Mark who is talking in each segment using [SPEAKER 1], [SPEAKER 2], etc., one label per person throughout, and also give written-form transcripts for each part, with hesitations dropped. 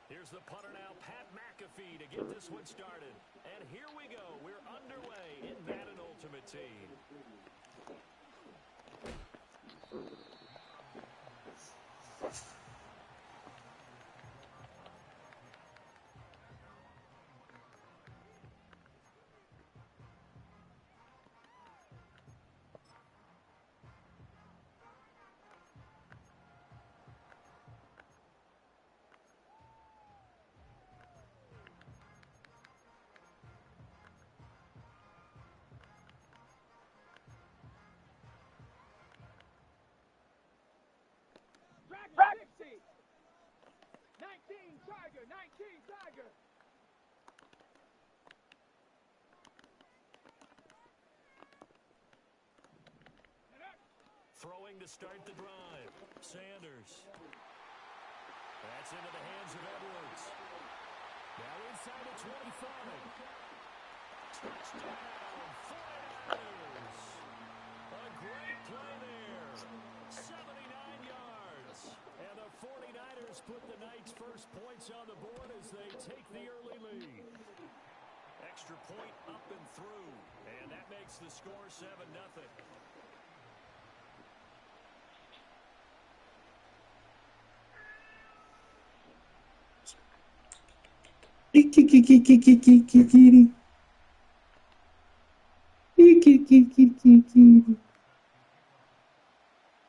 [SPEAKER 1] Here's the punter now, Pat McAfee, to get this one started. And here we go. We're underway in Madden Ultimate Team.
[SPEAKER 2] Rack. 60. 19 Tiger. 19 Tiger.
[SPEAKER 1] Throwing to start the drive. Sanders. That's into the hands of Edwards. Now inside the 25. Touchdown, 49ers. A great play there. 79 yards. And the 49ers put the Knights' first points on the board as they take the early lead. Extra point up and through. And that makes the score 7-0.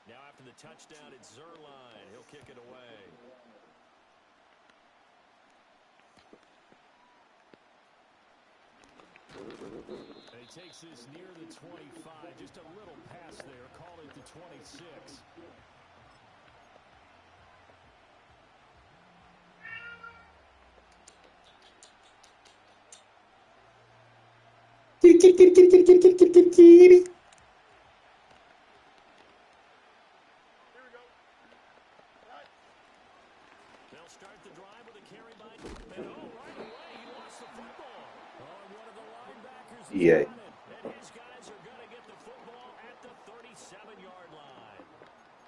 [SPEAKER 1] Now after the touchdown, it's Zerline. He'll kick it away. And he takes this near the 25. Just a little pass there. Call it the 26. They'll start the drive with a carry by. And right away, he lost the football. And one of the linebackers has got it. And his guys are going to get the football at the 37-yard line.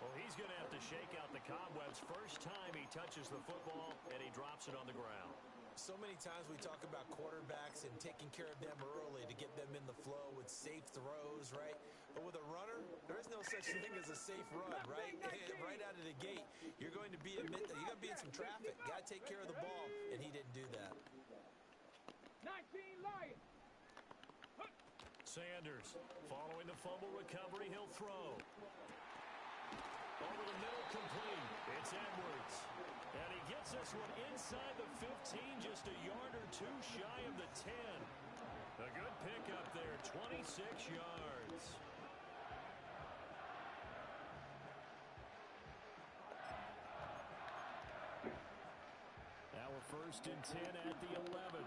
[SPEAKER 1] Well, he's going to have to shake out the cobwebs first time he touches the football, and he drops it on the ground.
[SPEAKER 3] So many times we talk about quarterbacks and taking care of them early to get them in the flow with safe throws, right? But with a runner, there is no such thing as a safe run, right? Right out of the gate, you're going to be in some traffic. Got to take care of the ball, and he didn't do that.
[SPEAKER 2] 19 Lions.
[SPEAKER 1] Sanders, following the fumble recovery, he'll throw. Over the middle, complete. It's Edwards. And he gets this one inside the 15, just a yard or two shy of the 10. A good pickup there, 26 yards. Now we're first and 10 at the 11.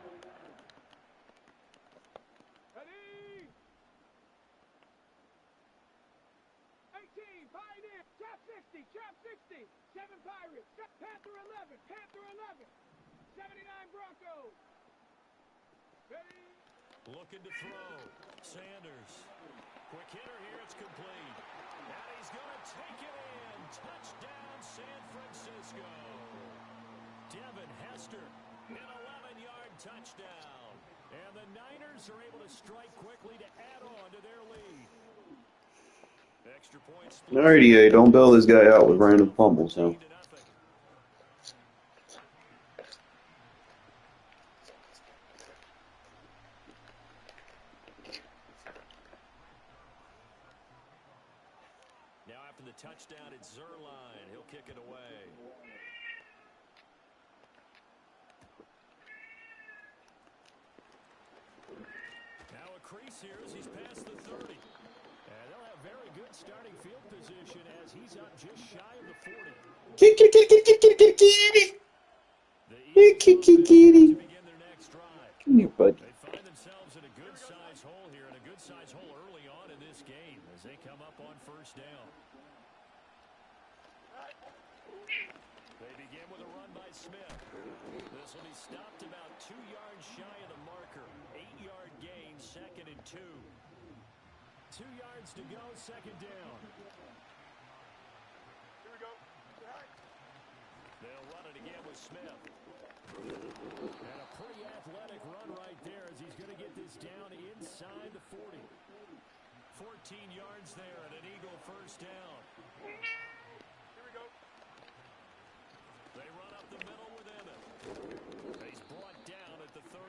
[SPEAKER 2] Ready? 18, Pioneer. Trap 60, Trap 60. 7 Pirates. Panther 11, Panther 11. 79 Broncos. Ready?
[SPEAKER 1] Looking to throw. Sanders. Quick hitter here. It's complete. taken in. Touchdown, San Francisco. Devin Hester, an 11-yard touchdown. And the Niners are able to strike quickly to add on to their lead. Extra points.
[SPEAKER 4] Alrighty, don't bail this guy out with random fumbles now.
[SPEAKER 1] Now after the touchdown, it's Zerline. He'll kick it away. Now a crease here as he's past the 30. And they'll have very good starting field position as he's up just shy of the 40. The Eagles to begin their next drive.
[SPEAKER 4] Come here, bud.
[SPEAKER 1] They find themselves in a good-sized hole here, and a good-sized hole early on in this game as they come up on first down. They begin with a run by Smith. This will be stopped about 2 yards shy of the marker. 8-yard gain, 2nd and 2. 2 yards to go, 2nd down.
[SPEAKER 2] Here we go.
[SPEAKER 1] They'll run it again with Smith. And a pretty athletic run right there as he's going to get this down inside the 40. 14 yards there and an Eagle first down.
[SPEAKER 2] Here we go.
[SPEAKER 1] They run up the middle with Emmett. He's brought down at the 34.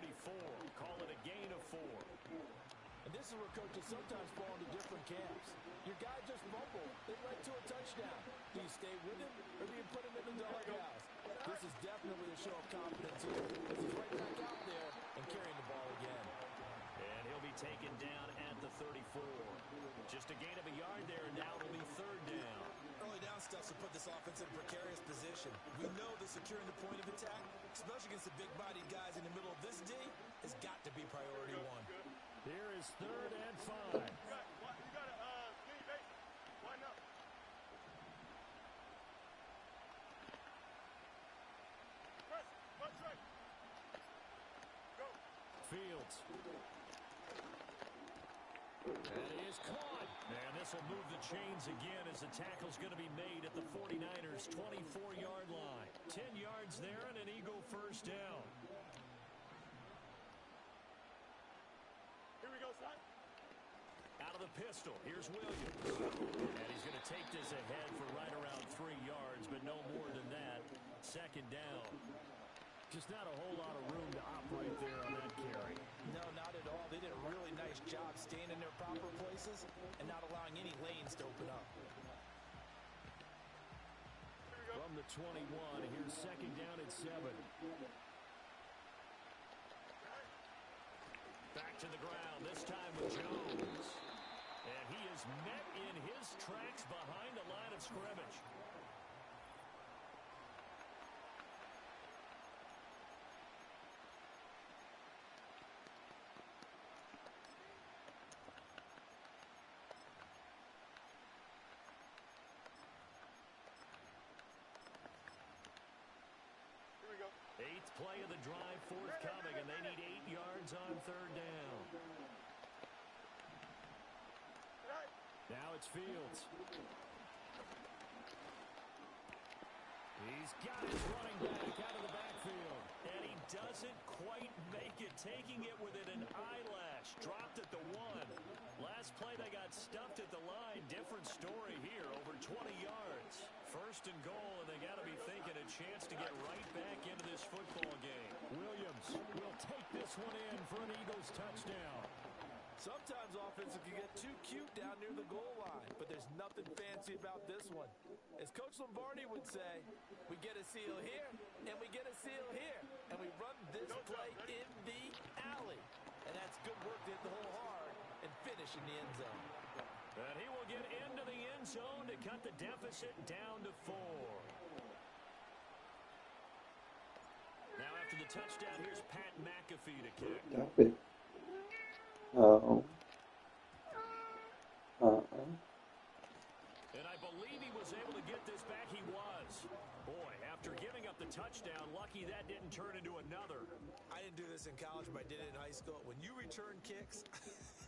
[SPEAKER 1] Call it a gain of 4.
[SPEAKER 3] And this is where coaches sometimes fall into different camps. Your guy just fumbled. It led to a touchdown. Do you stay with him or do you put him in the doghouse? This is definitely a show of confidence here as he's right back out there and carrying the ball again.
[SPEAKER 1] And he'll be taken down at the 34. Just a gain of a yard there, and now it'll be 3rd down.
[SPEAKER 3] Early down stuff to put this offense in a precarious position. We know that securing the point of attack, especially against the big-bodied guys in the middle of this D, has got to be priority 1.
[SPEAKER 1] Here is 3rd and 5.
[SPEAKER 2] You got a game base. Line up. Press. Punch right. Go.
[SPEAKER 1] Fields. And he is caught. And this will move the chains again as the tackle's going to be made at the 49ers' 24-yard line. 10 yards there and an Eagle first down.
[SPEAKER 2] Here we go, son.
[SPEAKER 1] Out of the pistol, here's Williams. And he's going to take this ahead for right around 3 yards, but no more than that. 2nd down. Just not a whole lot of room to operate there on that carry.
[SPEAKER 3] No, not at all. They did a really nice job staying in their proper places and not allowing any lanes to open up.
[SPEAKER 1] From the 21, here's 2nd down at 7. Back to the ground, this time with Jones. And he is met in his tracks behind the line of scrimmage.
[SPEAKER 2] Here we go.
[SPEAKER 1] 8th play of the drive forthcoming, and they need 8 yards on 3rd down. Now it's Fields. He's got his running back out of the backfield. And he doesn't quite make it, taking it within an eyelash. Dropped at the 1. Last play they got stuffed at the line. Different story here, over 20 yards. 1st and goal, and they got to be thinking a chance to get right back into this football game. Williams will take this one in for an Eagles touchdown.
[SPEAKER 3] Sometimes offenses can get too cute down near the goal line, but there's nothing fancy about this one. As Coach Lombardi would say, we get a seal here, and we get a seal here, and we run this play in the alley. And that's good work to hit the hole hard and finish in the end zone.
[SPEAKER 1] And he will get into the end zone to cut the deficit down to 4. Now after the touchdown, here's Pat McAfee to kick.
[SPEAKER 4] Stop it. Uh-oh.
[SPEAKER 1] And I believe he was able to get this back. He was. Boy, after giving up the touchdown, lucky that didn't turn into another.
[SPEAKER 3] I didn't do this in college, but I did it in high school. When you return kicks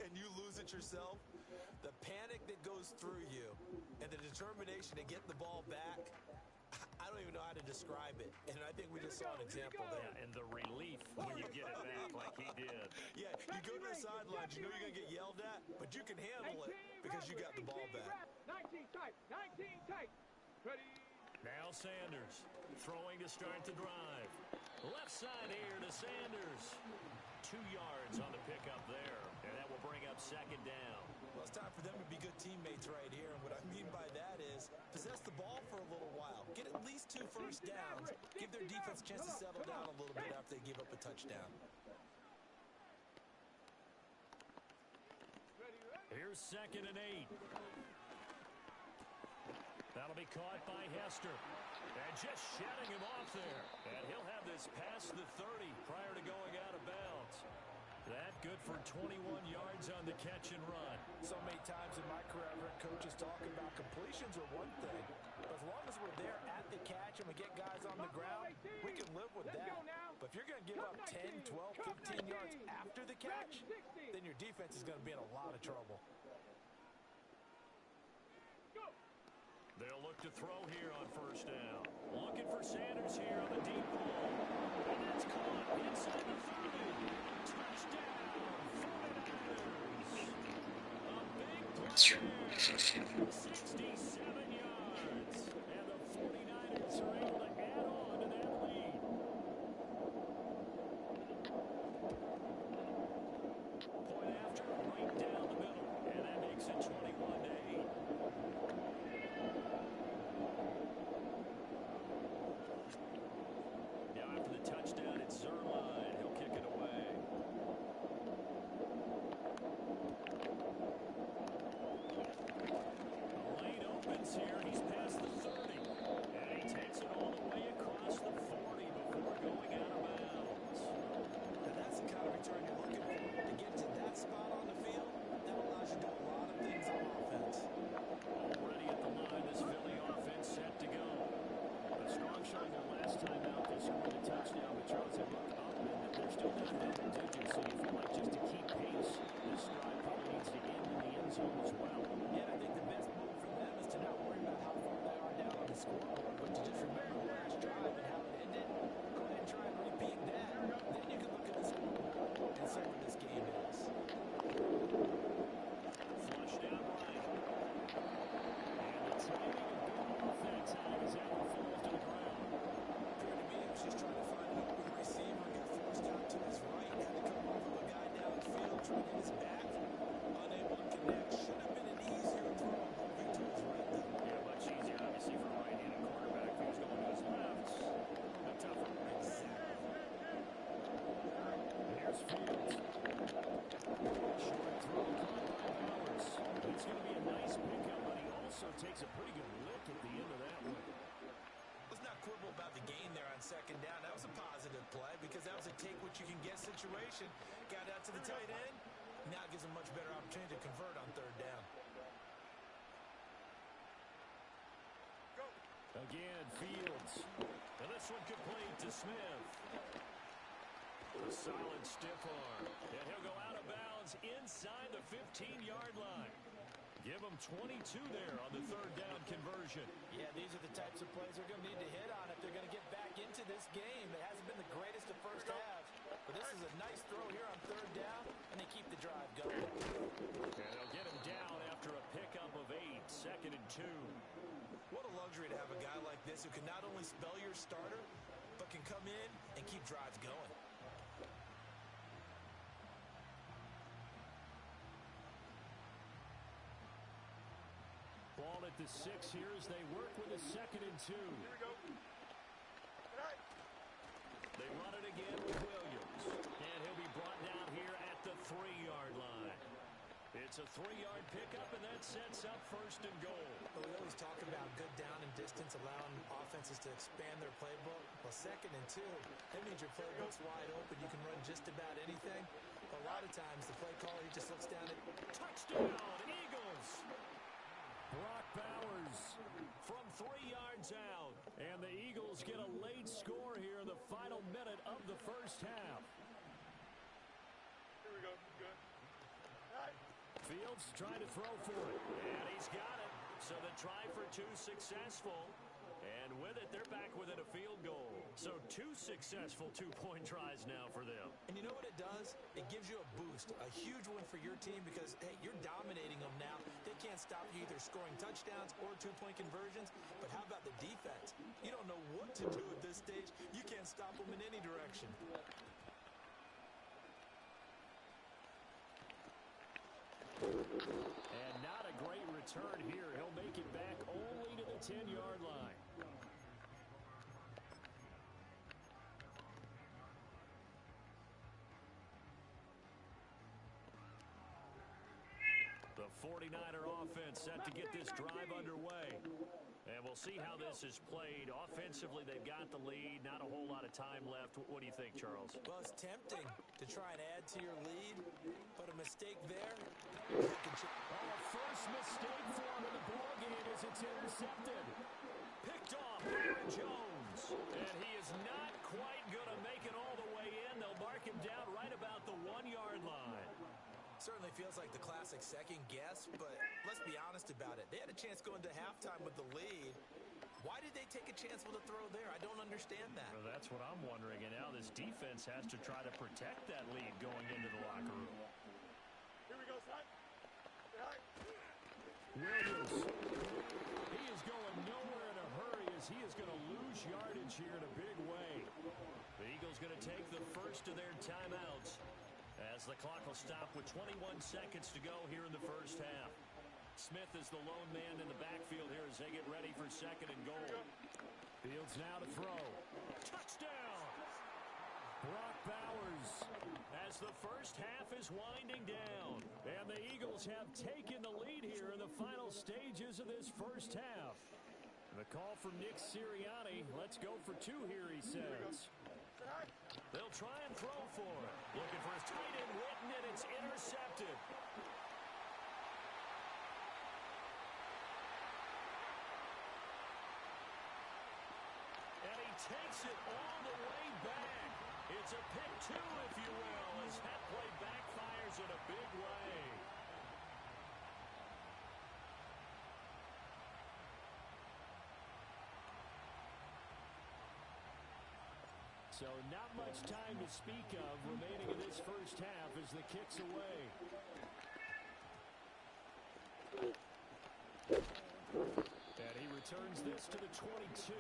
[SPEAKER 3] and you lose it yourself, the panic that goes through you and the determination to get the ball back, I don't even know how to describe it. And I think we just saw an example there.
[SPEAKER 1] Yeah, and the relief when you get it back like he did.
[SPEAKER 3] Yeah, you go to the sidelines, you know you're going to get yelled at, but you can handle it because you got the ball back.
[SPEAKER 2] 19 tight. 19 tight. Ready.
[SPEAKER 1] Now Sanders throwing to start the drive. Left side here to Sanders. 2 yards on the pickup there, and that will bring up second down.
[SPEAKER 3] Well, it's time for them to be good teammates right here, and what I mean by that is possess the ball for a little while. Get at least 2 first downs. Give their defense a chance to settle down a little bit after they give up a touchdown.
[SPEAKER 1] Here's 2nd and 8. That'll be caught by Hester. And just shutting him off there. And he'll have this past the 30 prior to going out of bounds. That good for 21 yards on the catch and run.
[SPEAKER 3] So many times in my career, I've heard coaches talk about completions are one thing. But as long as we're there at the catch and we get guys on the ground, we can live with that. But if you're going to give up 10, 12, 15 yards after the catch, then your defense is going to be in a lot of trouble.
[SPEAKER 1] They'll look to throw here on first down. Looking for Sanders here on the deep ball. And that's caught inside the 30. Touchdown, 49ers. A big play there. 67 yards. And the 49ers are able to add on to that lead. Point after, right down the middle. And that makes it 21-8. Touchdown, it's Zerline. He'll kick it away. The lane opens here. He's past the 30. And he takes it all the way across the 40 before going out of bounds.
[SPEAKER 3] And that's the kind of return you're looking for. To get to that spot on the field, that allows you to do a lot of things on offense.
[SPEAKER 1] Already at the line, this Philly offense set to go. A strong showing their last time out. They scored a touchdown, but Charles had looked up, and they're still down double digits, so you feel like just to keep pace, this drive probably needs to end in the end zone as well.
[SPEAKER 3] Yeah, I think the best move for them is to not worry about how far they are down on the scoreboard, but to just remember the last drive and how it ended. Go ahead and try and repeat that. Then you can look at the scoreboard and see where this game is.
[SPEAKER 1] Flush down right. And the timing of good off that time as Allen falls to the ground.
[SPEAKER 3] Just trying to find an open receiver, got forced out to his right, had to come over a guy downfield, trying to hit his back, unable to connect. Should have been an easier throw moving to his right, though. Yeah, much easier, obviously, for a right-handed quarterback. If he was going to his left, a tougher. Exactly. Here's Fields. Short throw caught by Bowers. It's going to be a nice pickup, but he also takes a pretty good lick at the end of that one. Let's not quibble about the gain there on second down. That was a positive play because that was a take-what-you-can-get situation. Got out to the tight end. Now gives him much better opportunity to convert on third down.
[SPEAKER 1] Again, Fields. And this one complete to Smith. A solid stiff arm. And he'll go out of bounds inside the 15-yard line. Give them 22 there on the third down conversion.
[SPEAKER 3] Yeah, these are the types of plays they're going to need to hit on if they're going to get back into this game. It hasn't been the greatest of first halves, but this is a nice throw here on third down, and they keep the drive going.
[SPEAKER 1] And they'll get him down after a pickup of 8, 2nd and 2.
[SPEAKER 3] What a luxury to have a guy like this who can not only spell your starter, but can come in and keep drives going.
[SPEAKER 1] Ball at the 6 here as they work with a 2nd and 2.
[SPEAKER 2] Here we go.
[SPEAKER 1] They run it again with Williams. And he'll be brought down here at the 3-yard line. It's a 3-yard pickup, and that sets up 1st and goal.
[SPEAKER 3] Well, we always talk about good down and distance, allowing offenses to expand their playbook. Well, 2nd and 2, that means your playbook's wide open. You can run just about anything. But a lot of times, the play caller, he just looks down at
[SPEAKER 1] touchdown, Eagles! Brock Bowers from 3 yards out. And the Eagles get a late score here in the final minute of the first half.
[SPEAKER 2] Here we go. Good. All right.
[SPEAKER 1] Fields trying to throw for it. And he's got it. So the try for two successful. And with it, they're back within a field goal. So two successful two-point tries now for them.
[SPEAKER 3] And you know what it does? It gives you a boost, a huge win for your team because, hey, you're dominating them now. They can't stop you either scoring touchdowns or two-point conversions. But how about the defense? You don't know what to do at this stage. You can't stop them in any direction.
[SPEAKER 1] And not a great return here. He'll make it back only to the 10-yard line. The 49er offense set to get this drive underway. And we'll see how this is played. Offensively, they've got the lead. Not a whole lot of time left. What do you think, Charles?
[SPEAKER 3] Well, it's tempting to try and add to your lead, but a mistake there.
[SPEAKER 1] First mistake for him in the ballgame as it's intercepted. Picked off Aaron Jones. And he is not quite going to make it all the way in. They'll mark him down right about the 1-yard line.
[SPEAKER 3] Certainly feels like the classic second guess, but let's be honest about it. They had a chance going to halftime with the lead. Why did they take a chance with a throw there? I don't understand that.
[SPEAKER 1] Well, that's what I'm wondering. And now this defense has to try to protect that lead going into the locker room.
[SPEAKER 2] Here we go, son.
[SPEAKER 1] Williams. He is going nowhere in a hurry as he is going to lose yardage here in a big way. The Eagles going to take the first of their timeouts as the clock will stop with 21 seconds to go here in the first half. Smith is the lone man in the backfield here as they get ready for second and goal. Fields now to throw. Touchdown! Brock Bowers as the first half is winding down. And the Eagles have taken the lead here in the final stages of this first half. The call from Nick Sirianni. Let's go for two here, he says. They'll try and throw for it. Looking for his tight end, Witten, and it's intercepted. And he takes it all the way back. It's a pick two, if you will, as that play backfires in a big way. So not much time to speak of remaining in this first half as the kick's away. And he returns this to the 22.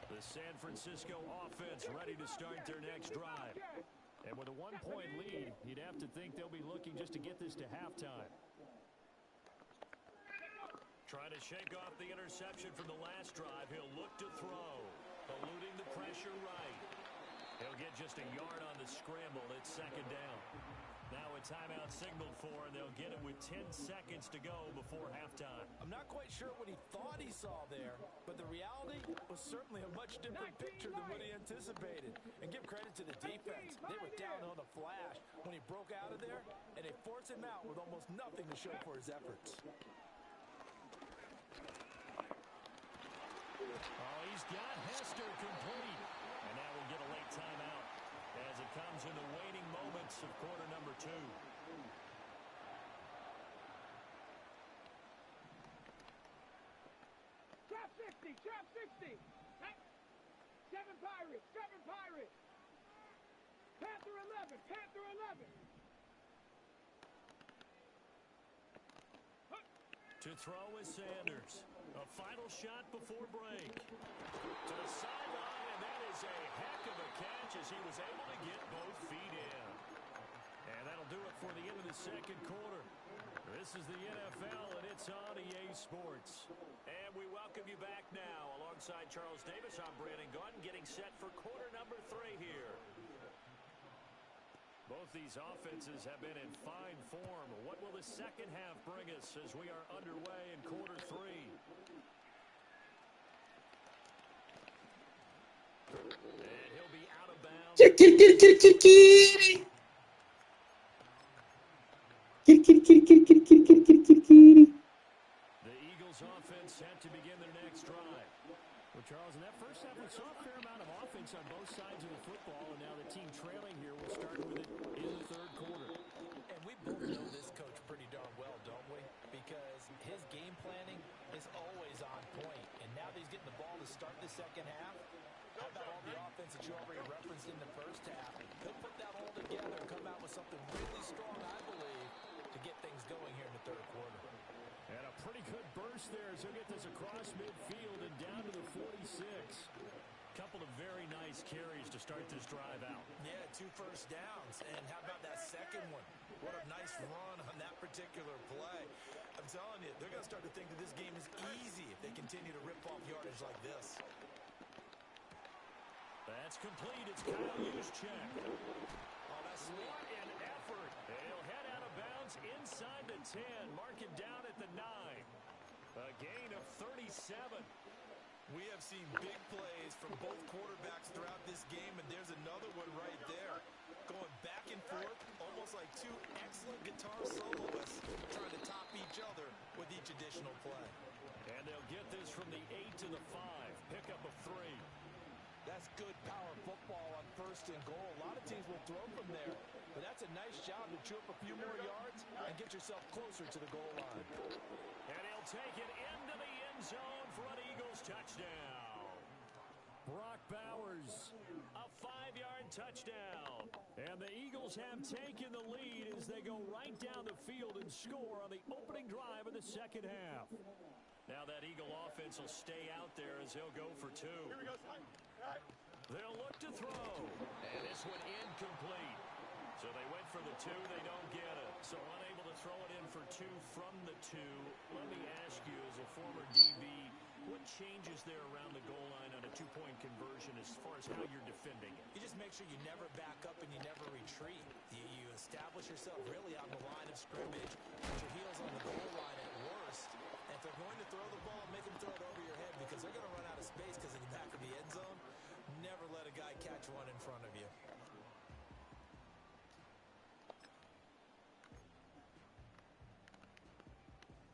[SPEAKER 1] The San Francisco offense ready to start their next drive. And with a one-point lead, you'd have to think they'll be looking just to get this to halftime. Trying to shake off the interception from the last drive. He'll look to throw. Eluding the pressure right. He'll get just a yard on the scramble. It's second down. Now a timeout signaled for, and they'll get it with 10 seconds to go before halftime.
[SPEAKER 3] I'm not quite sure what he thought he saw there, but the reality was certainly a much different picture than what he anticipated. And give credit to the defense. They were down on the flash when he broke out of there, and they forced him out with almost nothing to show for his efforts.
[SPEAKER 1] Oh, he's got Hester complete. And now we'll get a late timeout as it comes in the waning moments of quarter number 2.
[SPEAKER 5] Trap 60, trap 60. Seven Pirates, seven Pirates. Panther 11, Panther 11.
[SPEAKER 1] To throw is Sanders. A final shot before break. To the sideline, and that is a heck of a catch as he was able to get both feet in. And that'll do it for the end of the second quarter. This is the NFL, and it's on EA Sports. And we welcome you back now. Alongside Charles Davis, I'm Brandon Gunn, getting set for quarter number 3 here. Both these offenses have been in fine form. What will the second half bring us as we are underway in quarter 3? And he'll be out of bounds.
[SPEAKER 4] Kitty.
[SPEAKER 1] The Eagles offense set to begin their next drive. Well, Charles, in that first half, we saw a fair amount of offense on both sides of the football, and now the team trailing here will start with it in the third quarter.
[SPEAKER 3] And we both know this coach pretty darn well, don't we? Because his game planning is always on point. And now that he's getting the ball to start the second half, how about all the offense that you already referenced in the first half? He'll put that all together and come out with something really strong, I believe, to get things going here in the third quarter.
[SPEAKER 1] And a pretty good burst there as he'll get this across midfield and down to the 46. Couple of very nice carries to start this drive out.
[SPEAKER 3] Yeah, 2 first downs. And how about that second one? What a nice run on that particular play. I'm telling you, they're going to start to think that this game is easy if they continue to rip off yardage like this.
[SPEAKER 1] That's complete. It's Kyle Juszczyk. Oh, that's what an effort. He'll head out of bounds inside the 10. Mark it down at the 9. A gain of 37.
[SPEAKER 3] We have seen big plays from both quarterbacks throughout this game, and there's another one right there. Going back and forth, almost like 2 excellent guitar soloists trying to top each other with each additional play.
[SPEAKER 1] And they'll get this from the 8 to the 5. Pickup of 3.
[SPEAKER 3] That's good power football on first and goal. A lot of teams will throw from there, but that's a nice job to chew up a few more yards and get yourself closer to the goal line.
[SPEAKER 1] And he'll take it into the end zone for an Eagles touchdown. Brock Bowers, a 5-yard touchdown. And the Eagles have taken the lead as they go right down the field and score on the opening drive of the second half. Now that Eagle offense will stay out there as he'll go for 2.
[SPEAKER 2] Here we go.
[SPEAKER 1] They'll look to throw. And this one incomplete. So they went for the 2. They don't get it. So unable to throw it in for 2 from the 2. Let me ask you, as a former DB, what changes there around the goal line on a 2-point conversion as far as how you're defending it?
[SPEAKER 3] You just make sure you never back up and you never retreat. You establish yourself really on the line of scrimmage, put your heels on the goal line at worst. And if they're going to throw the ball, make them throw it over your head because they're going to run out of space because in the back of the end zone. Never let a guy catch one in front of you.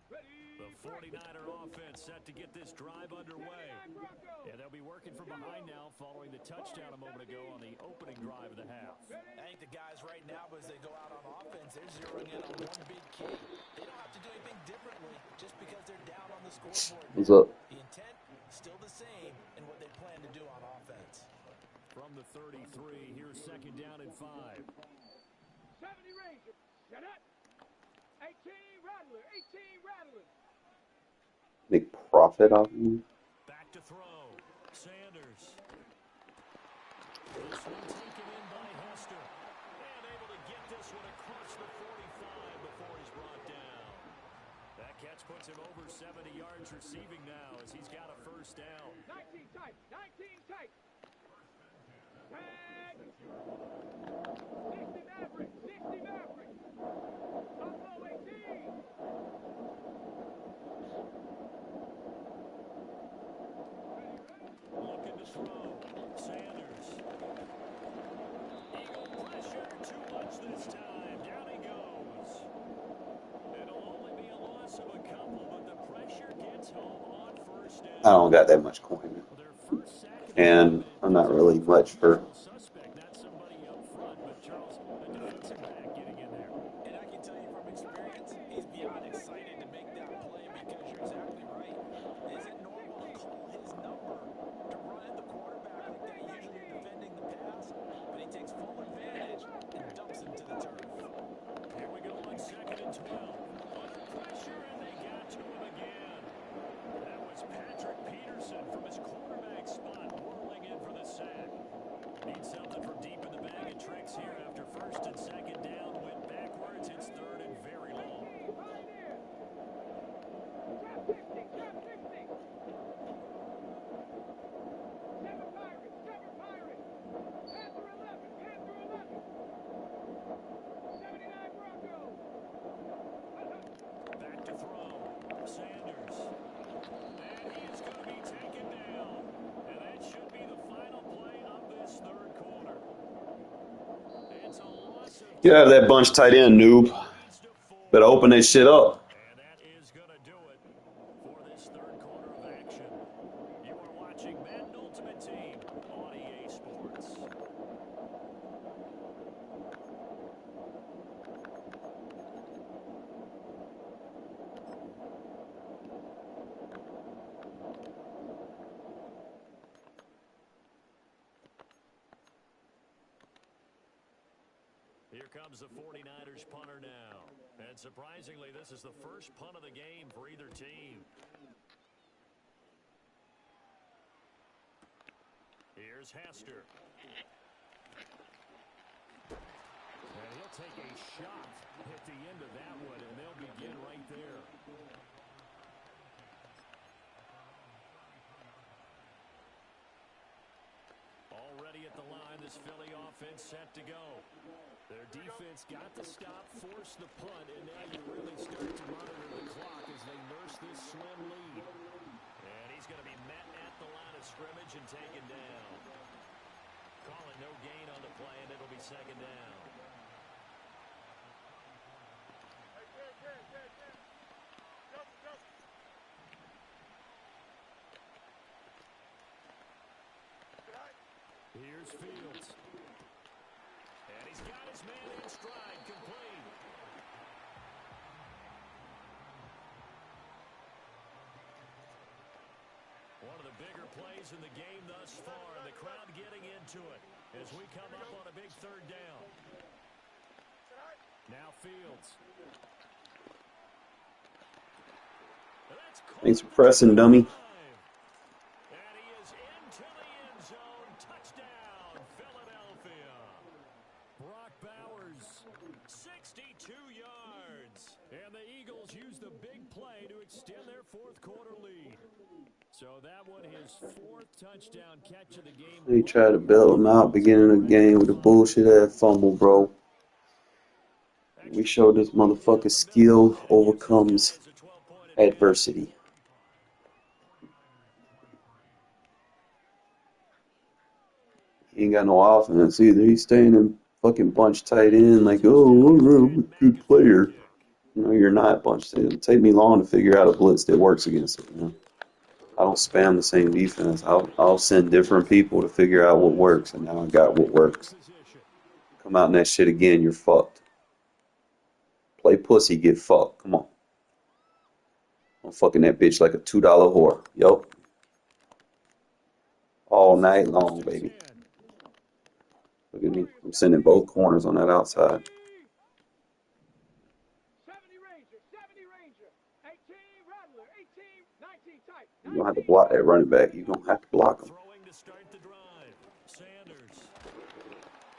[SPEAKER 1] The 49er offense set to get this drive underway. And they'll be working from behind now following the touchdown a moment ago on the opening drive of the half.
[SPEAKER 3] I think the guys right now, as they go out on offense, they're zeroing in on one big key. They don't have to do anything differently just because they're down on the scoreboard.
[SPEAKER 4] What's up?
[SPEAKER 3] The intent, still the same in what they plan to do on offense.
[SPEAKER 1] From the 33, here's second down and 5.
[SPEAKER 5] 70 Ranger. Set up. 18 Rattler. 18 Rattler.
[SPEAKER 4] Make profit off of you?
[SPEAKER 1] Back to throw. Sanders. This one taken in by Hester. And able to get this one across the 45 before he's brought down. That catch puts him over 70 yards receiving now as he's got a first down.
[SPEAKER 5] 19 tight. 19 tight. Tag. 60 Maverick. 60 Maverick. Buffalo 18.
[SPEAKER 1] Looking to throw. Sanders. Eagle pressure. Too much this time. Down he goes. It'll only be a loss of a couple, but the pressure gets home on first down.
[SPEAKER 4] I don't got that much coin.
[SPEAKER 1] Their first sack of the
[SPEAKER 4] And I'm not really much for
[SPEAKER 1] suspect, not somebody up front, but Charles, a defensive back getting in there.
[SPEAKER 3] And I can tell you from experience, he's beyond excited to make that play because you're exactly right. Is it normal to call his number to run at the quarterback like that? Usually you're defending the pass, but he takes full advantage and dumps him to the turf.
[SPEAKER 1] Here we go on second and 12. Under pressure, and they got to him again. That was Patrick Peterson from his quarterback spot, whirling in for the sack. Need something from deep in the bag of tricks here after first and second down. Went backwards. It's third and very long.
[SPEAKER 5] Trap 50. Trap 50. 7 Pirates. 7 Pirates. Panther 11. Panther 11. 79 Broncos.
[SPEAKER 1] Back to throw. Sanders. And he is going to be taken down. And that should be the final play of this third quarter. It's a loss of
[SPEAKER 4] get out of that bunch tight end, noob.
[SPEAKER 1] 4.
[SPEAKER 4] Better open that shit up.
[SPEAKER 1] And that is going to do it for this third quarter of action. You are watching Here comes the 49ers punter now. And surprisingly, this is the first punt of the game for either team. Here's Hester. And he'll take a shot at the end of that one, and they'll begin right there. Already at the line, this Philly offense set to go. Their defense got the stop, forced the punt, and now you really start to monitor the clock as they nurse this slim lead. And he's going to be met at the line of scrimmage and taken down. Calling no gain on the play, and it'll be second down. Here's Fields. And he's got his man in stride, complete. One of the bigger plays in the game thus far, and the crowd getting into it as we come up on a big third down. Now Fields.
[SPEAKER 4] Thanks for pressing, dummy.
[SPEAKER 1] And he is into the end zone. Touchdown, Philadelphia. Brock Bowers, 62 yards. And the Eagles use the big play to extend their fourth quarter lead. So that one, his fourth touchdown catch of the game.
[SPEAKER 4] They tried to bail him out beginning of the game with a bullshit-ass fumble, bro. We showed this motherfucker skill overcomes adversity. He ain't got no offense either. He's staying in fucking bunch tight end like, oh, I'm a good player. No, you're not bunch. It'll take me long to figure out a blitz that works against it. You know? I don't spam the same defense. I'll send different people to figure out what works, and now I got what works. Come out in that shit again, you're fucked. Play pussy, get fucked. Come on. I'm fucking that bitch like a $2 whore. Yo. All night long, baby. Look at me. I'm sending both corners on that outside.
[SPEAKER 5] 70 Ranger, 70 Ranger, 18 Rattler, 18, 19 type.
[SPEAKER 4] You're going to have to block that running back. You're going to have to block him.
[SPEAKER 1] Throwing to start the drive. Sanders.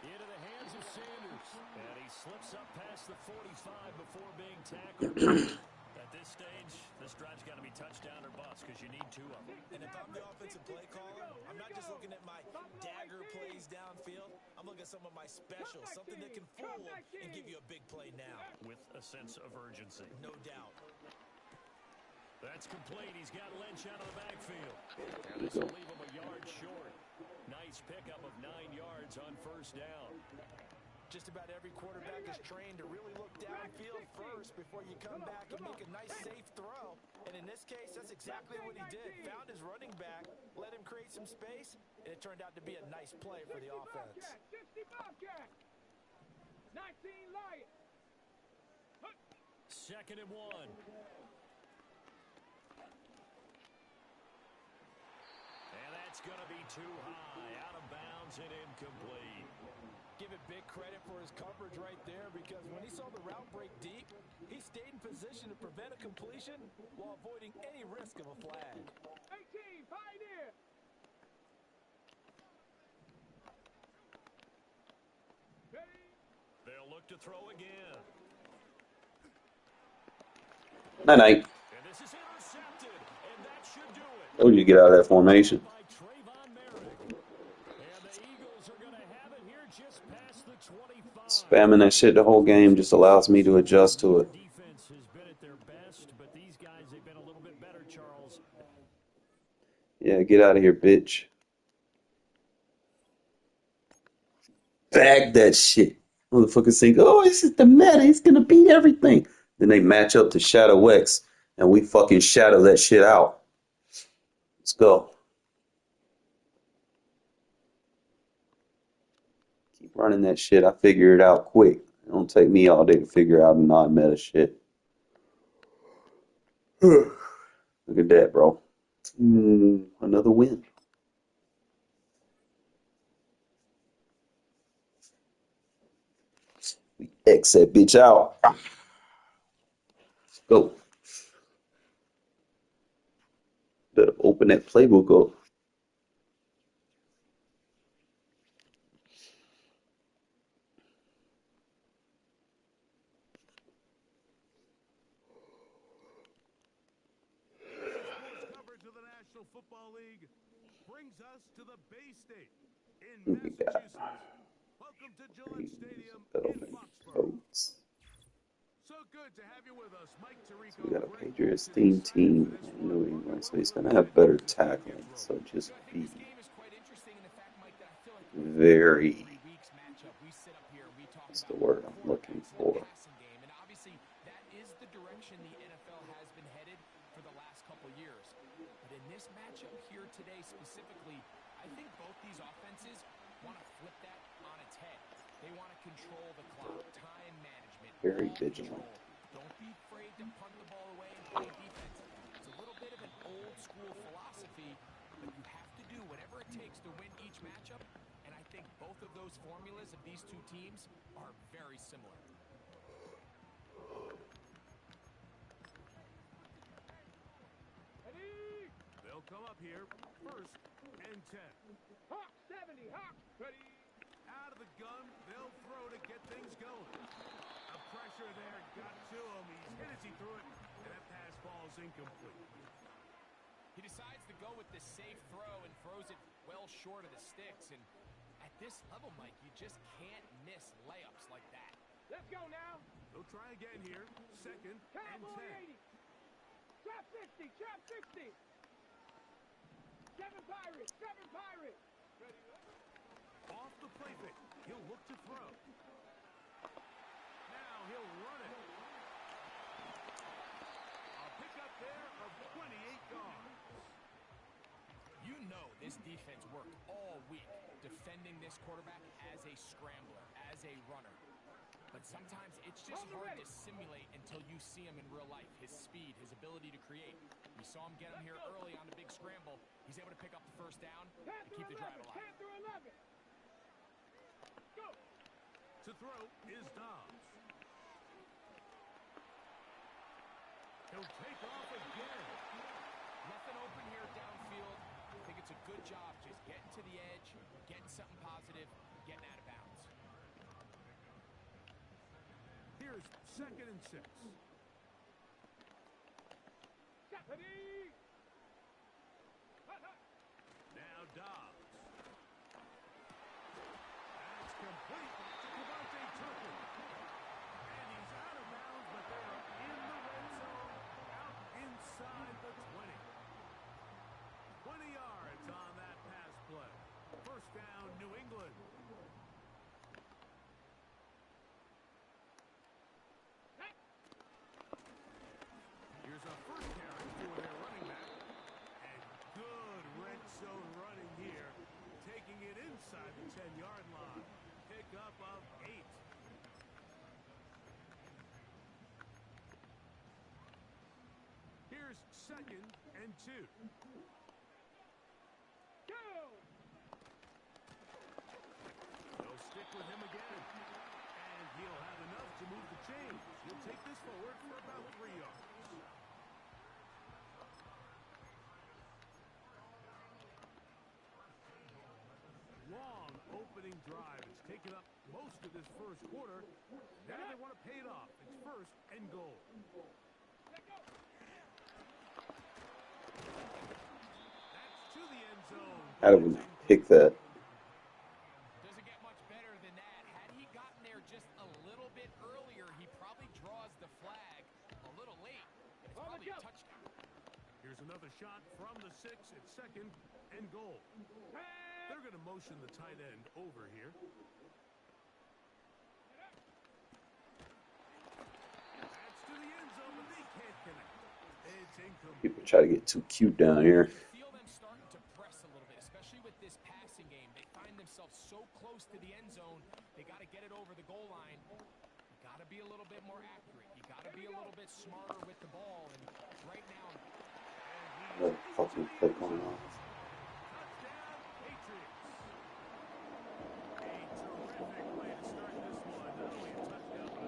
[SPEAKER 1] Into the hands of Sanders. And he slips up past the 45 before being tackled. At this stage, this drive's got to be touchdown or bust because you need two of them.
[SPEAKER 3] And if I'm the offensive play caller, I'm not just looking at my dagger plays downfield. I'm looking at some of my specials, something that can fool them and give you a big play now.
[SPEAKER 1] With a sense of urgency.
[SPEAKER 3] No doubt.
[SPEAKER 1] That's complete. He's got Lynch out of the backfield. And this will leave him a yard short. Nice pickup of 9 yards on first down.
[SPEAKER 3] Just about every quarterback is trained to really look downfield first before you come back and make a nice, safe throw. And in this case, that's exactly what he did. Found his running back, let him create some space, and it turned out to be a nice play for the offense.
[SPEAKER 5] 60 Bobcat, 19 Lion.
[SPEAKER 1] Second and 1. And that's going to be too high. Out of bounds and incomplete.
[SPEAKER 3] Give it big credit for his coverage right there because when he saw the route break deep, he stayed in position to prevent a completion while avoiding any risk of a flag.
[SPEAKER 5] 18 Pioneer.
[SPEAKER 1] They'll look to throw again.
[SPEAKER 4] Night-night.
[SPEAKER 1] And this is intercepted, and that should do it.
[SPEAKER 4] Told you to get out of that formation.
[SPEAKER 1] By Trayvon Merrick. And the Eagles are going to have it here just past the 25.
[SPEAKER 4] Spamming that shit the whole game just allows me to adjust to it.
[SPEAKER 1] Defense has been at their best, but these guys, they've been a little bit better, Charles.
[SPEAKER 4] Yeah, get out of here, bitch. Bag that shit. Motherfuckers think, oh, this is the meta. He's going to beat everything. Then they match up to Shadow X, and we fucking shadow that shit out. Let's go. Keep running that shit. I figure it out quick. It don't take me all day to figure out a non-meta shit. Look at that, bro. Another win. X that bitch out. Let's go. Better open that playbook up.
[SPEAKER 1] Sports coverage of the National Football League brings us to the Bay State in
[SPEAKER 4] Who we got?
[SPEAKER 1] Massachusetts. Welcome to Gillette Stadium in
[SPEAKER 4] Settlement
[SPEAKER 1] Foxborough.
[SPEAKER 4] votes.
[SPEAKER 1] So good to have you with us, Mike
[SPEAKER 4] So
[SPEAKER 1] Tirico.
[SPEAKER 4] we got a
[SPEAKER 1] Greg
[SPEAKER 4] Patriots
[SPEAKER 1] Olson,
[SPEAKER 4] themed
[SPEAKER 1] excited
[SPEAKER 4] team
[SPEAKER 1] for this
[SPEAKER 4] in
[SPEAKER 1] one.
[SPEAKER 4] New
[SPEAKER 1] Parker,
[SPEAKER 4] England, so
[SPEAKER 1] what
[SPEAKER 4] he's
[SPEAKER 1] will
[SPEAKER 4] gonna
[SPEAKER 1] it
[SPEAKER 4] have
[SPEAKER 1] take
[SPEAKER 4] better
[SPEAKER 1] to get
[SPEAKER 4] tackling.
[SPEAKER 1] rolling?
[SPEAKER 4] So just
[SPEAKER 6] I think
[SPEAKER 4] be
[SPEAKER 6] this game is quite interesting in the fact, Mike, that I feel like
[SPEAKER 4] very.
[SPEAKER 6] every week's matchup, we sit up here and we talk
[SPEAKER 4] What's the
[SPEAKER 6] about
[SPEAKER 4] word I'm looking
[SPEAKER 6] quarterbacks in the
[SPEAKER 4] for?
[SPEAKER 6] passing game. And obviously, that is the direction the NFL has been headed for the last couple years. But in this matchup here today specifically, I think both these offenses want to flip that on its head. They want to control the clock, time management,
[SPEAKER 4] Very
[SPEAKER 6] ball
[SPEAKER 4] vigilant.
[SPEAKER 6] control. Don't be afraid to punt the ball away and play defense. It's a little bit of an old school philosophy, but you have to do whatever it takes to win each matchup. And I think both of those formulas of these two teams are very similar.
[SPEAKER 5] Ready?
[SPEAKER 1] They'll come up here first and 10.
[SPEAKER 5] Hawk 70. Hawk. Ready?
[SPEAKER 1] Out of the gun, they'll throw to get things going. A pressure there got to him. He's hit as he threw it, and that pass falls incomplete.
[SPEAKER 6] He decides to go with this safe throw and throws it well short of the sticks. And at this level, Mike, you just can't miss layups like that.
[SPEAKER 5] Let's go now.
[SPEAKER 1] They'll try again here. Second and
[SPEAKER 5] Cowboy
[SPEAKER 1] 10.
[SPEAKER 5] 80. Trap 60. Trap 60. Seven Pirates. Seven Pirates. Ready?
[SPEAKER 1] Off the play fake. He'll look to throw. Now he'll run it. A pickup there of 28 yards.
[SPEAKER 6] You know this defense worked all week defending this quarterback as a scrambler, as a runner. But sometimes it's just hard to simulate until you see him in real life. His speed, his ability to create. We saw him get him here early on the big scramble. He's able to pick up the first down and keep the drive alive.
[SPEAKER 5] 10 through 11. Go.
[SPEAKER 1] To throw is Dobbs. He'll take off again.
[SPEAKER 6] Nothing open here downfield. I think it's a good job just getting to the edge, getting something positive, getting out of bounds.
[SPEAKER 1] Here's second and 6.
[SPEAKER 5] Ready? Hut, hut.
[SPEAKER 1] Now Dobbs. That's complete to Devontae Turpin. And he's out of bounds, but they are in the red zone, out inside the 20. 20 yards on that pass play. First down, New England. Here's a first carry for their running back. And good red zone running here. Taking it inside the 10-yard line. Pickup of 8. Here's second and 2.
[SPEAKER 5] Go.
[SPEAKER 1] They'll stick with him again. And he'll have enough to move the chains. He'll take this forward for about 3 yards. Long opening drive. It's taken up most of this first quarter. Now they want to pay it off. It's first and goal.
[SPEAKER 5] Let go.
[SPEAKER 1] That's to the end zone.
[SPEAKER 4] How did we pick that?
[SPEAKER 6] Doesn't get much better than that. Had he gotten there just a little bit earlier, he probably draws the flag a little late. And it's probably a touchdown.
[SPEAKER 1] Here's another shot from the 6. It's second and goal. They're going to motion the tight end over here. That's to the end zone, but they can't connect. It's incomplete.
[SPEAKER 4] People try to get too cute down here.
[SPEAKER 6] You feel them starting to press a little bit, especially with this passing game. They find themselves so close to the end zone, they got to get it over the goal line. You got to be a little bit more accurate. You got to be a little bit smarter with the ball. And right now,
[SPEAKER 4] What fucking play going on?
[SPEAKER 1] Touchdown, Patriots. A terrific way to start this one. Not only a touchdown, but a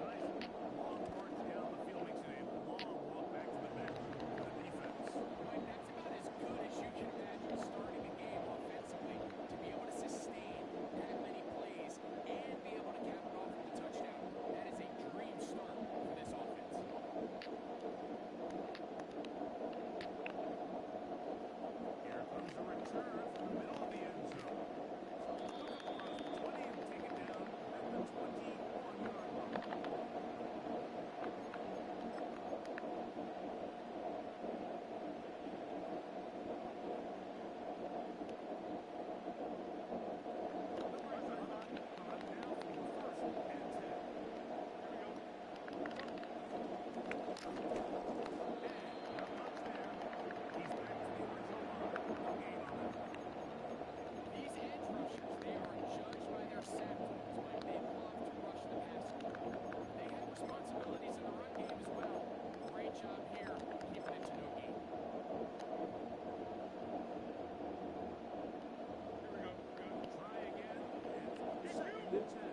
[SPEAKER 1] and 10.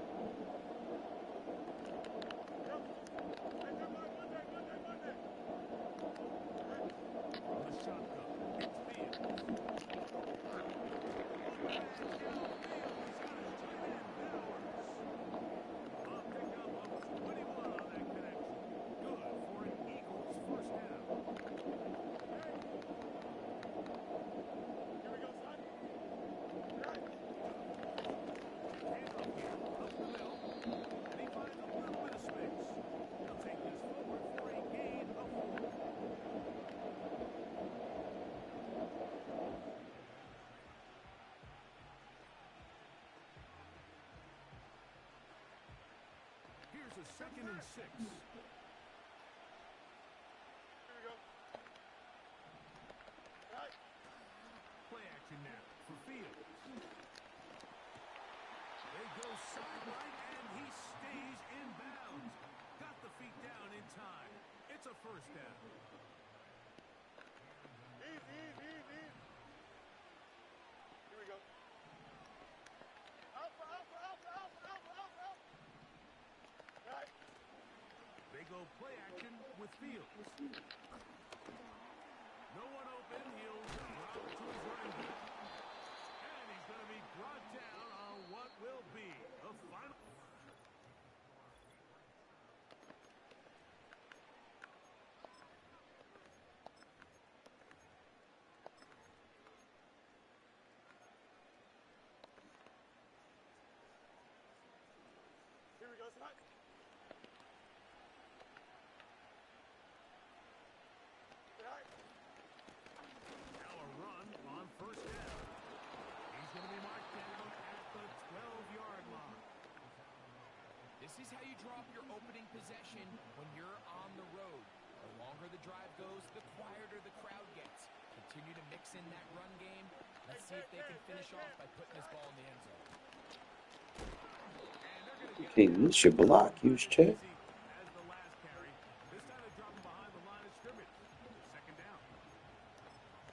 [SPEAKER 2] Yep. Hey, good luck. Monday.
[SPEAKER 1] On the shotgun, it's Fields. On the man downfield, he's got his tight end, Bowers. A pickup of 21 on that connection. Good for an Eagles first down.
[SPEAKER 2] Hey. Here we go, son. Right.
[SPEAKER 1] Handoff here, up the middle, and he finds a little bit of space. He'll take this forward for a gain of 4. Here's a 2nd and 6.
[SPEAKER 2] Here we go. Right.
[SPEAKER 1] Play action now for Fields. They go sideline, and he stays in bounds. Got the feet down in time. It's a first down.
[SPEAKER 2] Easy. Here we go. Alpha. Right.
[SPEAKER 1] They go play action with Fields. No one open. He'll drop to his running back. And he's going to be brought down on what will be the final.
[SPEAKER 2] Here we go, son. Right.
[SPEAKER 1] Now a run on first down. He's going to be marked down at the 12-yard line.
[SPEAKER 6] This is how you drop your opening possession when you're on the road. The longer the drive goes, the quieter the crowd gets. Continue to mix in that run game. Let's see if they can finish off by putting this ball in the end zone.
[SPEAKER 1] And they're going to get
[SPEAKER 4] Okay,
[SPEAKER 1] him
[SPEAKER 4] this should block you, check.
[SPEAKER 1] as the last carry. This time they drop him behind the line of scrimmage. 2nd down.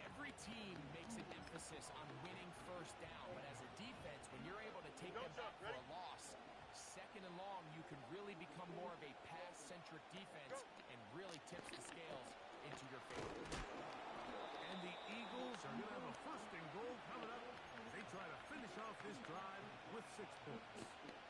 [SPEAKER 6] Every team makes an emphasis on winning first down, but as a defense, when you're able to take them back for a loss, 2nd and long, you can really become more of a pass-centric defense and really tips the scales into your favor.
[SPEAKER 1] And the Eagles are going to have a 1st and goal coming up. They try to finish off this drive with 6 points.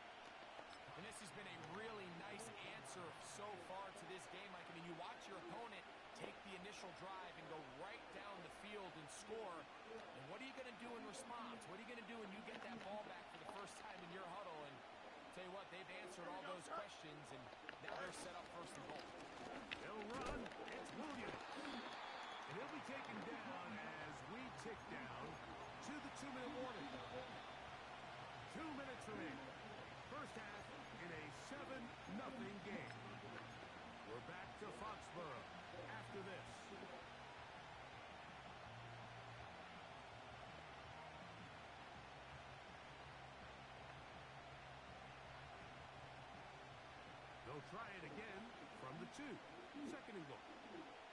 [SPEAKER 6] And this has been a really nice answer so far to this game. Like, I mean, you watch your opponent take the initial drive and go right down the field and score. And what are you going to do in response? What are you going to do when you get that ball back for the first time in your huddle? And tell you what, they've answered all those questions, and now they're set up 1st and goal.
[SPEAKER 1] They'll run. It's Williams. And he'll be taken down as we tick down to the 2-minute warning. 2 minutes remaining. First half in a 7-0 game. We're back to Foxborough after this. They'll try it again from the 2. 2nd and goal.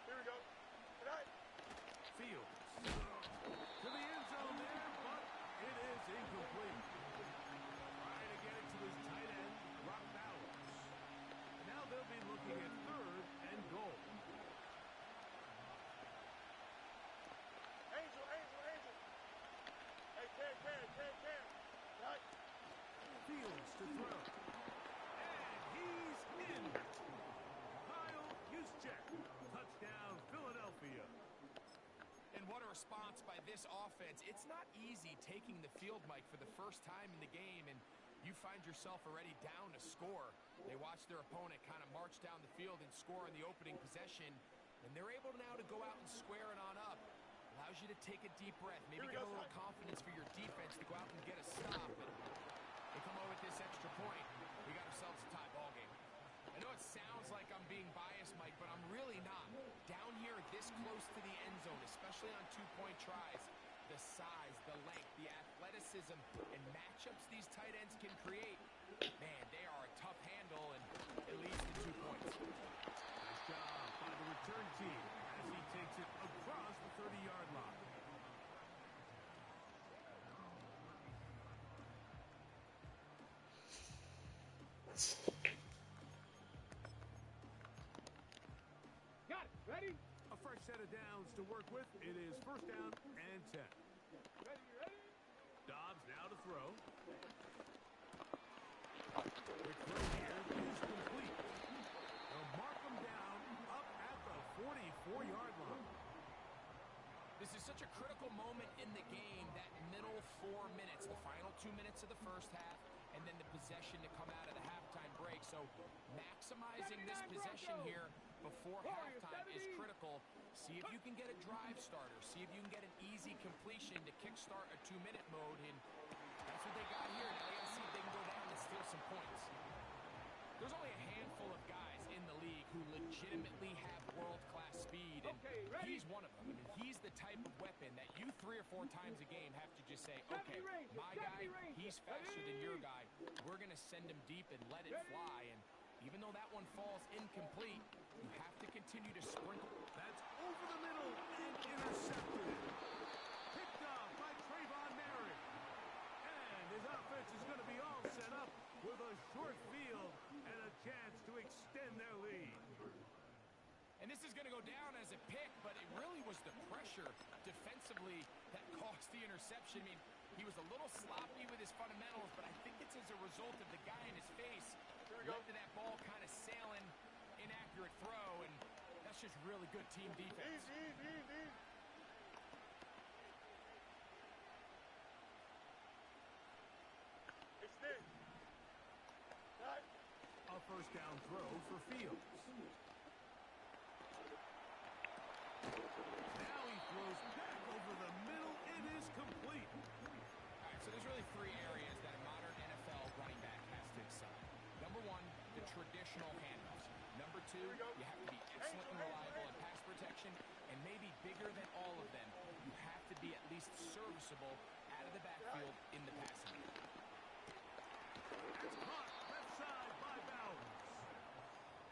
[SPEAKER 2] Here we go. Right.
[SPEAKER 1] Fields to the end zone there, but it is incomplete. Trying to get it to his tight end, Rock Bowers. Now they'll be looking at 3rd and goal.
[SPEAKER 2] Angel. Hey, can. Right.
[SPEAKER 1] Fields to throw. And he's in. Kyle Juszczyk. Touchdown, Philadelphia.
[SPEAKER 6] And what a response by this offense. It's not easy taking the field, Mike, for the first time in the game, and you find yourself already down to score. They watch their opponent kind of march down the field and score in the opening possession, and they're able now to go out and square it on up. Allows you to take a deep breath, maybe get a little confidence for your defense to go out and get a stop, and they come over with this extra point. We got ourselves a tie ball game. I know it sounds like I'm being biased, Mike, but I'm really not. Down here this close to the end zone, especially on 2-point tries, the size, the length, the athleticism, and matchups these tight ends can create, man, they are a tough handle, and it leads to 2 points.
[SPEAKER 1] Nice job by the return team as he takes it across the 30-yard line.
[SPEAKER 7] set of downs to work with. It is first down and 10.
[SPEAKER 5] Ready, ready?
[SPEAKER 7] Dobbs now to throw. The throw here is complete. They'll mark him down up at the 44-yard line.
[SPEAKER 6] This is such a critical moment in the game, that middle 4 minutes, the final 2 minutes of the first half, and then the possession to come out of the halftime break. So maximizing this possession here before halftime is critical. See if you can get a drive starter. See if you can get an easy completion to kickstart a 2-minute mode. And that's what they got here. Now they got to see if they can go down and steal some points. There's only a handful of guys in the league who legitimately have world-class speed, and he's one of them. I mean, he's the type of weapon that you 3 or 4 times a game have to just say, okay, my guy, he's faster than your guy. We're going to send him deep and let it fly, and even though that one falls incomplete, you have to continue to sprinkle.
[SPEAKER 7] That's over the middle and intercepted. Picked off by Trayvon Merrick. And his offense is going to be all set up with a short field and a chance to extend their lead.
[SPEAKER 6] And this is going to go down as a pick, but it really was the pressure defensively that caused the interception. I mean, he was a little sloppy with his fundamentals, but I think it's as a result of the guy in his face led to that ball kind of sailing, inaccurate throw, and that's just really good team defense.
[SPEAKER 2] Easy. Extend. Right.
[SPEAKER 7] A first down throw for Fields. Now he throws back over the middle. It is complete.
[SPEAKER 6] All right, so there's really 3 areas that a modern NFL running back has to excel in. Number 1, the traditional handoffs. Number 2, you have to be excellent and reliable in pass protection, and maybe bigger than all of them, you have to be at least serviceable out of the backfield in the passing game.
[SPEAKER 7] That's caught left side by Bowers.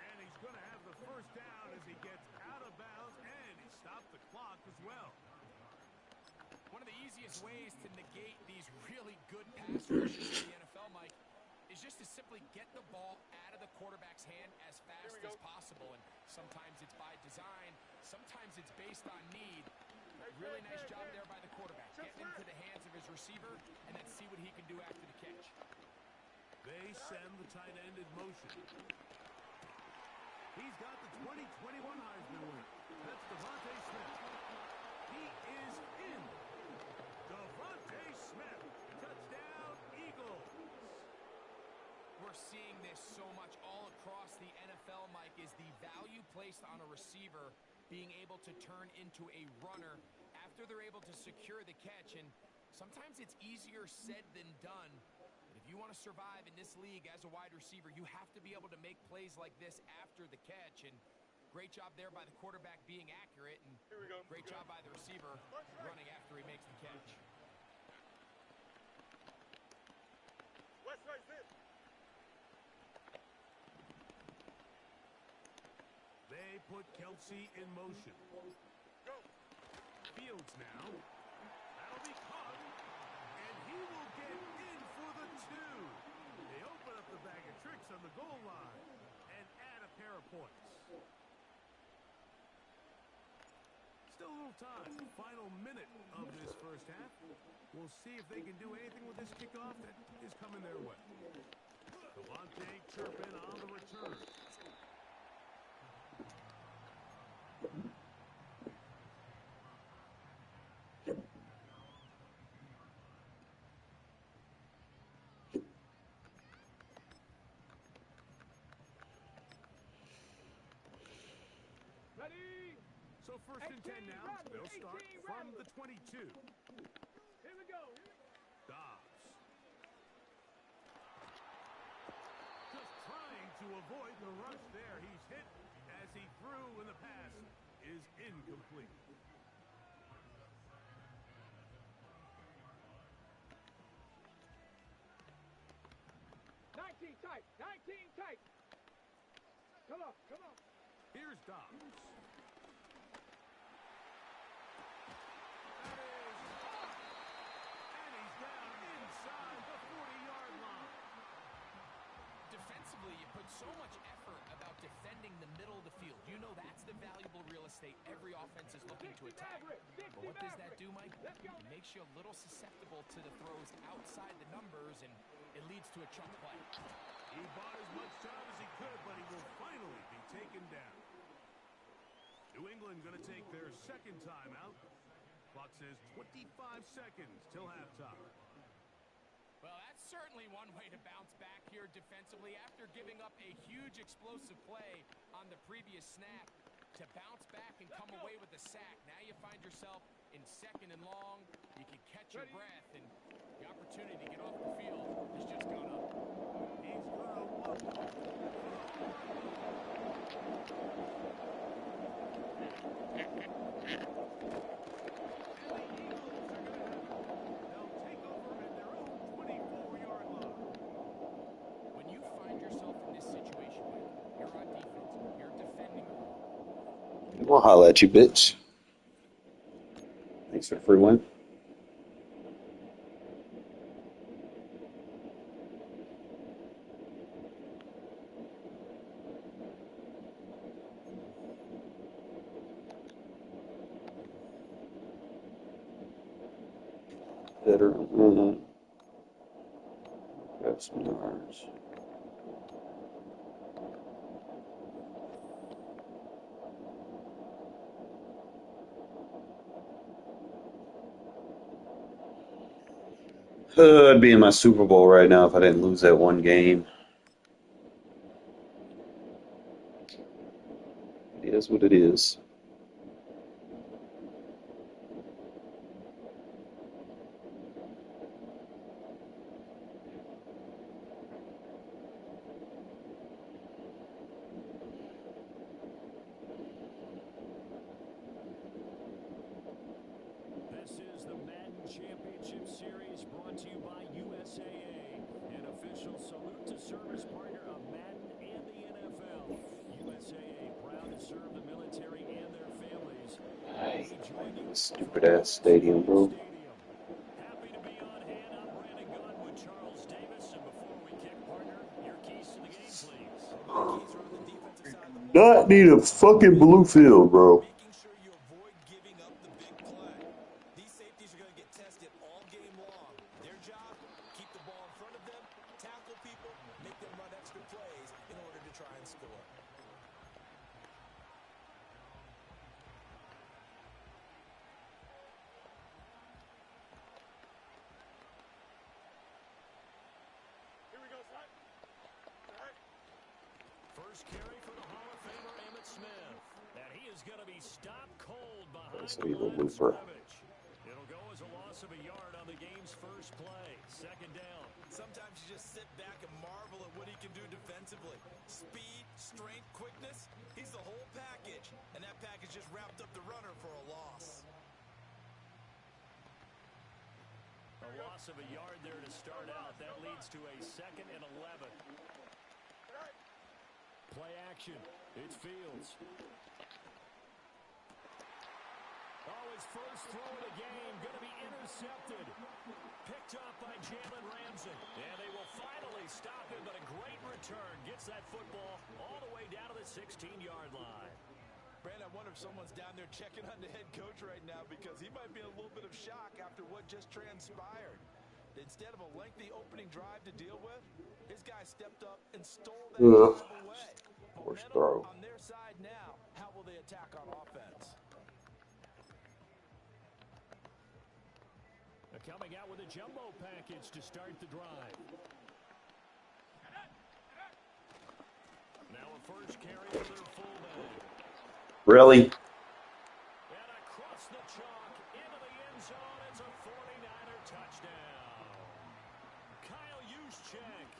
[SPEAKER 7] And he's going to have the first down as he gets out of bounds, and he stopped the clock as well.
[SPEAKER 6] One of the easiest ways to negate these really good pass rushers in the NFL, Mike, is just to simply get the ball out of the quarterback's hand as fast as possible. And sometimes it's by design, sometimes it's based on need. Really nice job there by the quarterback. Get into the hands of his receiver and then see what he can do after the catch.
[SPEAKER 7] They send the tight end in motion. He's got the 2021 Heisman winner. That's Devontae Smith. He is in. Devontae Smith. Touchdown, Eagles.
[SPEAKER 6] We're seeing this so much all across the NFL, Mike, is the value placed on a receiver being able to turn into a runner after they're able to secure the catch. And sometimes it's easier said than done. But if you want to survive in this league as a wide receiver, you have to be able to make plays like this after the catch. And great job there by the quarterback being accurate, and great job by the receiver running after he makes the catch.
[SPEAKER 2] West side zip.
[SPEAKER 7] They put Kelsey in motion.
[SPEAKER 2] Go.
[SPEAKER 7] Fields now. That'll be caught. And he will get in for the 2. They open up the bag of tricks on the goal line and add a pair of points. Still a little time. Final minute of this first half. We'll see if they can do anything with this kickoff that is coming their way. Devontae Turpin on the return.
[SPEAKER 5] Ready?
[SPEAKER 7] So first and 10 now. They'll start from the 22.
[SPEAKER 5] Here we go.
[SPEAKER 7] Dobbs. Just trying to avoid the rush there. He's hit as he threw when the pass is incomplete.
[SPEAKER 5] Tight. 19 tight. Come on.
[SPEAKER 7] Here's Dobbs. That is caught. And he's down inside the 40-yard line.
[SPEAKER 6] Defensively, you put so much effort about defending the middle of the field. You know that's the valuable real estate every offense is looking to attack. But what does that do, Mike? It makes you a little susceptible to the throws outside the numbers, and it leads to a chunk play.
[SPEAKER 7] He bought as much time as he could, but he will finally be taken down. New England going to take their second timeout. Clock says 25 seconds till halftime.
[SPEAKER 6] Well, that's certainly one way to bounce back here defensively after giving up a huge explosive play on the previous snap. To bounce back and come away with a sack. Now you find yourself in second and long. You can catch your breath, and the opportunity to get off the field has just gone up.
[SPEAKER 7] He's going to look for the
[SPEAKER 6] When you find yourself in this situation, you're on defense, you're defending.
[SPEAKER 4] I'll holler at you, bitch. Thanks for the free win. Better. Grab some yards. I'd be in my Super Bowl right now if I didn't lose that one game. It is what it is.
[SPEAKER 1] This is the Madden Championship Series brought to you by USAA, an official salute to service partner of Madden and the NFL. USAA, proud to serve the military and their families. We join you
[SPEAKER 4] Stupid ass stadium, bro.
[SPEAKER 1] Happy to be on hand. I'm Brandon Gunn with Charles Davis. And before we kick, partner, your keys to the game, please.
[SPEAKER 3] The keys are on the defensive side of the ball.
[SPEAKER 4] Not need a fucking blue field, bro.
[SPEAKER 3] Making sure you avoid giving up the big play. These safeties are going to get tested all game long. Their job, keep the ball in front of them, tackle people, make them run extra plays in order to try and score.
[SPEAKER 2] Here we go, son. All right.
[SPEAKER 1] First carry for the Hall of Famer Emmitt Smith. And he is going to be stopped cold behind
[SPEAKER 4] That's
[SPEAKER 1] the
[SPEAKER 4] an evil
[SPEAKER 1] line of
[SPEAKER 4] looper.
[SPEAKER 1] scrimmage. It'll go as a loss of a yard on the game's first play. Second down.
[SPEAKER 3] Sometimes you just sit back and marvel at what he can do defensively. Speed, strength, quickness, he's the whole package. And that package just wrapped up the runner for a loss.
[SPEAKER 1] A loss of a yard there to start out. That leads to a 2nd and 11. Play action. It's Fields. Oh, his first throw of the game going to be intercepted. Picked up by Jalen Ramsey. And they will finally stop him, but a great return. Gets that football all the way down to the 16-yard line.
[SPEAKER 3] Brandon, I wonder if someone's down there checking on the head coach right now because he might be in a little bit of shock after what just transpired. Instead of a lengthy opening drive to deal with, his guy stepped up and stole that drive away.
[SPEAKER 4] Forced
[SPEAKER 3] Momentum
[SPEAKER 4] throw.
[SPEAKER 3] on their side now. How will they attack on offense?
[SPEAKER 1] Coming out with a jumbo package to start the drive. Now a first carry for their fullback.
[SPEAKER 4] Really?
[SPEAKER 1] And across the chalk into the end zone. It's a 49er touchdown. Kyle Juszczyk,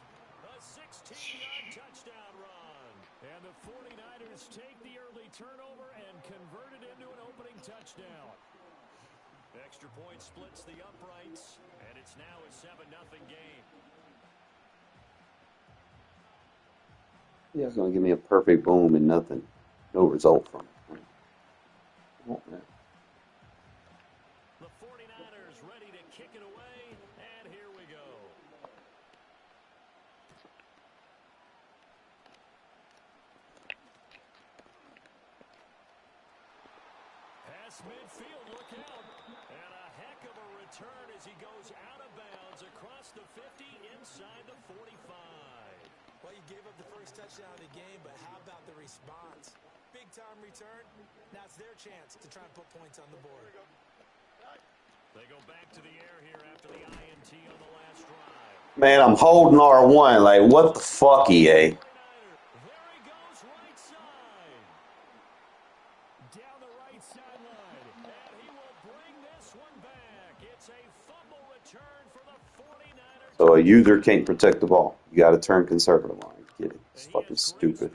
[SPEAKER 1] a 16-yard touchdown run. And the 49ers take the early turnover and convert it into an opening touchdown. Extra point splits the uprights, and it's now a 7-0 game.
[SPEAKER 4] Yeah, it's gonna give me a perfect boom and nothing. No result from it. Oh, man.
[SPEAKER 1] The 49ers ready to kick it away, and here we go. across midfield. Look out. And a heck of a return as he goes out of bounds across the 50 inside the 45.
[SPEAKER 3] Well, you gave up the first touchdown of the game, but how about the response? Big-time return. Now it's their chance to try and put points on the board.
[SPEAKER 1] They go back to the air here after the INT on the last drive.
[SPEAKER 4] Man, I'm holding R1. Like, what the fuck, EA?
[SPEAKER 1] There he goes, right side. Down the right sideline. And he will bring this one back. It's a fumble return for the 49ers.
[SPEAKER 4] So a user can't protect the ball. You got to turn conservative on it. Get it? It's fucking stupid.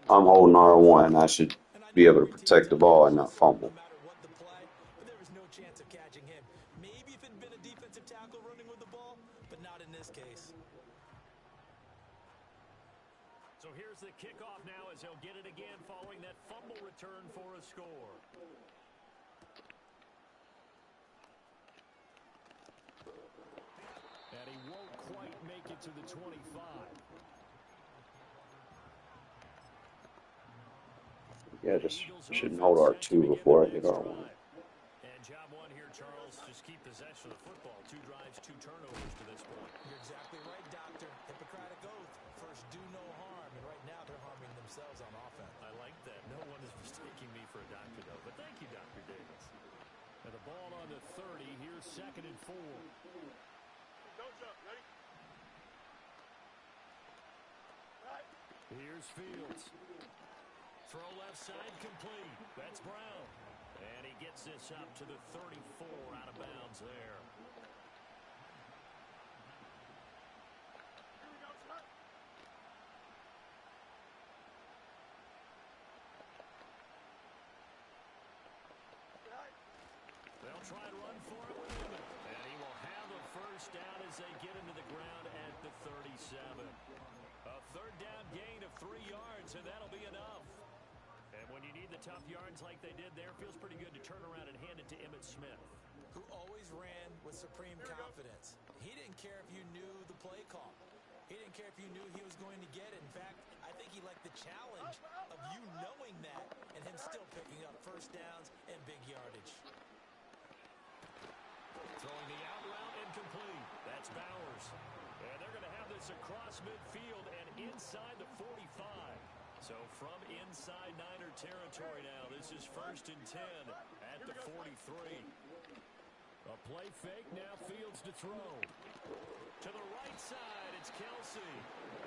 [SPEAKER 4] I'm holding R1. I should be able to protect the ball and not fumble.
[SPEAKER 3] No matter what the play, but there was no chance of catching him. Maybe if it had been a defensive tackle running with the ball, but not in this case.
[SPEAKER 1] So here's the kickoff now as he'll get it again following that fumble return for a score. And he won't quite make it to the 25.
[SPEAKER 4] Yeah, just shouldn't hold R2 before I hit R1.
[SPEAKER 1] And job one here, Charles. Just keep possession of the football. 2 drives, 2 turnovers to this point.
[SPEAKER 3] You're exactly right, Doctor. Hippocratic oath. First, do no harm. And right now, they're harming themselves on offense.
[SPEAKER 1] I like that. No one is mistaking me for a doctor, though. But thank you, Dr. Davis. And the ball on the 30. Here's 2nd and 4.
[SPEAKER 2] Don't jump. Ready? Right.
[SPEAKER 1] Here's Fields. Throw left side complete. That's Brown. And he gets this up to the 34 out of bounds there.
[SPEAKER 2] Here we go, son. Right.
[SPEAKER 1] They'll try and run for it with him. And he will have the first down as they get into the ground at the 37. A 3rd down gain of 3 yards, and that'll be enough. And when you need the tough yards like they did there, feels pretty good to turn around and hand it to Emmitt Smith.
[SPEAKER 3] Who always ran with supreme confidence. He didn't care if you knew the play call. He didn't care if you knew he was going to get it. In fact, I think he liked the challenge of you knowing that and him still picking up first downs and big yardage.
[SPEAKER 1] Throwing the out route incomplete. That's Bowers. And they're going to have this across midfield and inside the 45. So from inside Niner territory now, this is 1st and 10 at the 43. A play fake, now Fields to throw. To the right side, it's Kelsey.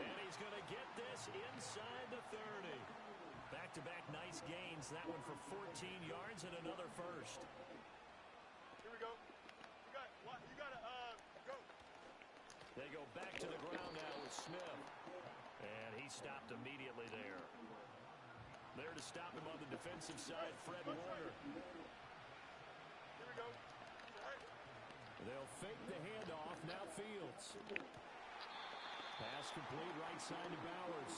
[SPEAKER 1] And he's going to get this inside the 30. Back-to-back nice gains. That one for 14 yards and another first.
[SPEAKER 2] Here we go. You got to go.
[SPEAKER 1] They go back to the ground now with Smith. And he stopped immediately there. There to stop him on the defensive side, Fred Warner.
[SPEAKER 2] Here we go. Right.
[SPEAKER 1] They'll fake the handoff, now Fields. Pass complete, right side to Bowers.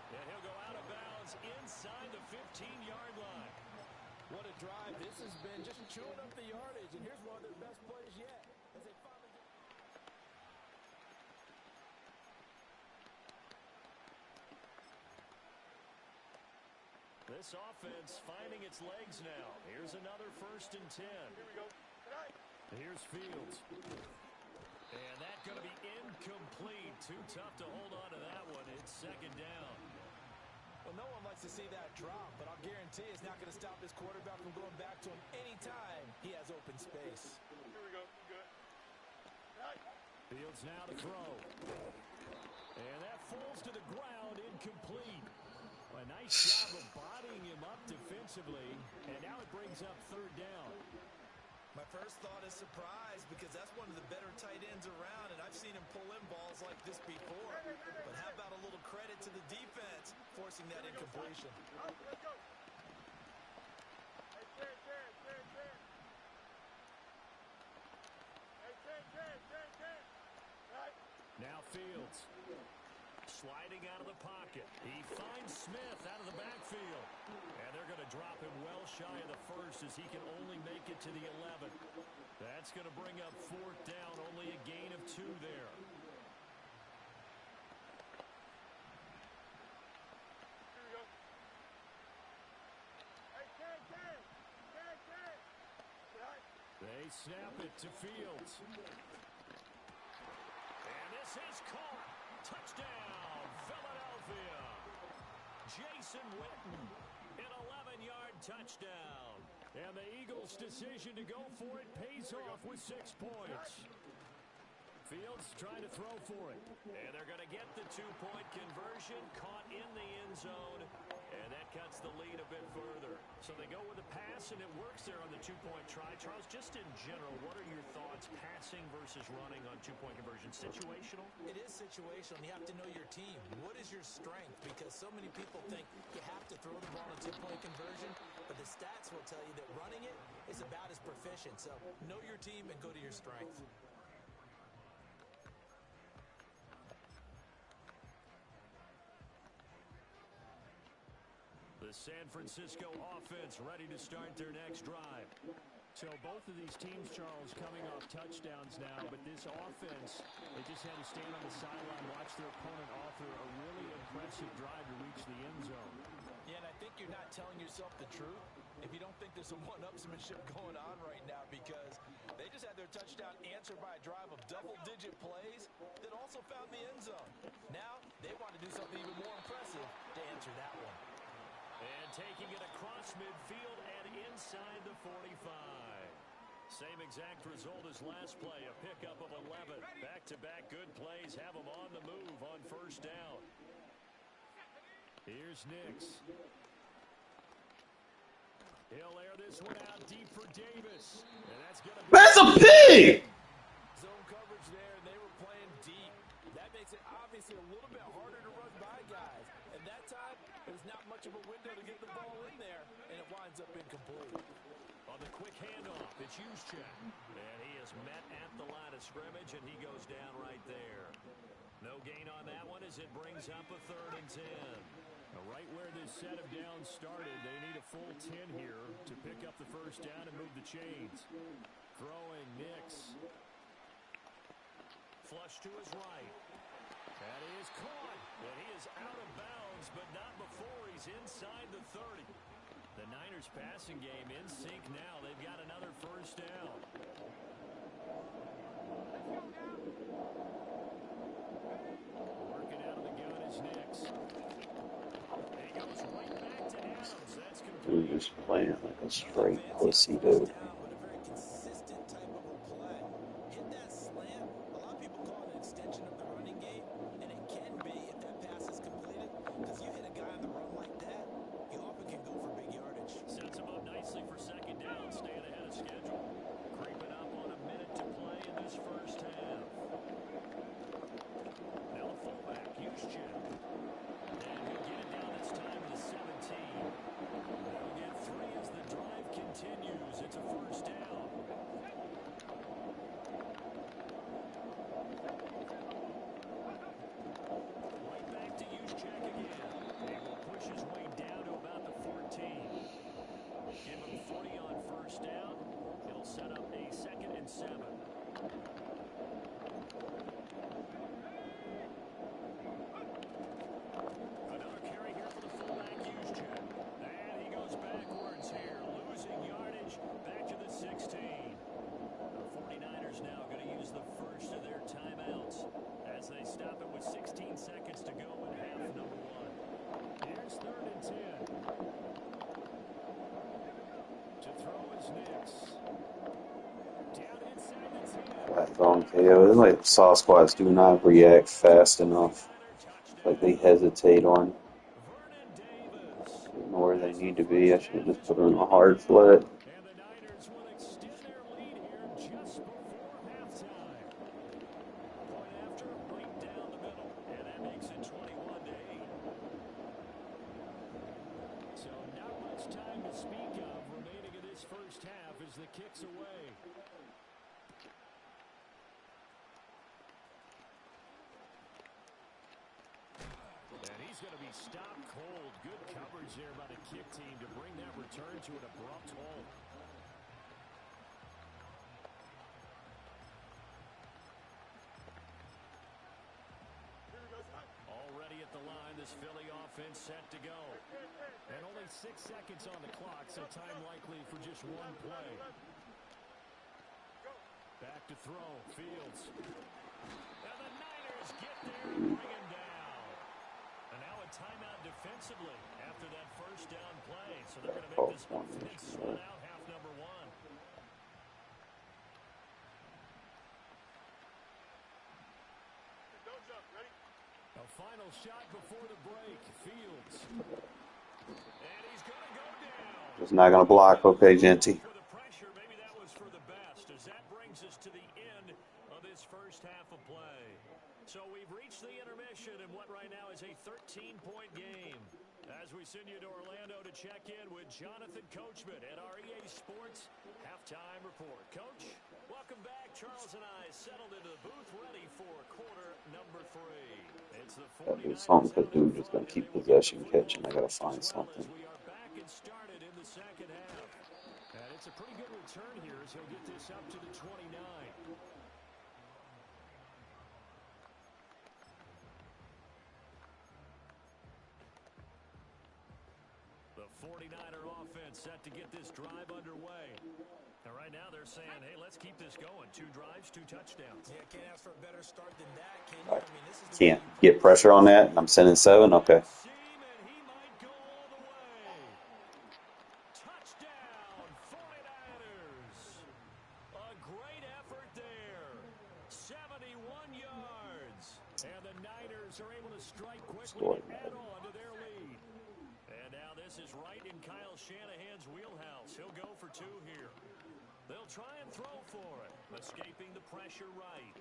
[SPEAKER 1] And he'll go out of bounds inside the 15-yard line.
[SPEAKER 6] What a drive this has been, just chewing up the yardage. And here's one of their best plays yet. As they finally get...
[SPEAKER 1] This offense finding its legs now. Here's another 1st and 10.
[SPEAKER 2] Here we go. Right.
[SPEAKER 1] Here's Fields. And that's going to be incomplete. Too tough to hold on to that one. It's 2nd down.
[SPEAKER 3] Well, no one likes to see that drop, but I'll guarantee it's not going to stop his quarterback from going back to him anytime he has open space.
[SPEAKER 2] Here we go. Good. Right.
[SPEAKER 1] Fields now to throw. And that falls to the ground, incomplete. A nice job of bodying him up defensively, and now it brings up 3rd down.
[SPEAKER 3] My first thought is surprise because that's one of the better tight ends around, and I've seen him pull in balls like this before. But how about a little credit to the defense forcing that incompletion?
[SPEAKER 2] Let's go. Hey, Terry. Hey, Terry. Right.
[SPEAKER 1] Now Fields. Sliding out of the pocket. He finds Smith out of the backfield. And they're going to drop him well shy of the first as he can only make it to the 11. That's going to bring up 4th down. Only a gain of 2 there.
[SPEAKER 2] Here we go. Hey,
[SPEAKER 1] snap it to Fields. And this is caught. Touchdown, Philadelphia. Jason Witten, an 11-yard touchdown. And the Eagles' decision to go for it pays off with 6 points. Fields trying to throw for it. And they're going to get the 2-point conversion, caught in the end zone. And that cuts the lead a bit further. So they go with a pass, and it works there on the 2-point try. Charles, just in general, what are your thoughts passing versus running on 2-point conversion? Situational?
[SPEAKER 3] It is situational. You have to know your team. What is your strength? Because so many people think you have to throw the ball in a 2-point conversion, but the stats will tell you that running it is about as proficient. So know your team and go to your strength.
[SPEAKER 1] The San Francisco offense ready to start their next drive.
[SPEAKER 8] So both of these teams, Charles, coming off touchdowns now, but this offense, they just had to stand on the sideline, watch their opponent offer a really impressive drive to reach the end zone.
[SPEAKER 3] Yeah, and I think you're not telling yourself the truth if you don't think there's some one-upsmanship going on right now, because they just had their touchdown answered by a drive of double-digit plays that also found the end zone. Now they want to do something even more impressive to answer that one.
[SPEAKER 1] And taking it across midfield and inside the 45. Same exact result as last play, a pickup of 11. Back-to-back good plays have them on the move on first down. Here's Nix. He'll air this one out deep for Davis. And that's going to be...
[SPEAKER 4] That's a pig!
[SPEAKER 3] Zone coverage there, and they were playing deep. That makes it obviously a little bit harder to run by guys. And that time, there's not much of a window to get the ball in there, and it winds up incomplete.
[SPEAKER 1] On the quick handoff, it's Juszczyk. And he is met at the line of scrimmage, and he goes down right there. No gain on that one as it brings up a 3rd and 10.
[SPEAKER 8] Now, right where this set of downs started, they need a full 10 here to pick up the first down and move the chains.
[SPEAKER 1] Throwing Nix. Flush to his right. That is caught. And he is out of bounds, but not before he's inside the 30. The Niners passing game in sync now. They've got another first down. Working out of the gun is Nix. And he goes right back to Adams. That's complete.
[SPEAKER 4] We're just playing like a straight pussy, dude. On KO. It's like Sasquatch do not react fast enough. Like they hesitate on getting where they need to be. I should have just put them in a hard flat.
[SPEAKER 1] And the Niners will extend their lead here just before halftime. Point after, right down the middle. And that makes it 21-8. So not much time to speak of remaining in this first half as the kick's away. Going to be stopped cold. Good coverage there by the kick team to bring that return to an abrupt halt. Already at the line, this Philly offense set to go. And only 6 seconds on the clock, so time likely for just one play.
[SPEAKER 8] back to throw. Fields. And the Niners get there and bring him down. And now a timeout defensively after that first down play. So they're going to make this offense sweat out half number one.
[SPEAKER 2] Don't jump. Ready?
[SPEAKER 8] A final shot before the break. Fields. And he's going to go down.
[SPEAKER 4] Just not gonna block. Okay, Genty.
[SPEAKER 8] For the pressure, maybe that was for the best, as that brings us to the end of this first half of play. So we've reached the intermission in what right now is a 13-point game. As we send you to Orlando to check in with Jonathan Coachman at our EA Sports Halftime Report. Coach, welcome back. Charles and I settled into the booth ready for quarter number 3. It's the
[SPEAKER 4] Gotta do
[SPEAKER 8] 49ers
[SPEAKER 4] something because
[SPEAKER 8] out in
[SPEAKER 4] dude just gonna
[SPEAKER 8] front, and
[SPEAKER 4] keep
[SPEAKER 8] they will get the
[SPEAKER 4] possession
[SPEAKER 8] football
[SPEAKER 4] catching. I gotta
[SPEAKER 8] as
[SPEAKER 4] find
[SPEAKER 8] well
[SPEAKER 4] something.
[SPEAKER 8] as we are back and started in the second half. And it's a pretty good return here as he'll get this up to the 29. The 49er offense set to get this drive underway. And right now they're saying, hey, let's keep this going. 2 drives, 2 touchdowns.
[SPEAKER 3] Yeah, can't ask for a better start than that, can you? I mean, this is the
[SPEAKER 4] Can't
[SPEAKER 3] way you
[SPEAKER 4] get pressure on that, and I'm sending 7. Okay.
[SPEAKER 8] Seam, and he might go all the way. Touchdown, 49ers. A great effort there. 71 yards. And the Niners are able to strike quickly to add on to their lead. And now this is right in Kyle Shanahan's wheelhouse. He'll go for 2 here. They'll try and throw for it. Escaping the pressure right.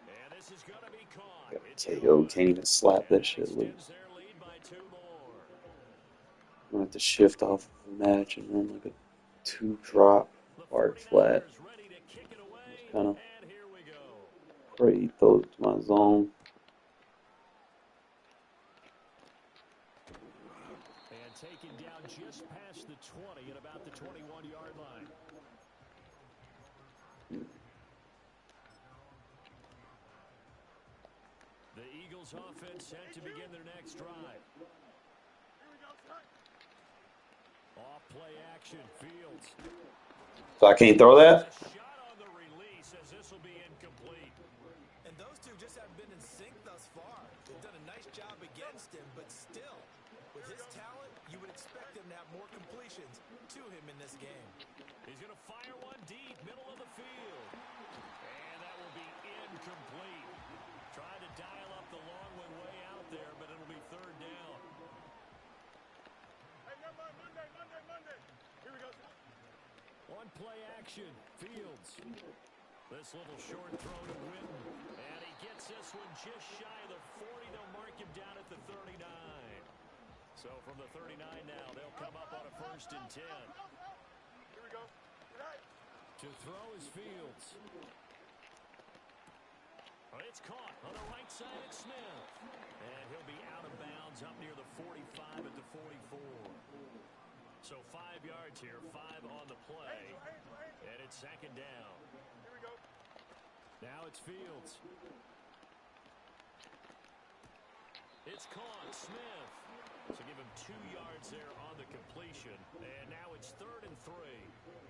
[SPEAKER 8] And this is going to be caught. It's
[SPEAKER 4] Teo
[SPEAKER 8] good.
[SPEAKER 4] can't even slap that shit
[SPEAKER 8] Extends
[SPEAKER 4] loose.
[SPEAKER 8] their lead by 2 more.
[SPEAKER 4] I'm gonna have to shift off of a match and run like a 2-drop
[SPEAKER 8] The
[SPEAKER 4] hard flat.
[SPEAKER 8] 49ers ready to kick it away.
[SPEAKER 4] Just kind of
[SPEAKER 8] And here we go.
[SPEAKER 4] pray he throws it to my zone.
[SPEAKER 8] And taken down just past the 20 at about the 21-yard line. The Eagles offense set to begin their next drive.
[SPEAKER 2] Here we go, son.
[SPEAKER 8] Off play action, Fields.
[SPEAKER 4] So I can't throw that?
[SPEAKER 8] A shot on the release as this will be incomplete.
[SPEAKER 3] And those two just haven't been in sync thus far. They've done a nice job against him, but still, with his talent, you would expect him to have more completions to him in this game.
[SPEAKER 8] He's going to fire one deep, middle of the field. And that will be incomplete. Trying to dial up the long one way out there, but it'll be 3rd down.
[SPEAKER 2] Hey, never mind. Monday. Here we go, son.
[SPEAKER 8] One play action, Fields. This little short throw to Witten. And he gets this one just shy of the 40. They'll mark him down at the 39. So from the 39 now, they'll come up on a 1st and 10.
[SPEAKER 2] Here we go. Right.
[SPEAKER 8] To throw is Fields. It's caught on the right side at Smith. And he'll be out of bounds up near the 45 at the 44. So 5 yards here, 5 on the play. And it's 2nd down.
[SPEAKER 2] Here we go.
[SPEAKER 8] Now it's Fields. It's caught, Smith. So give him 2 yards there on the completion. And now it's 3rd and 3.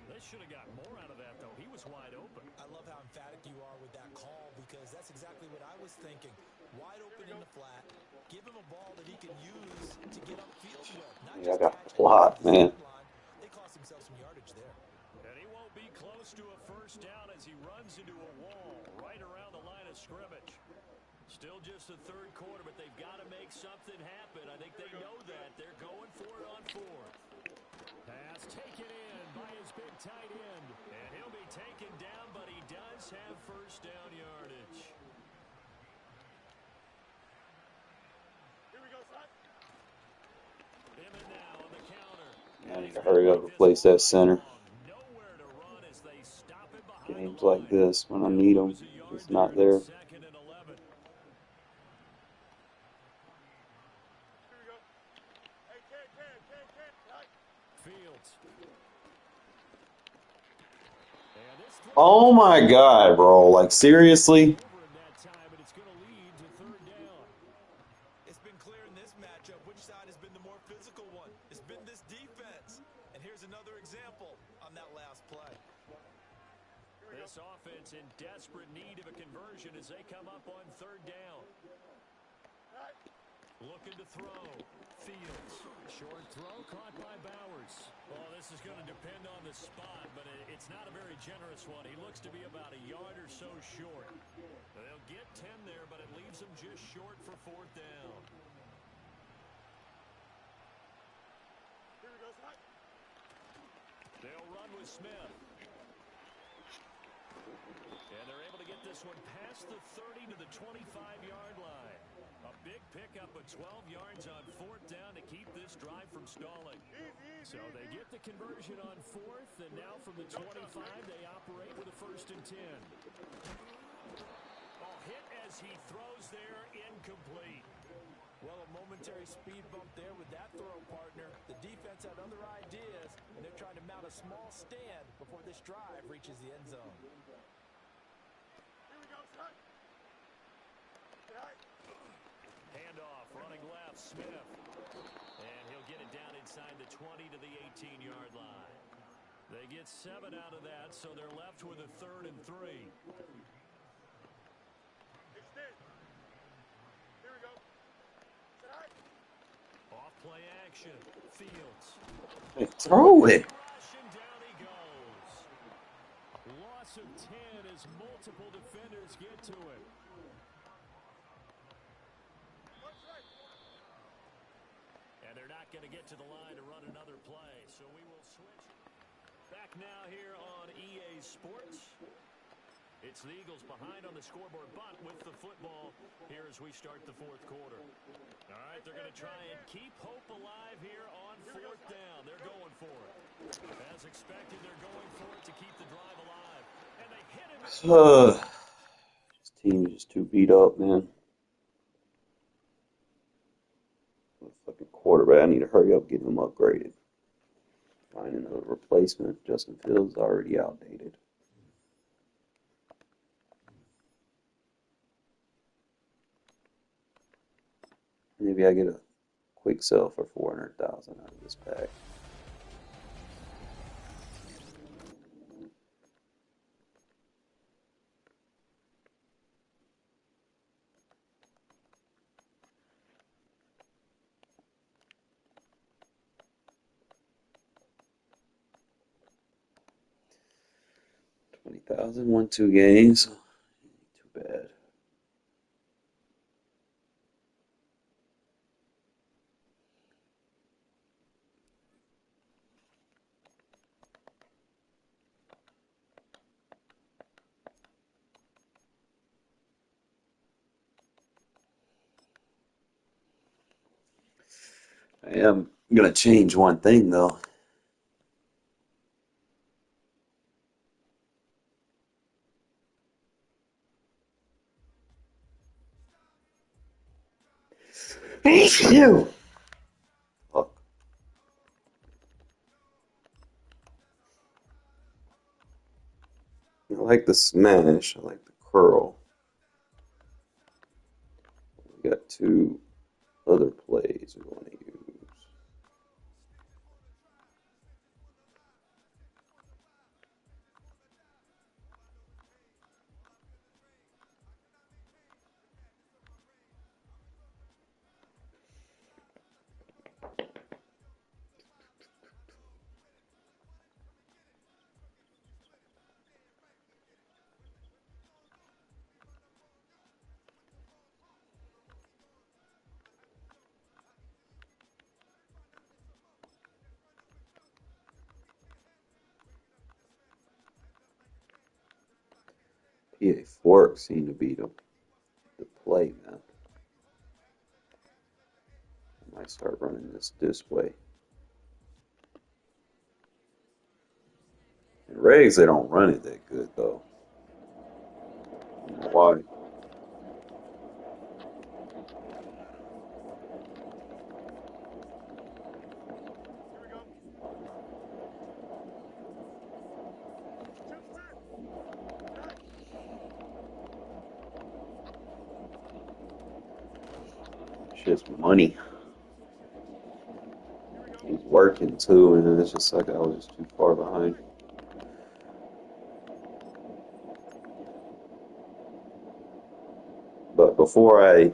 [SPEAKER 8] They should have got more out of that, though. He was wide open.
[SPEAKER 3] I love how emphatic you are with that call because that's exactly what I was thinking. Wide open in the flat. Give him a ball that he can use to get upfield with. Not
[SPEAKER 4] Yeah, I
[SPEAKER 3] just
[SPEAKER 4] got
[SPEAKER 3] catch it
[SPEAKER 4] plot,
[SPEAKER 3] at the
[SPEAKER 4] man.
[SPEAKER 3] sideline. They cost themselves some yardage there.
[SPEAKER 8] And he won't be close to a 1st down as he runs into a wall right around the line of scrimmage. Still just the 3rd quarter, but they've got to make something happen. I think they know that. They're going for it on 4th. Pass taken in by his big tight end. And he'll be taken down, but he does have 1st down yardage.
[SPEAKER 2] Here we go, son.
[SPEAKER 8] Him and now on the counter.
[SPEAKER 4] I need to hurry up and replace that center.
[SPEAKER 8] Nowhere to run as they stop him behind
[SPEAKER 4] Games
[SPEAKER 8] the
[SPEAKER 4] like
[SPEAKER 8] line.
[SPEAKER 4] this, when I need them, it's not there.
[SPEAKER 8] 2nd and 11.
[SPEAKER 2] Here we go. Hey, Ken. Right.
[SPEAKER 8] Fields. And this throw
[SPEAKER 4] Oh my god, bro. Like, seriously?
[SPEAKER 8] over in that time, and it's going to lead to 3rd down.
[SPEAKER 3] It's been clear in this matchup which side has been the more physical one. It's been this defense. And here's another example on that last play.
[SPEAKER 8] This offense in desperate come up on third down. Looking to throw. Fields. Short throw caught by Bowers. Well, this is going to depend on the spot, but it's not a very generous one. He looks to be about a yard or so short. They'll get 10 there, but it leaves them just short for fourth down.
[SPEAKER 2] Here we go, Scott.
[SPEAKER 8] They'll run with Smith. And they're able to get this one past the 30 to the 25-yard line. A big pickup of 12 yards on fourth down to keep this drive from stalling. So they get the conversion on fourth, and now from the 25, they operate with a 1st and 10. Oh, hit as he throws there, incomplete.
[SPEAKER 3] Well, a momentary speed bump there with that throw, partner. The defense had other ideas, and they're trying to mount a small stand before this drive reaches the end zone.
[SPEAKER 2] Here we go, Scott.
[SPEAKER 8] Handoff, running left, Smith. And he'll get it down inside the 20 to the 18-yard line. They get 7 out of that, so they're left with a 3rd and 3.
[SPEAKER 2] Extend. Here we go. Scott.
[SPEAKER 8] Off play action. Fields.
[SPEAKER 4] Hey, throw it.
[SPEAKER 8] Rushing down he goes. Loss of 10 as multiple defenders get to it. And they're not going to get to the line to run another play, so we will switch. Back now here on EA Sports. It's the Eagles behind on the scoreboard, but with the football here as we start the fourth quarter. All right, they're going to try and keep hope alive here on fourth down. They're going for it. As expected, they're going for it to keep the drive alive. And they hit him.
[SPEAKER 4] This team is just too beat up, man. Fucking quarterback. I need to hurry up, get him upgraded. Find another replacement. Justin Fields is already outdated. Maybe I get a quick sell for $400,000 out of this pack. $20,000, won 2 games. Too bad. I am gonna change one thing though. You. Fuck. I like the smash. I like the curl. We got 2 other plays we want to use. PA Fork seemed to be the play, man. I might start running this way. In regs, they don't run it that good though. I don't know why.
[SPEAKER 2] Here we go.
[SPEAKER 4] Shit's money. He's working too, and it's just like I was just too far behind. But before I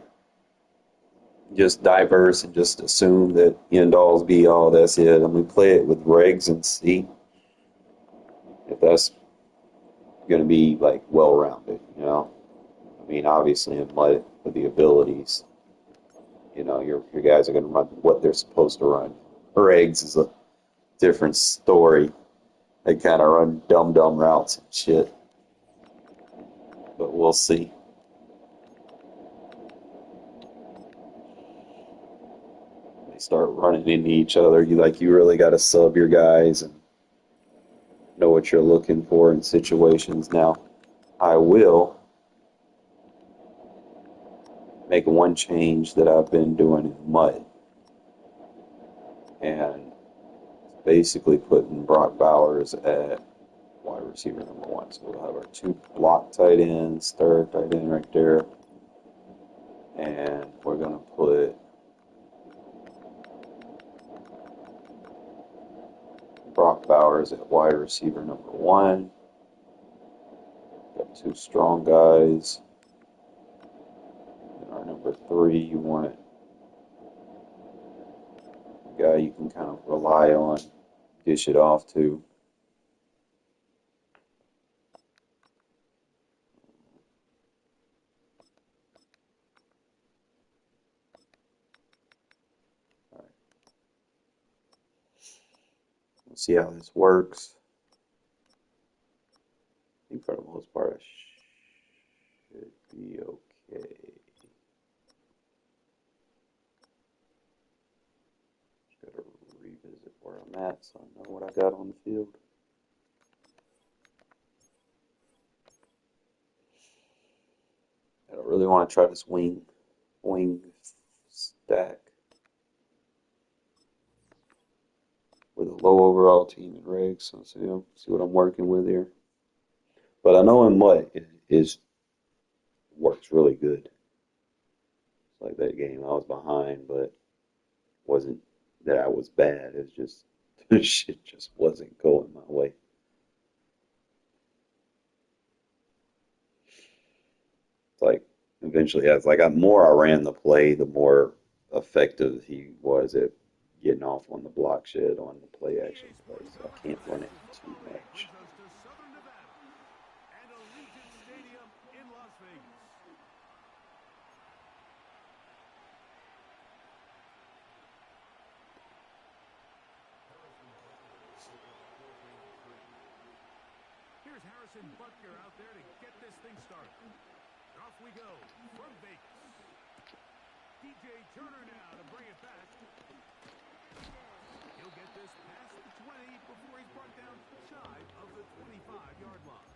[SPEAKER 4] just diverse and just assume that end alls be all, that's it, and we play it with regs and see if that's going to be like well rounded, you know. I mean, obviously in mud with the abilities, you know, your guys are going to run what they're supposed to run. Regs is a different story. They kind of run dumb routes and shit, but we'll see. They start running into each other. You really got to sub your guys and know what you're looking for in situations. Now, I will make one change that I've been doing in mud, and basically putting Brock Bowers at wide receiver number 1. So we'll have our 2 block tight ends, third tight end right there, and we're going to put Brock Bowers at wide receiver number 1. Got 2 strong guys. And our number 3, you want a guy you can kind of rely on, dish it off to. All right. We'll see how this works. I think for the most part, I should be okay. Just gotta revisit where I'm at so I know what I got on the field. I don't really want to try this wing stack with a low overall team in regs. So see what I'm working with here. But I know in mud it works really good. It's like that game, I was behind, but wasn't that I was bad. It's just shit just wasn't going my way. It's like eventually, as I got more I ran the play, the more effective he was at getting off on the block shed on the play action play. So I can't run it too much.
[SPEAKER 7] Brings us to Southern Nevada and Allegiant Stadium in Las Vegas. Here's Harrison Butker out there to get this thing started. Off we go from Vegas. DJ Turner now to bring it back. He'll get this past the 20 before he's brought down shy of the 25-yard line.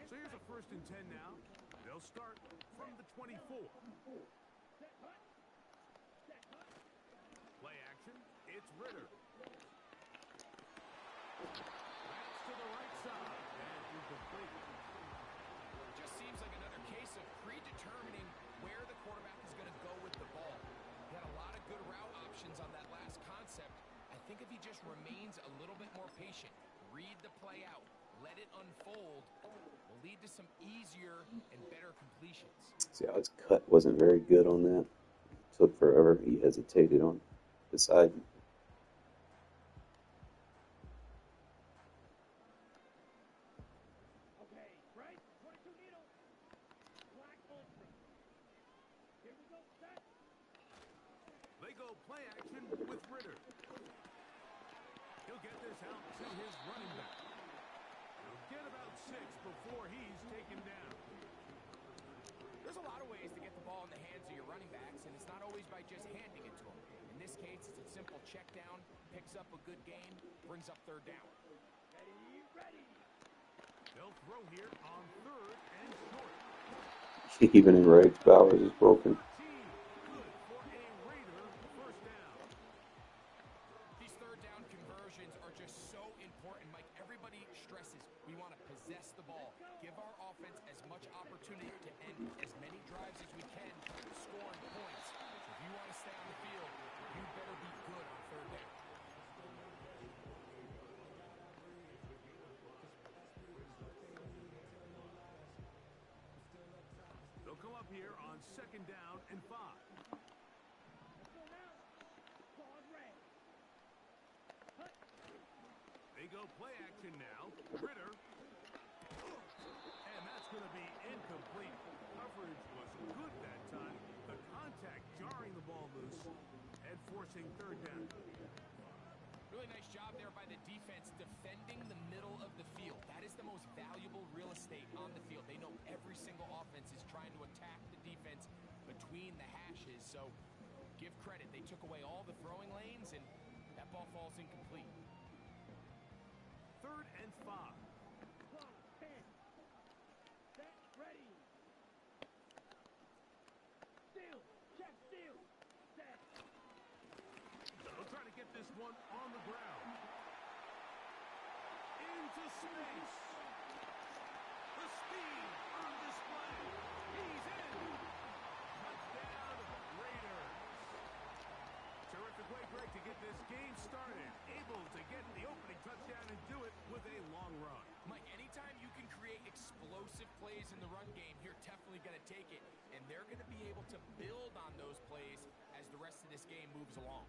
[SPEAKER 7] So here's a 1st and 10 now. They'll start from the 24. Play action. It's Ritter. That's to the right side. And incomplete.
[SPEAKER 6] Just seems like another case of predetermining where the quarterback is going to go with the ball. He had a lot of good route options on that last concept. I think if he just remains a little bit more patient, read the play out, let it unfold, will lead to some easier and better completions.
[SPEAKER 4] See how his cut wasn't very good on that. It took forever. He hesitated on deciding.
[SPEAKER 5] Okay, right? 22 needle. Black ultra. Here we go, set.
[SPEAKER 7] They go play action with Ritter. He'll get this out to his running back. He'll get about 6 before he's taken down.
[SPEAKER 6] There's a lot of ways to get the ball in the hands of your running backs, and it's not always by just handing it to them. In this case, it's as simple check down, picks up a good gain, brings up third down.
[SPEAKER 7] They'll throw here on third and short.
[SPEAKER 4] Even in Raid's Bowers is broken.
[SPEAKER 7] Good for a Raider first down.
[SPEAKER 6] These third down conversions are just so important, Mike. Everybody stresses we want to possess the ball, give our offense as much opportunity to end as many drives as we can, scoring points. So if you want to stay on the field, you better be good on third down.
[SPEAKER 7] They'll come up here on second down and 5. They go play action now. Ritter. And that's going to be incomplete. Coverage was good that time. The contact jarring the ball loose and forcing third down.
[SPEAKER 6] Really nice job there by the defense defending the middle of the field. That is the most valuable real estate on the field. They know every single offense is trying to attack the defense between the hashes. So give credit. They took away all the throwing lanes, and that ball falls incomplete.
[SPEAKER 7] Third and 5. They'll try to get this one on the ground. Into space. The speed on display. He's in. Touchdown, Raiders. Terrific way, Greg, to get this game started. Able to get the opening touchdown and do it with a long run.
[SPEAKER 6] Mike, anytime you can create explosive plays in the run game, you're definitely going to take it. And they're going to be able to build on those plays as the rest of this game moves along.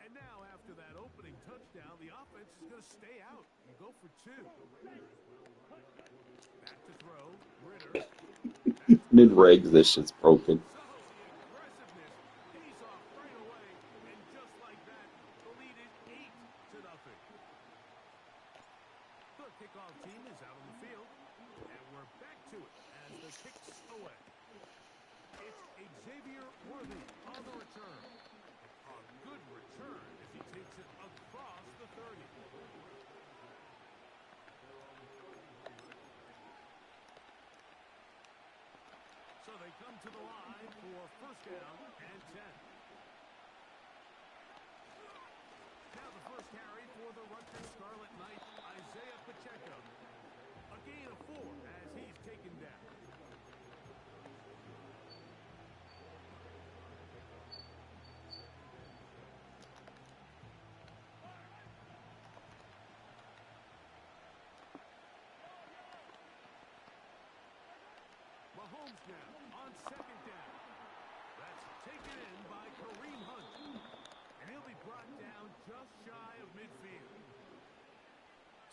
[SPEAKER 7] And now, after that opening touchdown, the offense is going to stay out and go for 2. Back to throw. Ritter.
[SPEAKER 4] Mid regs, this shit's broken.
[SPEAKER 7] So the aggressiveness pays off right away. And just like that, the lead is 8-0. The kickoff team is out on the field. And we're back to it as the kick's away. It's Xavier Worthy on the return. A good return as he takes it across the 30. So they come to the line for first down and 10. Now the first carry for the Rutgers Scarlet Knights, Isaiah Pacheco. A gain of 4 as he's taken down. Mahomes now on second down. That's taken in by Kareem Hunt. And he'll be brought down just shy of midfield.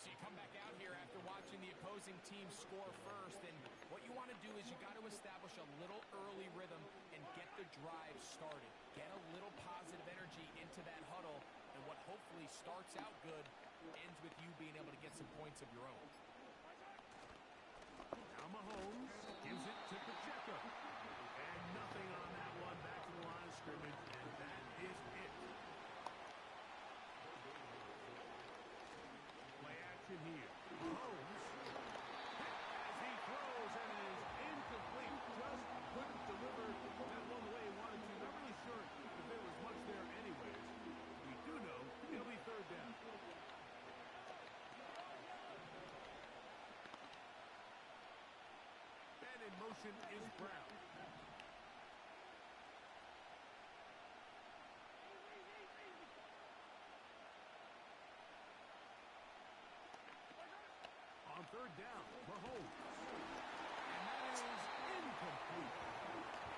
[SPEAKER 6] So you come back out here after watching the opposing team score first, and what you want to do is you got to establish a little early rhythm and get the drive started. Get a little positive energy into that huddle, and what hopefully starts out good ends with you being able to get some points of your own.
[SPEAKER 7] Now Mahomes gives it to Pacheco. And nothing on that one. Back to the line of scrimmage, and that is it. Play action here. Mahomes as he throws, and it is incomplete. Just couldn't deliver that one the way he wanted to. Not really sure if there was much there anyways. We do know it'll be third down. And in motion is Brown. On third down, Mahomes.
[SPEAKER 6] And that is incomplete.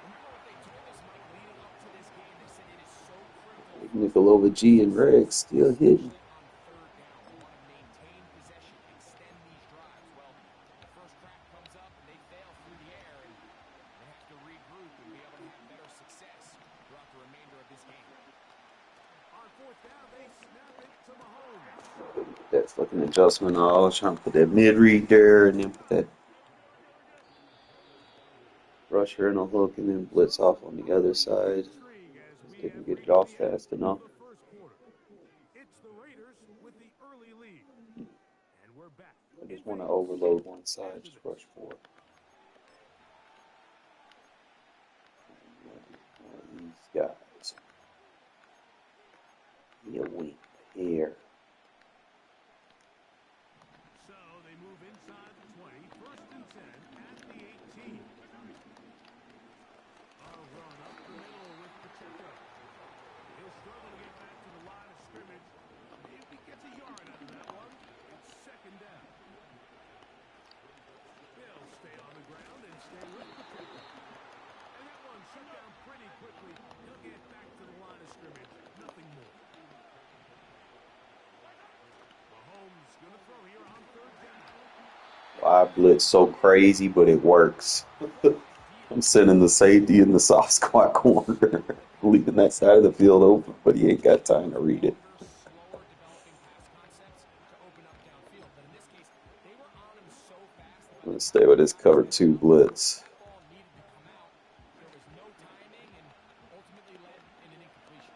[SPEAKER 6] Remember what they told us, Mike, leading up to this game? They said it is so critical.
[SPEAKER 4] Nicolova G and Rex still hitting.
[SPEAKER 6] On third down, we want to maintain possession, extend these drives. Well, the first crack comes up and they fail through the air, and they have to regroup and be able to have better success throughout the remainder of this game.
[SPEAKER 7] On fourth down, they snap it to Mahomes.
[SPEAKER 4] That fucking adjustment. I was trying to put that mid read there and then put that rusher in a hook and then blitz off on the other side.
[SPEAKER 7] Intrigue as we we
[SPEAKER 4] Didn't
[SPEAKER 7] have
[SPEAKER 4] get it
[SPEAKER 7] reached
[SPEAKER 4] off
[SPEAKER 7] the end
[SPEAKER 4] fast
[SPEAKER 7] of
[SPEAKER 4] enough.
[SPEAKER 7] the first quarter. It's the Raiders with the early lead. And we're back
[SPEAKER 4] I
[SPEAKER 7] in
[SPEAKER 4] just want to
[SPEAKER 7] Vegas
[SPEAKER 4] overload one side,
[SPEAKER 7] after
[SPEAKER 4] just
[SPEAKER 7] this.
[SPEAKER 4] rush 4. These guys. Yeah, wait here.
[SPEAKER 7] So they move inside the 20, first and 10 at the 18. A run up the middle with Pacheco. He'll struggle to get back to the line of scrimmage. Maybe gets a yard out of that one. It's second down. They'll stay on the ground and stay with Pacheco. And that one shut down pretty quickly. He'll get back to the line of scrimmage. Nothing more. Mahomes going to throw here on third down.
[SPEAKER 4] I blitz so crazy, but it works. I'm sending the safety in the soft squat corner, leaving that side of the field open, but he ain't got time to read it.
[SPEAKER 6] Slower developing pass concepts to open up downfield. But in this case, they were on him so fast.
[SPEAKER 4] I'm going to stay with this cover 2 blitz.
[SPEAKER 6] That ball needed to come out. There was no timing and ultimately led in an incompletion.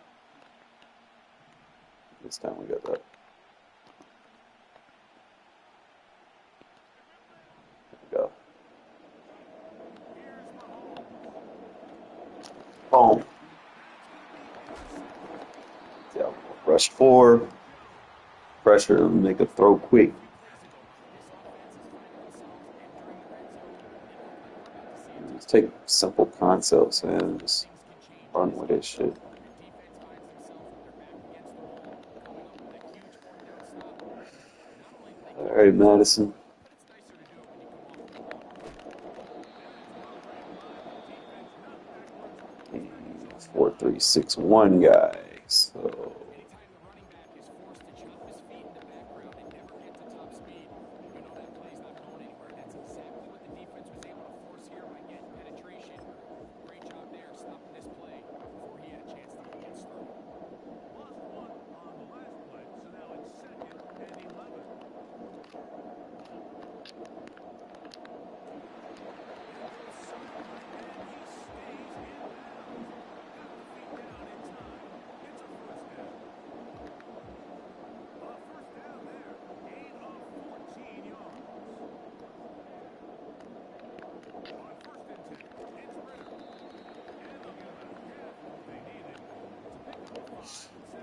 [SPEAKER 4] This time we got that. There we go. Boom. Yeah, rush 4. Pressure him, make a throw quick. Just take simple concepts and just run with this shit. All right, Madison. 4-3-6-1 guy. So
[SPEAKER 6] Anytime the running back is forced to chop his feet in the background and never get to top speed, you know that play's not going anywhere. That's exactly what the defense was able to force here by getting penetration. Great job there stopping this play before he had a chance to even get started.
[SPEAKER 7] Lost one on the last play, so now it's second and 11.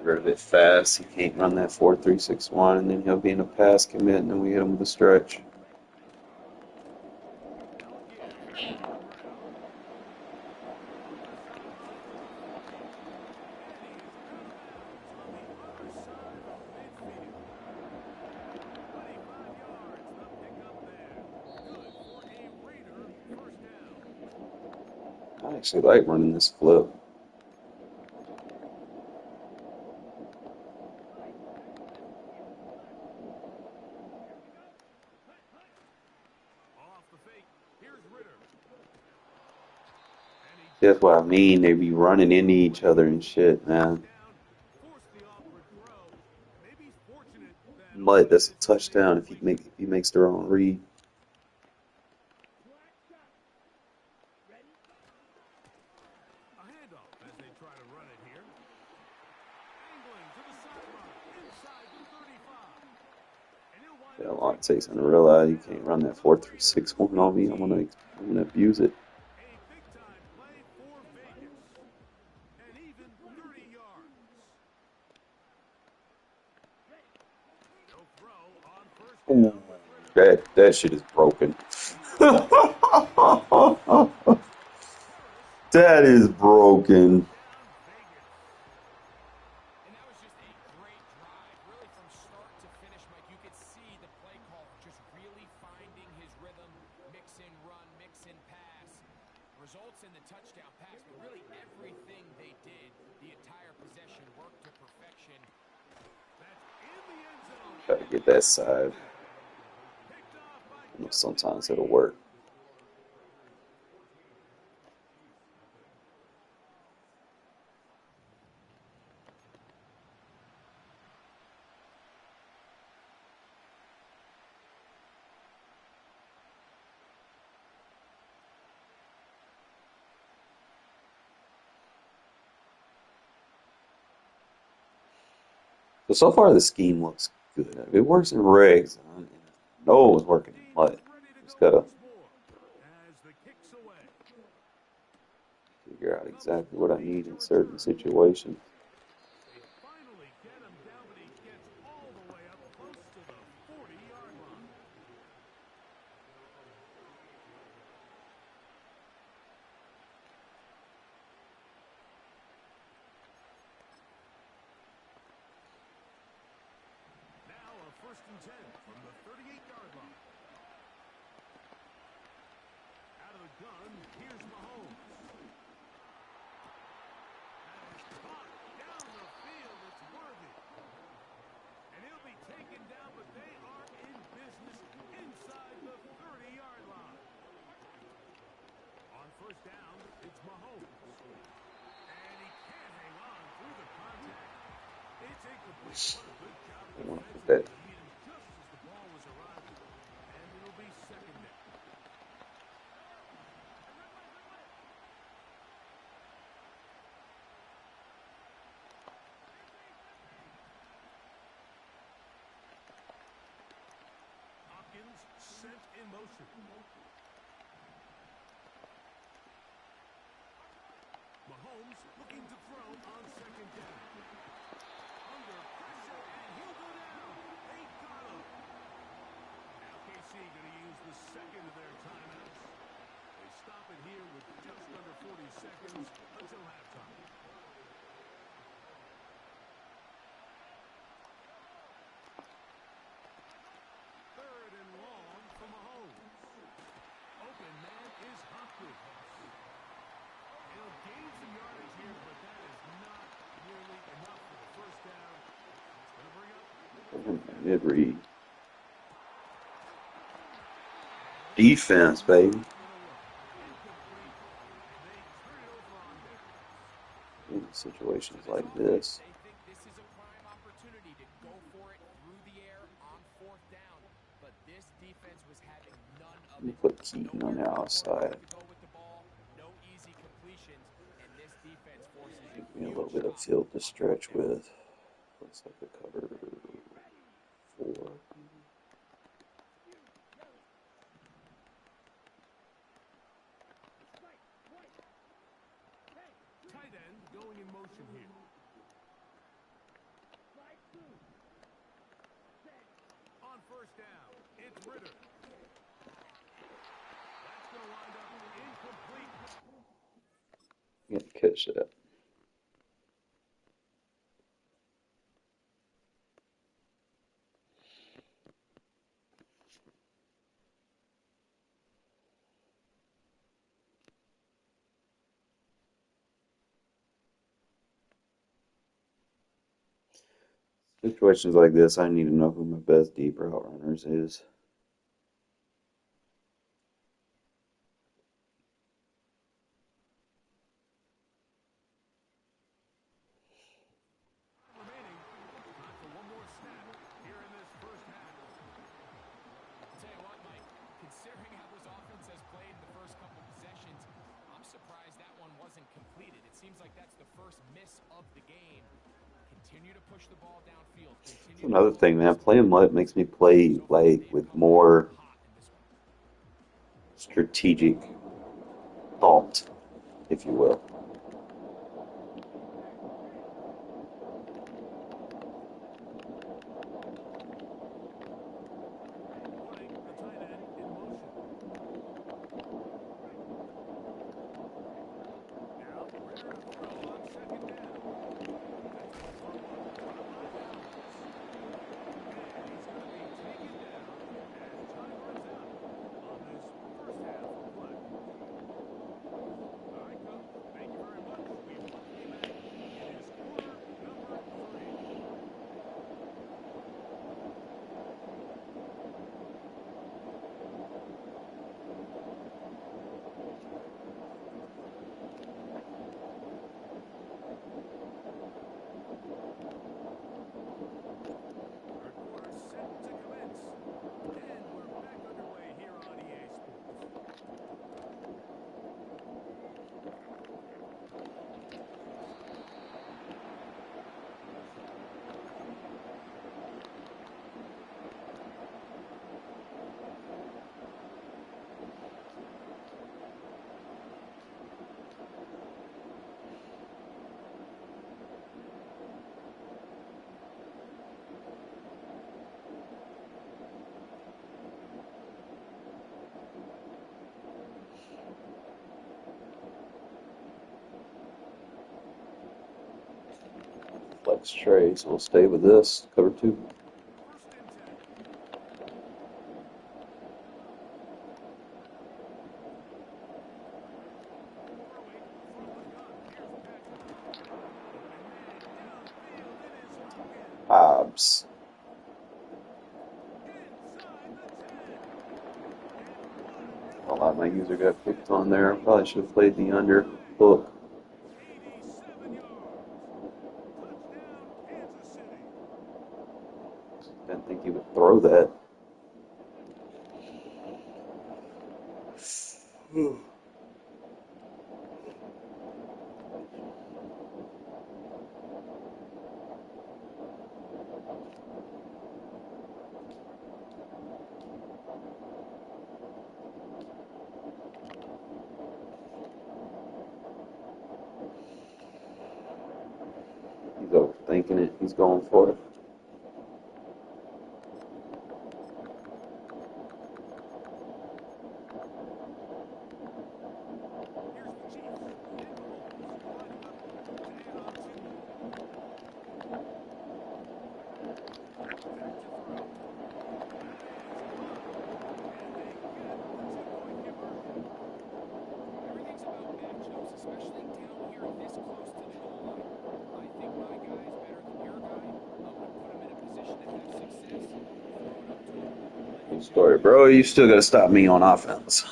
[SPEAKER 4] rid of it fast. He can't run that 4-3-6-1, and then he'll be in a pass commit, and then we hit him with a stretch. I actually like running this flip. That's what I mean. They be running into each other and shit, man. But that's a touchdown if he makes the wrong read. Yeah, a lot takes to realize you can't run that 4-3-6-1 on me. I'm gonna abuse it. Ooh, that shit is broken. That is broken.
[SPEAKER 6] And that was just a great drive, really from start to finish, Mike. You could see the play caller just really finding his rhythm, mix in run, mix in pass. Results in the touchdown pass, but really everything they did, the entire possession worked to perfection.
[SPEAKER 4] Gotta get that side. You know, sometimes it'll work. But so far, the scheme looks good. If it works in rigs, I know it's working in
[SPEAKER 7] Team
[SPEAKER 4] mud.
[SPEAKER 7] is ready to
[SPEAKER 4] Just
[SPEAKER 7] go
[SPEAKER 4] gotta
[SPEAKER 7] once more as the kick's away.
[SPEAKER 4] figure out
[SPEAKER 7] Cubs
[SPEAKER 4] exactly what I
[SPEAKER 7] looking
[SPEAKER 4] need
[SPEAKER 7] to
[SPEAKER 4] in certain
[SPEAKER 7] return.
[SPEAKER 4] situations.
[SPEAKER 7] They finally get him down, but he gets all the way up close to the 40-yard line. Now a 1st and 10 from the 38-yard line. Out of the gun, here's Mahomes. That is caught down the field. It's worthy. And he'll be taken down, but they are in business inside the 30-yard line. On 1st down, it's Mahomes. And he can't hang on through the contact. It's incomplete. What a good job
[SPEAKER 4] I want to put
[SPEAKER 7] defensively.
[SPEAKER 4] that.
[SPEAKER 7] He hit him just as the ball was arriving. And it'll be 2nd down. Hopkins sent in motion. Mahomes looking to throw on 2nd down. Under pressure, and he'll go down. They got him. Now KC going to use the 2nd of their timeouts. They stop it here with just under 40 seconds until halftime. Third and long for Mahomes. Open man is Hopkins. He'll gain some yardage here, but that is not nearly enough for the 1st down. It's going to bring up
[SPEAKER 4] Mid read. Defense, baby. In situations like this.
[SPEAKER 6] They think this is a prime opportunity to go for it through the air on 4th down, but this defense was having none of
[SPEAKER 4] Let me
[SPEAKER 6] it.
[SPEAKER 4] put Keaton on
[SPEAKER 6] Nowhere
[SPEAKER 4] the
[SPEAKER 6] for the
[SPEAKER 4] outside.
[SPEAKER 6] quarterback to go with the ball, no easy completions, and this defense forces a
[SPEAKER 4] Give me a
[SPEAKER 6] huge
[SPEAKER 4] little bit of
[SPEAKER 6] stop
[SPEAKER 4] field to
[SPEAKER 6] on 4th
[SPEAKER 4] stretch
[SPEAKER 6] down.
[SPEAKER 4] with. Looks like a cover 4.
[SPEAKER 7] tight end going in motion here. On 1st down, it's Ritter. That's going to wind up incomplete.
[SPEAKER 4] Yeah, catch that. Situations like this, I need to know who my best deep route runners is.
[SPEAKER 7] Remaining. Time for one more snap here in this 1st half.
[SPEAKER 6] I'll tell you what, Mike, considering how this offense has played in the first couple possessions, I'm surprised that one wasn't completed. It seems like that's the first miss of the game. Continue to push the ball downfield.
[SPEAKER 4] That's another thing, man. Playing Mutt makes me play like with more strategic thought, if you will.
[SPEAKER 7] Putting the tight end in motion. Now Ritter to throw on 2nd down. That's going to throw one right out of bounds. And he's going to be taken down as time runs out on this 1st half of play. All right, Cubs, make
[SPEAKER 4] Flex Trey, so we'll stay with this. Cover 2.
[SPEAKER 7] First and 10. Throwing from the gun. Here's Patrick. Downfield, it is Hopkins.
[SPEAKER 4] Hobbs.
[SPEAKER 7] Inside the 10.
[SPEAKER 4] A lot of my user got picked on there. Probably should have played the under hook.
[SPEAKER 7] 87 yards. Touchdown, Kansas City.
[SPEAKER 4] Didn't think he would throw that. He's overthinking it. He's going for it.
[SPEAKER 7] Here's the Chiefs. Nick Mahomes lining up to add on 2. Back to throw. And they get the 2-point conversion.
[SPEAKER 6] Everything's about matchups, especially down here this close to the goal line. I think my guy is better than your guy. I'm going to put him in a position to have success. Throw it up to him.
[SPEAKER 4] Good story, bro. You still got to stop me on offense.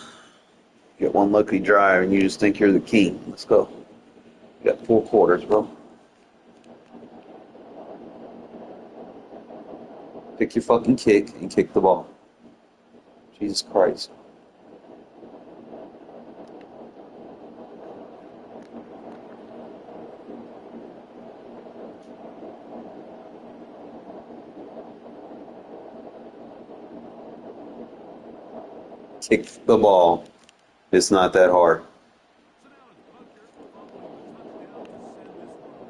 [SPEAKER 4] Get one lucky drive and you just think you're the king. Let's go. You got 4 quarters, bro. Pick your fucking kick and kick the ball. Jesus Christ. Kick the ball. It's not that hard.
[SPEAKER 7] So now it's Butker following the touchdown to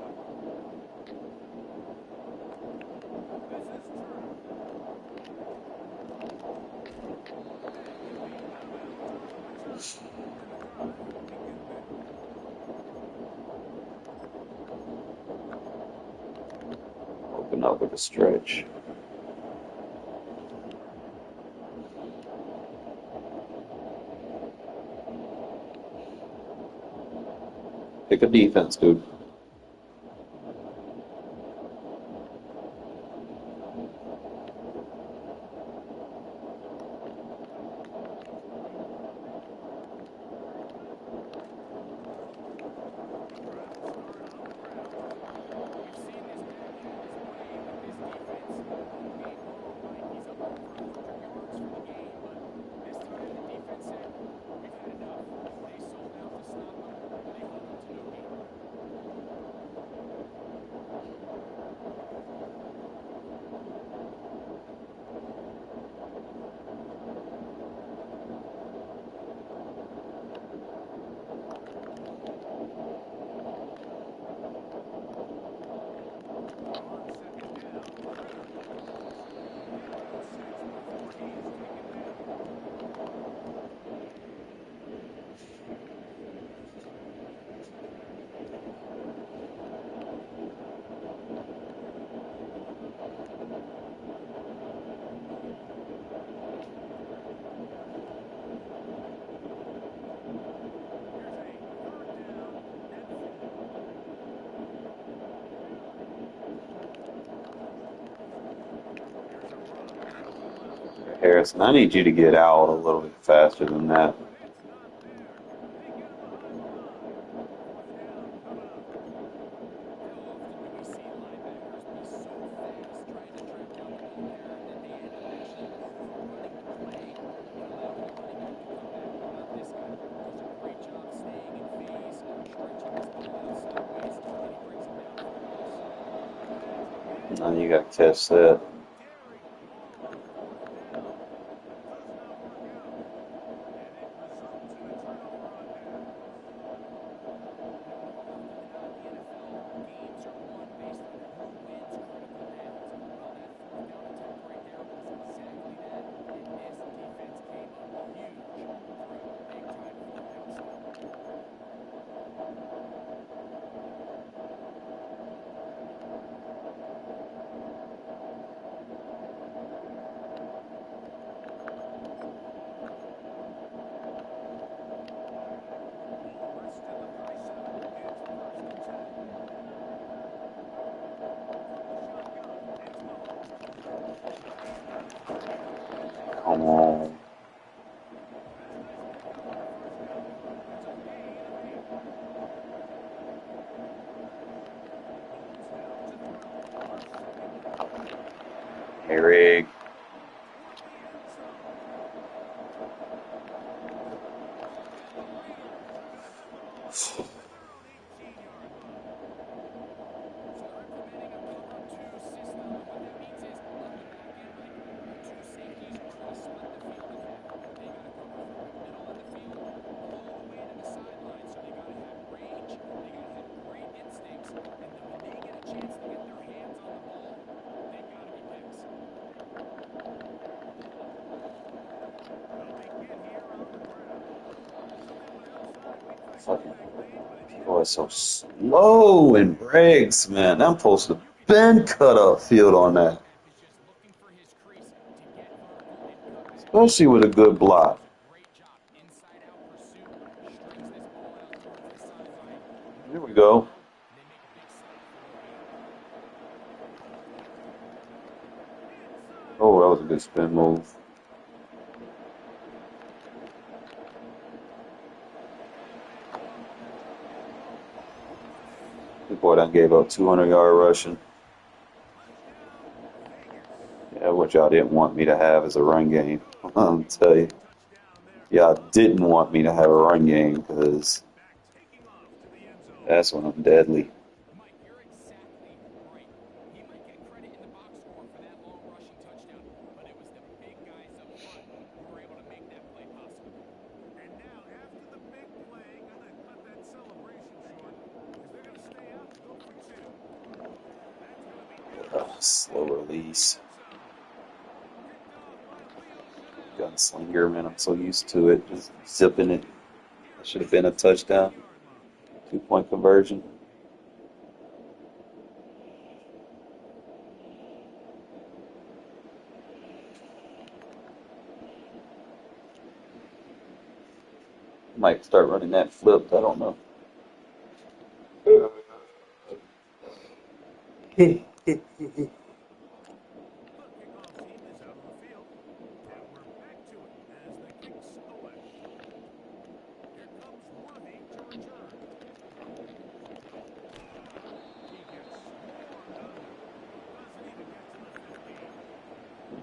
[SPEAKER 7] send this one away. This is Turner. And he'll be out of bounds on the return. And the drive will begin there.
[SPEAKER 4] Open up with a stretch. Pick a defense, dude.
[SPEAKER 7] Drive will start on the ground.
[SPEAKER 6] We've seen this bad have his way with this defense all game long, right? He's up over 100 yards for the game, but this time the defense said, we've had enough. They sold out to stop him, and they hold him to no gain.
[SPEAKER 7] On second down, Turner. Gain about 6 before he is taken down. Here's a third down and 4. Here's a run to the left.
[SPEAKER 4] Harrison, I need you to get out a little bit faster than that.
[SPEAKER 7] It's not there. They get him behind the 9. 4th down coming up.
[SPEAKER 6] How often do we see linebackers be so fast trying to track down the ball carrier that they end up actually overrunning the play and allowing the running back to come back? Not this guy. Does a great job staying in phase, stretching his ball out sideways, and he brings him down for a loss.
[SPEAKER 4] Now you got to catch that.
[SPEAKER 7] Daring ball on 4th down. Does not work out. And it results in a turnover on downs.
[SPEAKER 6] More often than not in the NFL, games are won based on who wins critical downs. Well, that 4th down attempt right there was exactly that, and this defense came up huge through a big-time 4th down stop.
[SPEAKER 4] Come on. Eric. Fucking people are so slow in breaks, man. I'm supposed to been cut up field on that. Especially with a good block. Here we go. Oh, that was a good spin move. The boy done gave up 200-yard rushing. Yeah, what y'all didn't want me to have is a run game. I'll tell you. Y'all didn't want me to have a run game because that's when I'm deadly. Slow release. Gunslinger, man, I'm so used to it. Just zipping it. That should have been a touchdown. 2-point conversion. Might start running that flipped. I don't know.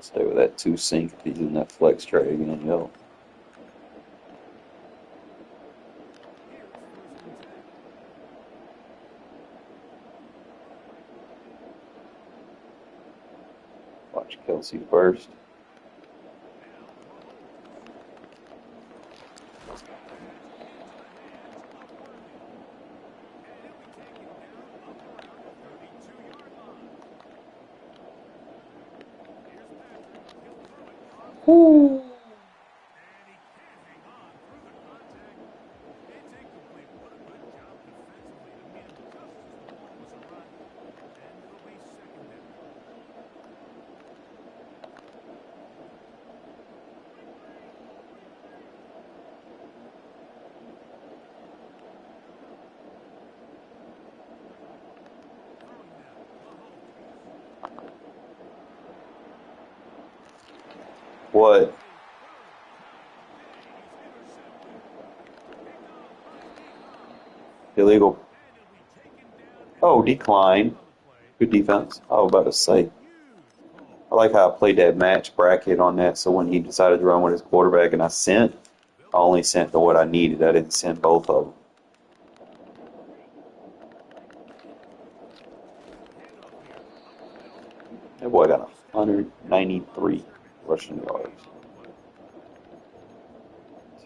[SPEAKER 4] Stay with that 2 sync if he's in that flex tray again, yo. Watch Kelsey first. Woo! What? Illegal. Oh, decline. Good defense. I was about to say. I like how I played that match bracket on that, so when he decided to run with his quarterback and I only sent the what I needed. I didn't send both of them. That boy got 193 rushing yards.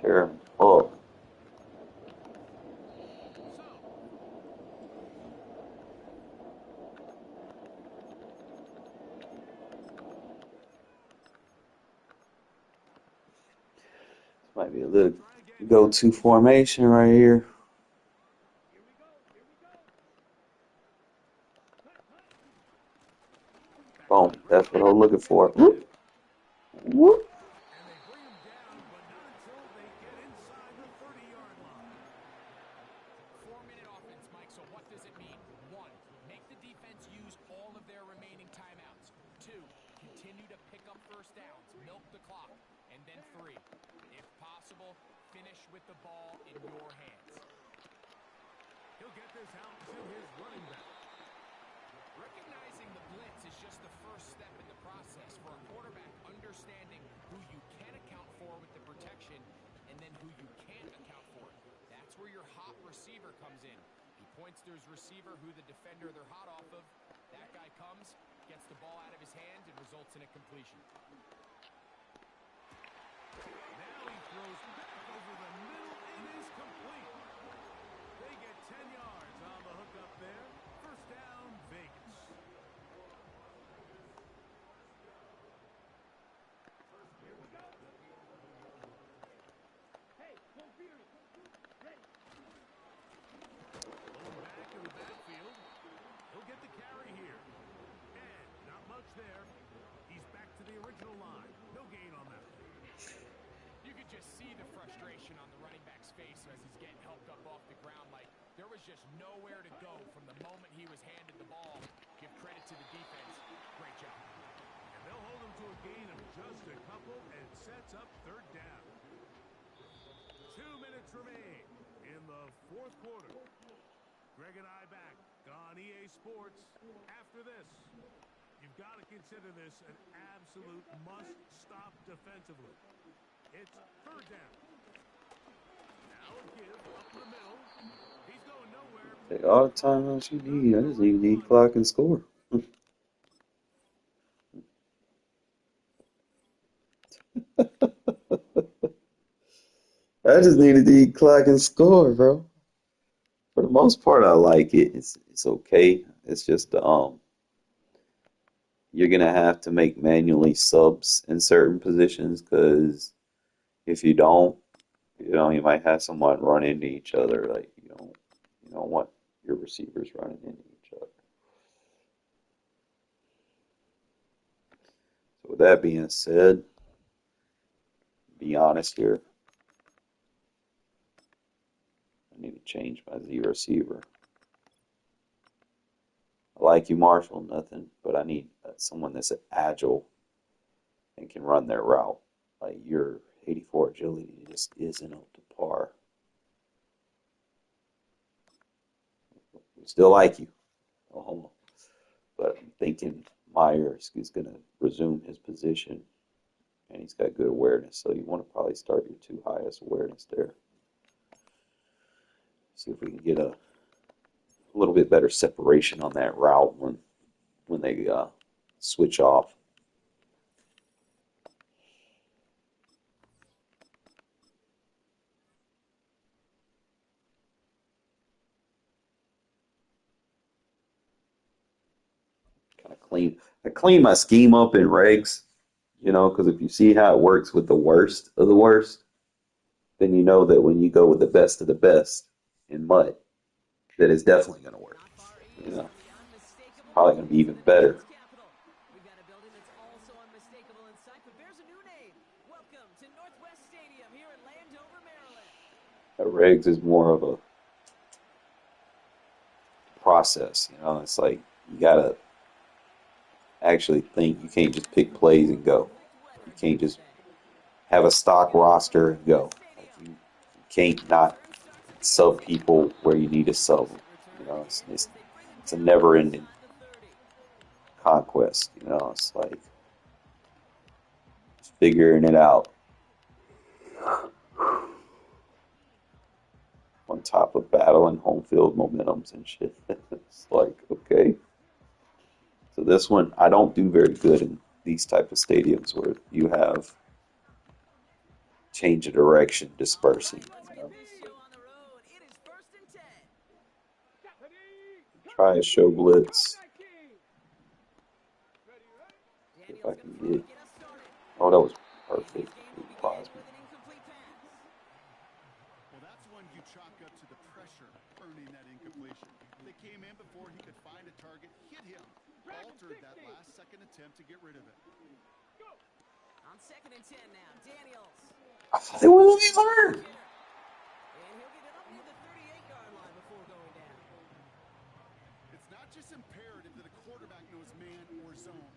[SPEAKER 4] Tear him up. Might be a little go-to formation right here. Boom. That's what I was looking for. Whoop. Whoop.
[SPEAKER 6] Continue to pick up first downs, milk the clock. then 3. If possible, finish with the ball in your hands.
[SPEAKER 7] He'll get this out to his running back.
[SPEAKER 6] Recognizing the blitz is just the first step in the process for a quarterback understanding who you can account for with the protection and then who you can't account for. That's where your hot receiver comes in. He points to his receiver who the defender they're hot off of. That guy comes, gets the ball out of his hand, and results in a completion.
[SPEAKER 7] Now he throws back over the middle and is complete. They get 10 yards on the hook up there. First down, Vegas. Going back in the backfield. He'll get the carry here. And not much there. He's back to the original line. No gain on that.
[SPEAKER 6] You could just see the frustration on the running back's face as he's getting helped up off the ground. Like there was just nowhere to go from the moment he was handed the ball. Give credit to the defense. Great job.
[SPEAKER 7] And they'll hold him to a gain of just a couple and sets up third down. 2 minutes remain in the fourth quarter. Greg and I back on EA Sports. After this, you've got to consider this an absolute must-stop defensively. It's third down. Now a give up the middle. He's going nowhere.
[SPEAKER 4] Take all the time else you need. I just need to eat clock and score. I just needed to eat clock and score, bro. For the most part, I like it. It's okay. It's just you're gonna have to make manually subs in certain positions because if you don't, you might have someone run into each other. Like you don't want your receivers running into each other. So with that being said, be honest here. I need to change my Z receiver. I like you, Marshall, nothing, but I need someone that's agile and can run their route. Like your 84 agility just isn't up to par. We still like you, Oklahoma, but I'm thinking Myers is going to resume his position, and he's got good awareness, so you want to probably start your 2 highest awareness there. See if we can get a little bit better separation on that route when they switch off. Kind of clean. I clean my scheme up in regs, because if you see how it works with the worst of the worst, then you know that when you go with the best of the best in mud, that it's definitely going to work. Probably going to be even better.
[SPEAKER 9] We've got a building that's also unmistakable in sight, but bears a new name. Welcome to Northwest Stadium here in Landover, Maryland.
[SPEAKER 4] Regs is more of a process, It's like you got to actually think. You can't just pick plays and go. You can't just have a stock roster and go. Like you can't not sub people where you need to sub them. It's a never-ending conquest. It's like just figuring it out. On top of battling home field momentums and shit. It's like, okay. So this one, I don't do very good in these type of stadiums where you have change of direction dispersing. Try a show blitz. See if I can get. Oh, that was perfect.
[SPEAKER 2] Well, that's one you chalk up to the pressure earning that incompletion. They came in before he could find a target, hit him, altered that last second attempt to get rid of it.
[SPEAKER 9] On 2nd and 10 now, Daniels.
[SPEAKER 4] I thought they wouldn't let me learn.
[SPEAKER 9] And he'll get it up near the 38-yard line before going down.
[SPEAKER 2] It's not just imperative that a quarterback knows man or zone.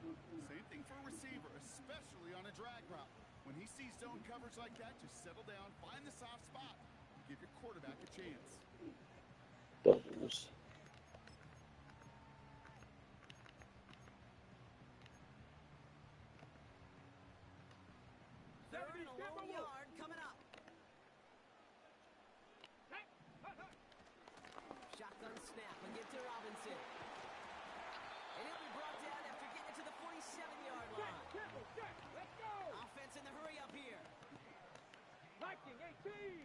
[SPEAKER 2] Same thing for a receiver, especially on a drag route. When he sees zone coverage like that, just settle down, find the soft spot, and give your quarterback a chance.
[SPEAKER 4] Doubles.
[SPEAKER 9] Third and a long yard coming up. Shotgun snap and get to Robinson. And he'll be brought down after getting it to the 47-yard line.
[SPEAKER 5] Let's go.
[SPEAKER 9] Offense in the hurry up here.
[SPEAKER 5] Viking 18.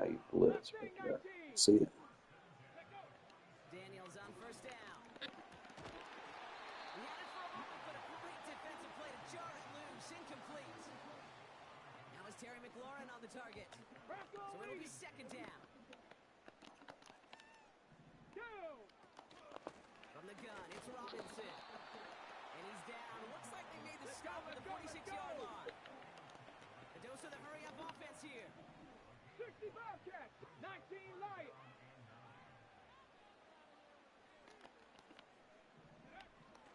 [SPEAKER 4] You blitz right there. See it.
[SPEAKER 9] Daniels on first down. He had it for a moment, but a great defensive play to jar it loose. Incomplete. Now is Terry McLaurin on the target. So it'll be second down. From the gun, it's Robinson. And he's down. Looks like they made the stop at the 46-yard line. A dose of the hurry-up offense here.
[SPEAKER 5] 60 Bobcats, 19 Lions.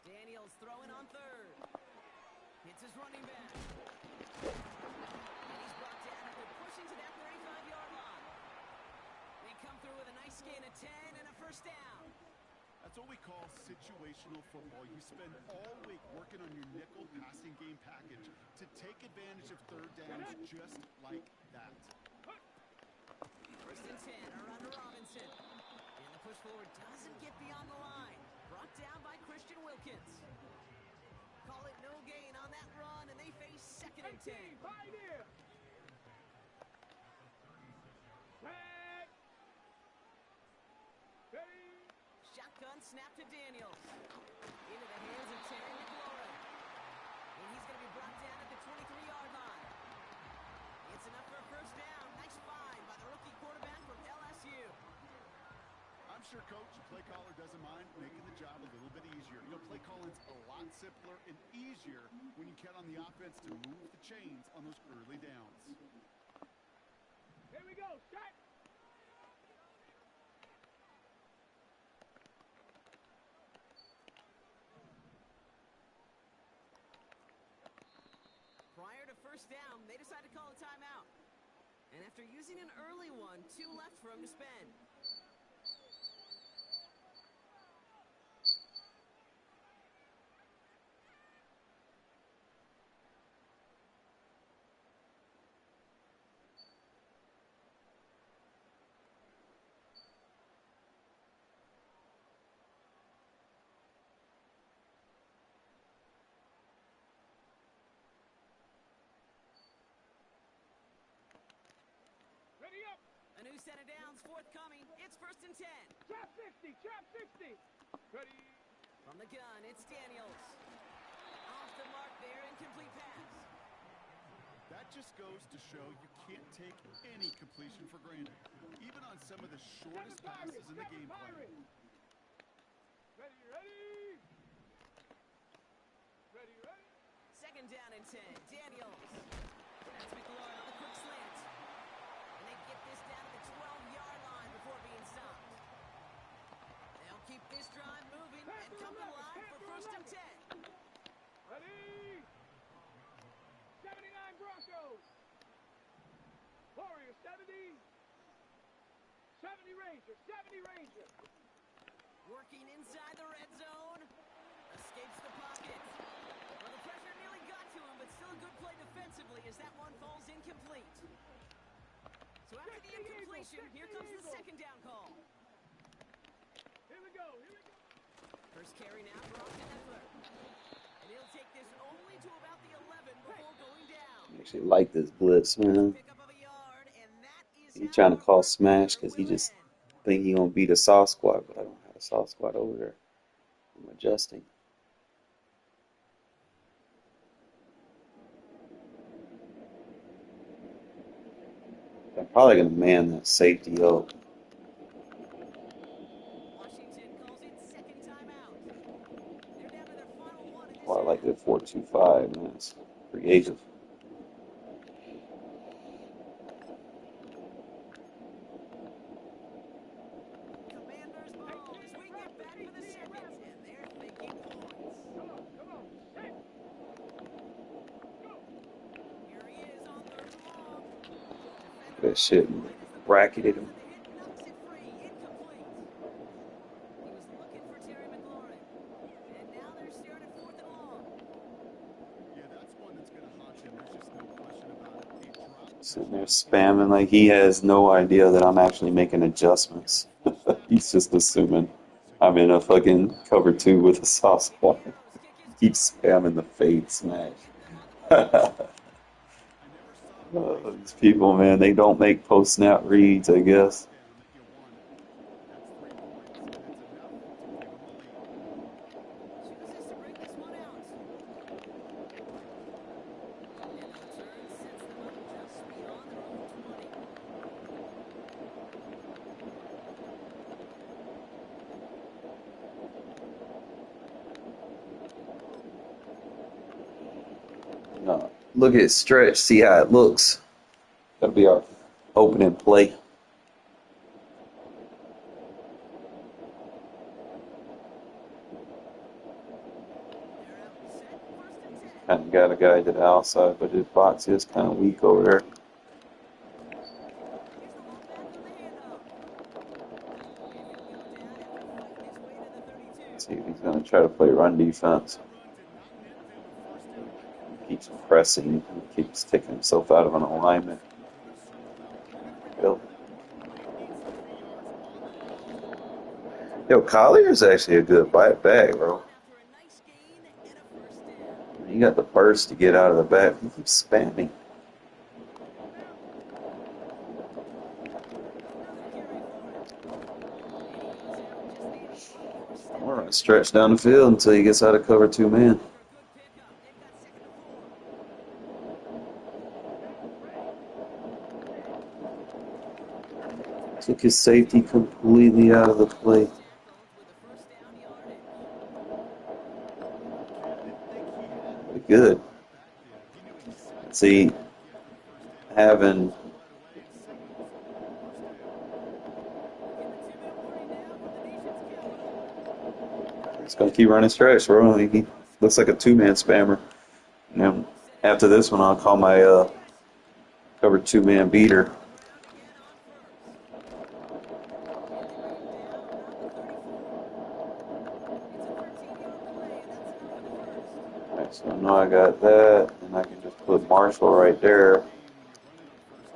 [SPEAKER 9] Daniels throwing on third. Hits his running back. And he's brought down after pushing to that 35-yard line. They come through with a nice gain of 10 and a first down.
[SPEAKER 2] That's what we call situational football. You spend all week working on your nickel passing game package to take advantage of third downs just like that.
[SPEAKER 9] First and 10, around to Robinson. And the push forward doesn't get beyond the line. Brought down by Christian Wilkins. Call it no gain on that run, and they face second and 10.
[SPEAKER 5] Pioneer. Flag. Ready.
[SPEAKER 9] Shotgun snap to Daniels. Into the hands of Terry McLaurin. And he's going to be brought down at the 23-yard line. It's enough for a first down. Nice find by the rookie quarterback from LSU.
[SPEAKER 2] I'm sure Coach, play caller doesn't mind making the job a little bit easier. You know, play calling's a lot simpler and easier when you count on the offense to move the chains on those early downs.
[SPEAKER 5] Here we go. Shot.
[SPEAKER 9] Prior to first down, they decide to call a timeout. And after using an early one, 2 left for him to spend.
[SPEAKER 5] Ready up.
[SPEAKER 9] A new set of downs forthcoming. It's first and 10.
[SPEAKER 5] Trap 60. Trap 60. Ready.
[SPEAKER 9] From the gun, it's Daniels. Off the mark there, incomplete pass.
[SPEAKER 2] That just goes to show you can't take any completion for granted, even on some of the shortest passes in the game plan.
[SPEAKER 5] Ready, ready. Ready, ready.
[SPEAKER 9] Second down and 10. Daniels. That's McLaurin on the quick slant. And they get this down to the 12-yard line before being stopped. They'll keep this drive moving and come alive for first and 10.
[SPEAKER 5] Ready. 79 Broncos. Warriors 70. 70 Rangers. 70 Rangers.
[SPEAKER 9] Working inside the red zone. Escapes the pocket. Well, the pressure nearly got to him, but still a good play defensively as that one falls incomplete. So after the incompletion, here comes the second down call.
[SPEAKER 5] Here we go. Here we go.
[SPEAKER 9] First carry now for Austin Eckler. And he'll take this only to about the 11 before going down.
[SPEAKER 4] I actually like this blitz, man.
[SPEAKER 9] Pickup of a yard, and that is
[SPEAKER 4] He
[SPEAKER 9] how
[SPEAKER 4] trying to
[SPEAKER 9] our
[SPEAKER 4] call
[SPEAKER 9] first
[SPEAKER 4] smash
[SPEAKER 9] quarter
[SPEAKER 4] because he
[SPEAKER 9] will
[SPEAKER 4] just
[SPEAKER 9] end.
[SPEAKER 4] think he gonna beat a soft squad, but I don't have a soft squad over there. I'm adjusting. I'm probably gonna man that safety up.
[SPEAKER 9] Washington calls it second timeout. They're down to their final one in this
[SPEAKER 4] Oh, I like
[SPEAKER 9] half.
[SPEAKER 4] the 4-2-5, man. It's creative.
[SPEAKER 9] Commander's ball as we get back for the second, and they're thinking points.
[SPEAKER 5] Come on. Come on. Set.
[SPEAKER 4] that shit and bracketed him.
[SPEAKER 9] Knocks it free, incomplete. He was looking for Terry McLaurin. And now they're staring at 4th and long.
[SPEAKER 2] Yeah, that's one that's going to haunt him. There's just no question about it. A drop
[SPEAKER 4] Sitting there spamming like he has no idea that I'm actually making adjustments. He's just assuming I'm in a fucking cover 2 with a soft spot. Keeps spamming the fade smash. These people, man, they don't make post-snap reads, I guess.
[SPEAKER 9] Chooses to bring this one out. And the return sets them up just beyond their own 20.
[SPEAKER 4] Look at stretch, see how it looks. That'll be our opening play. Kind of got a guy to the outside, but his box is kind of weak over there. See if he's going to try to play run defense. Keeps pressing, keeps taking himself out of an alignment. Yo, Collier's actually a good bag, bro. You got the burst to get out of the back. He keeps spamming. We're going to stretch down the field until he gets out of cover 2 man. Took his safety completely out of the play. Good. See, having he's going to keep running stretch, bro. He looks like a 2-man spammer. And after this one, I'll call my cover 2-man beater. So now I got that, and I can just put Marshall right there.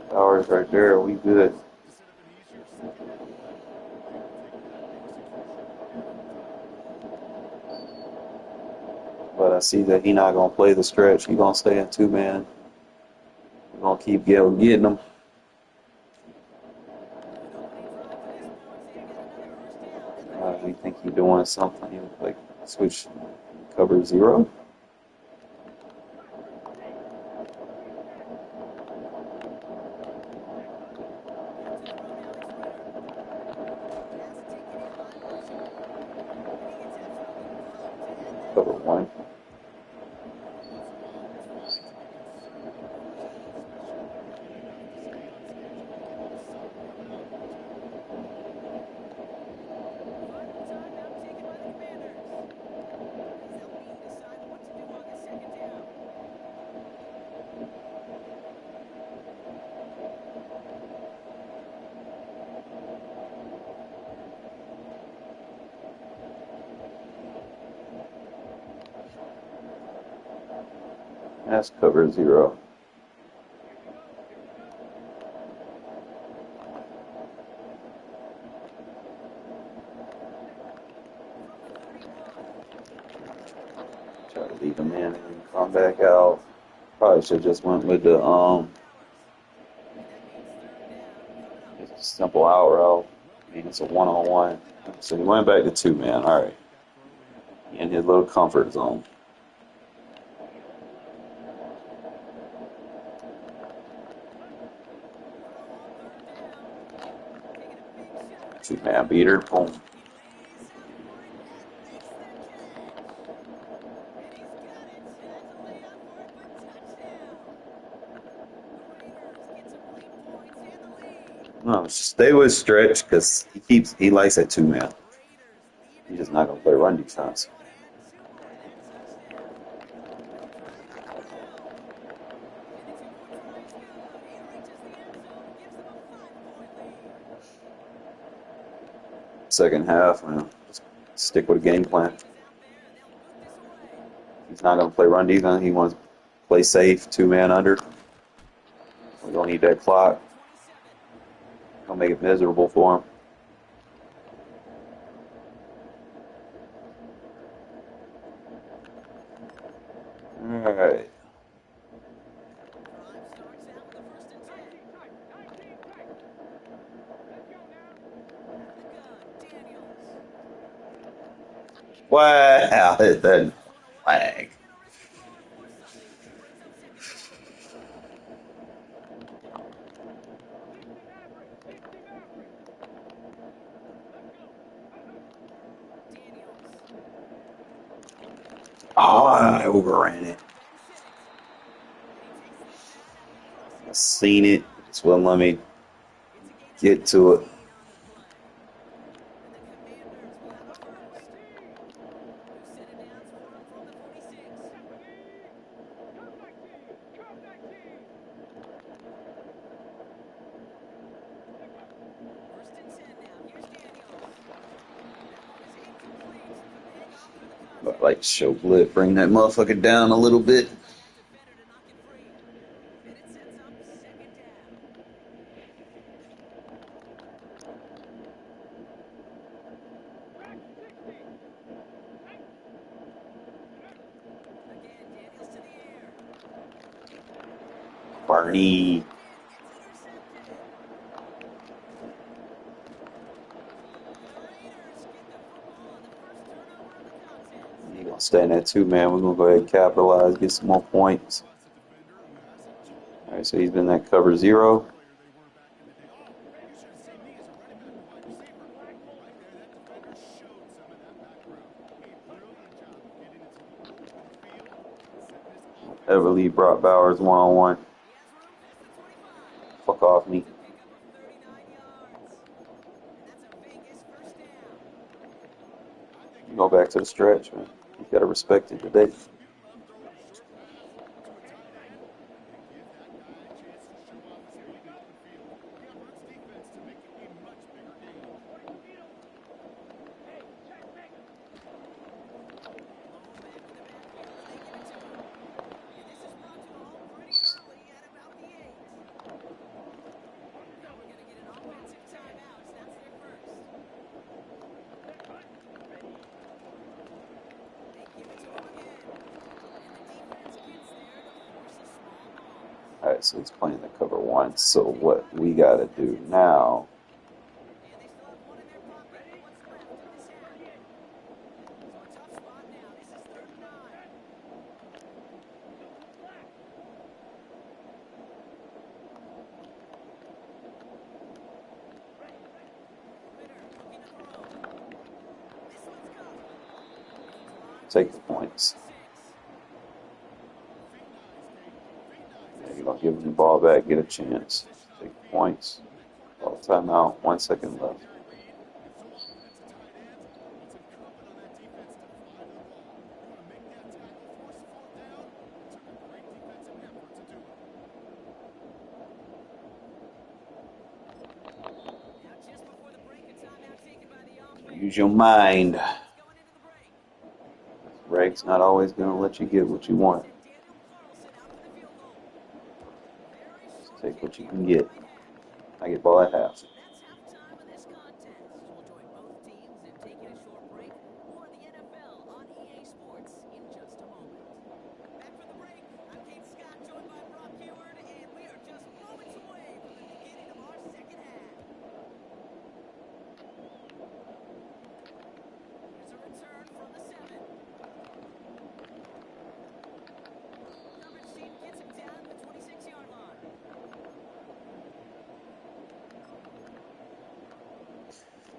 [SPEAKER 4] Powers right there, we good. But I see that he's not going to play the stretch. He's going to stay in 2-man. We're going to keep getting him. We think he's doing something like switch cover 0. Cover 1. That's cover 0. Try to leave him in and come back out. Probably should have just went with the just a simple out route. I mean, it's a 1-on-1. So he went back to 2-man. All right, in his little comfort zone. Two-man beater, boom. No, stay with stretch because he likes that 2-man. He's just not gonna play run defense. second half. Just stick with a game plan. He's not going to play run defense. He wants to play safe, 2-man under. We don't need that clock. Gonna make it miserable for him. All right. Wow, hit that flag. Oh, I overran it. I seen it. Just wouldn't let me get to it. But I like to show blip, bring that motherfucker down a little bit. Barney. You're going to stay in that 2-man. We're going to go ahead and capitalize, get some more points. All right, so he's been in that cover 0. Everly brought Bowers one-on-one. Fuck off me. Go back to the stretch, man. You gotta respect it today. Alright, so he's playing the cover 1. So what we gotta do now take the points. Yeah, you're gonna give him the ball back, get a chance. Take the points. All timeout, 1 second left. Use your mind. Reg's not always going to let you get what you want. Just take what you can get. I get ball at half.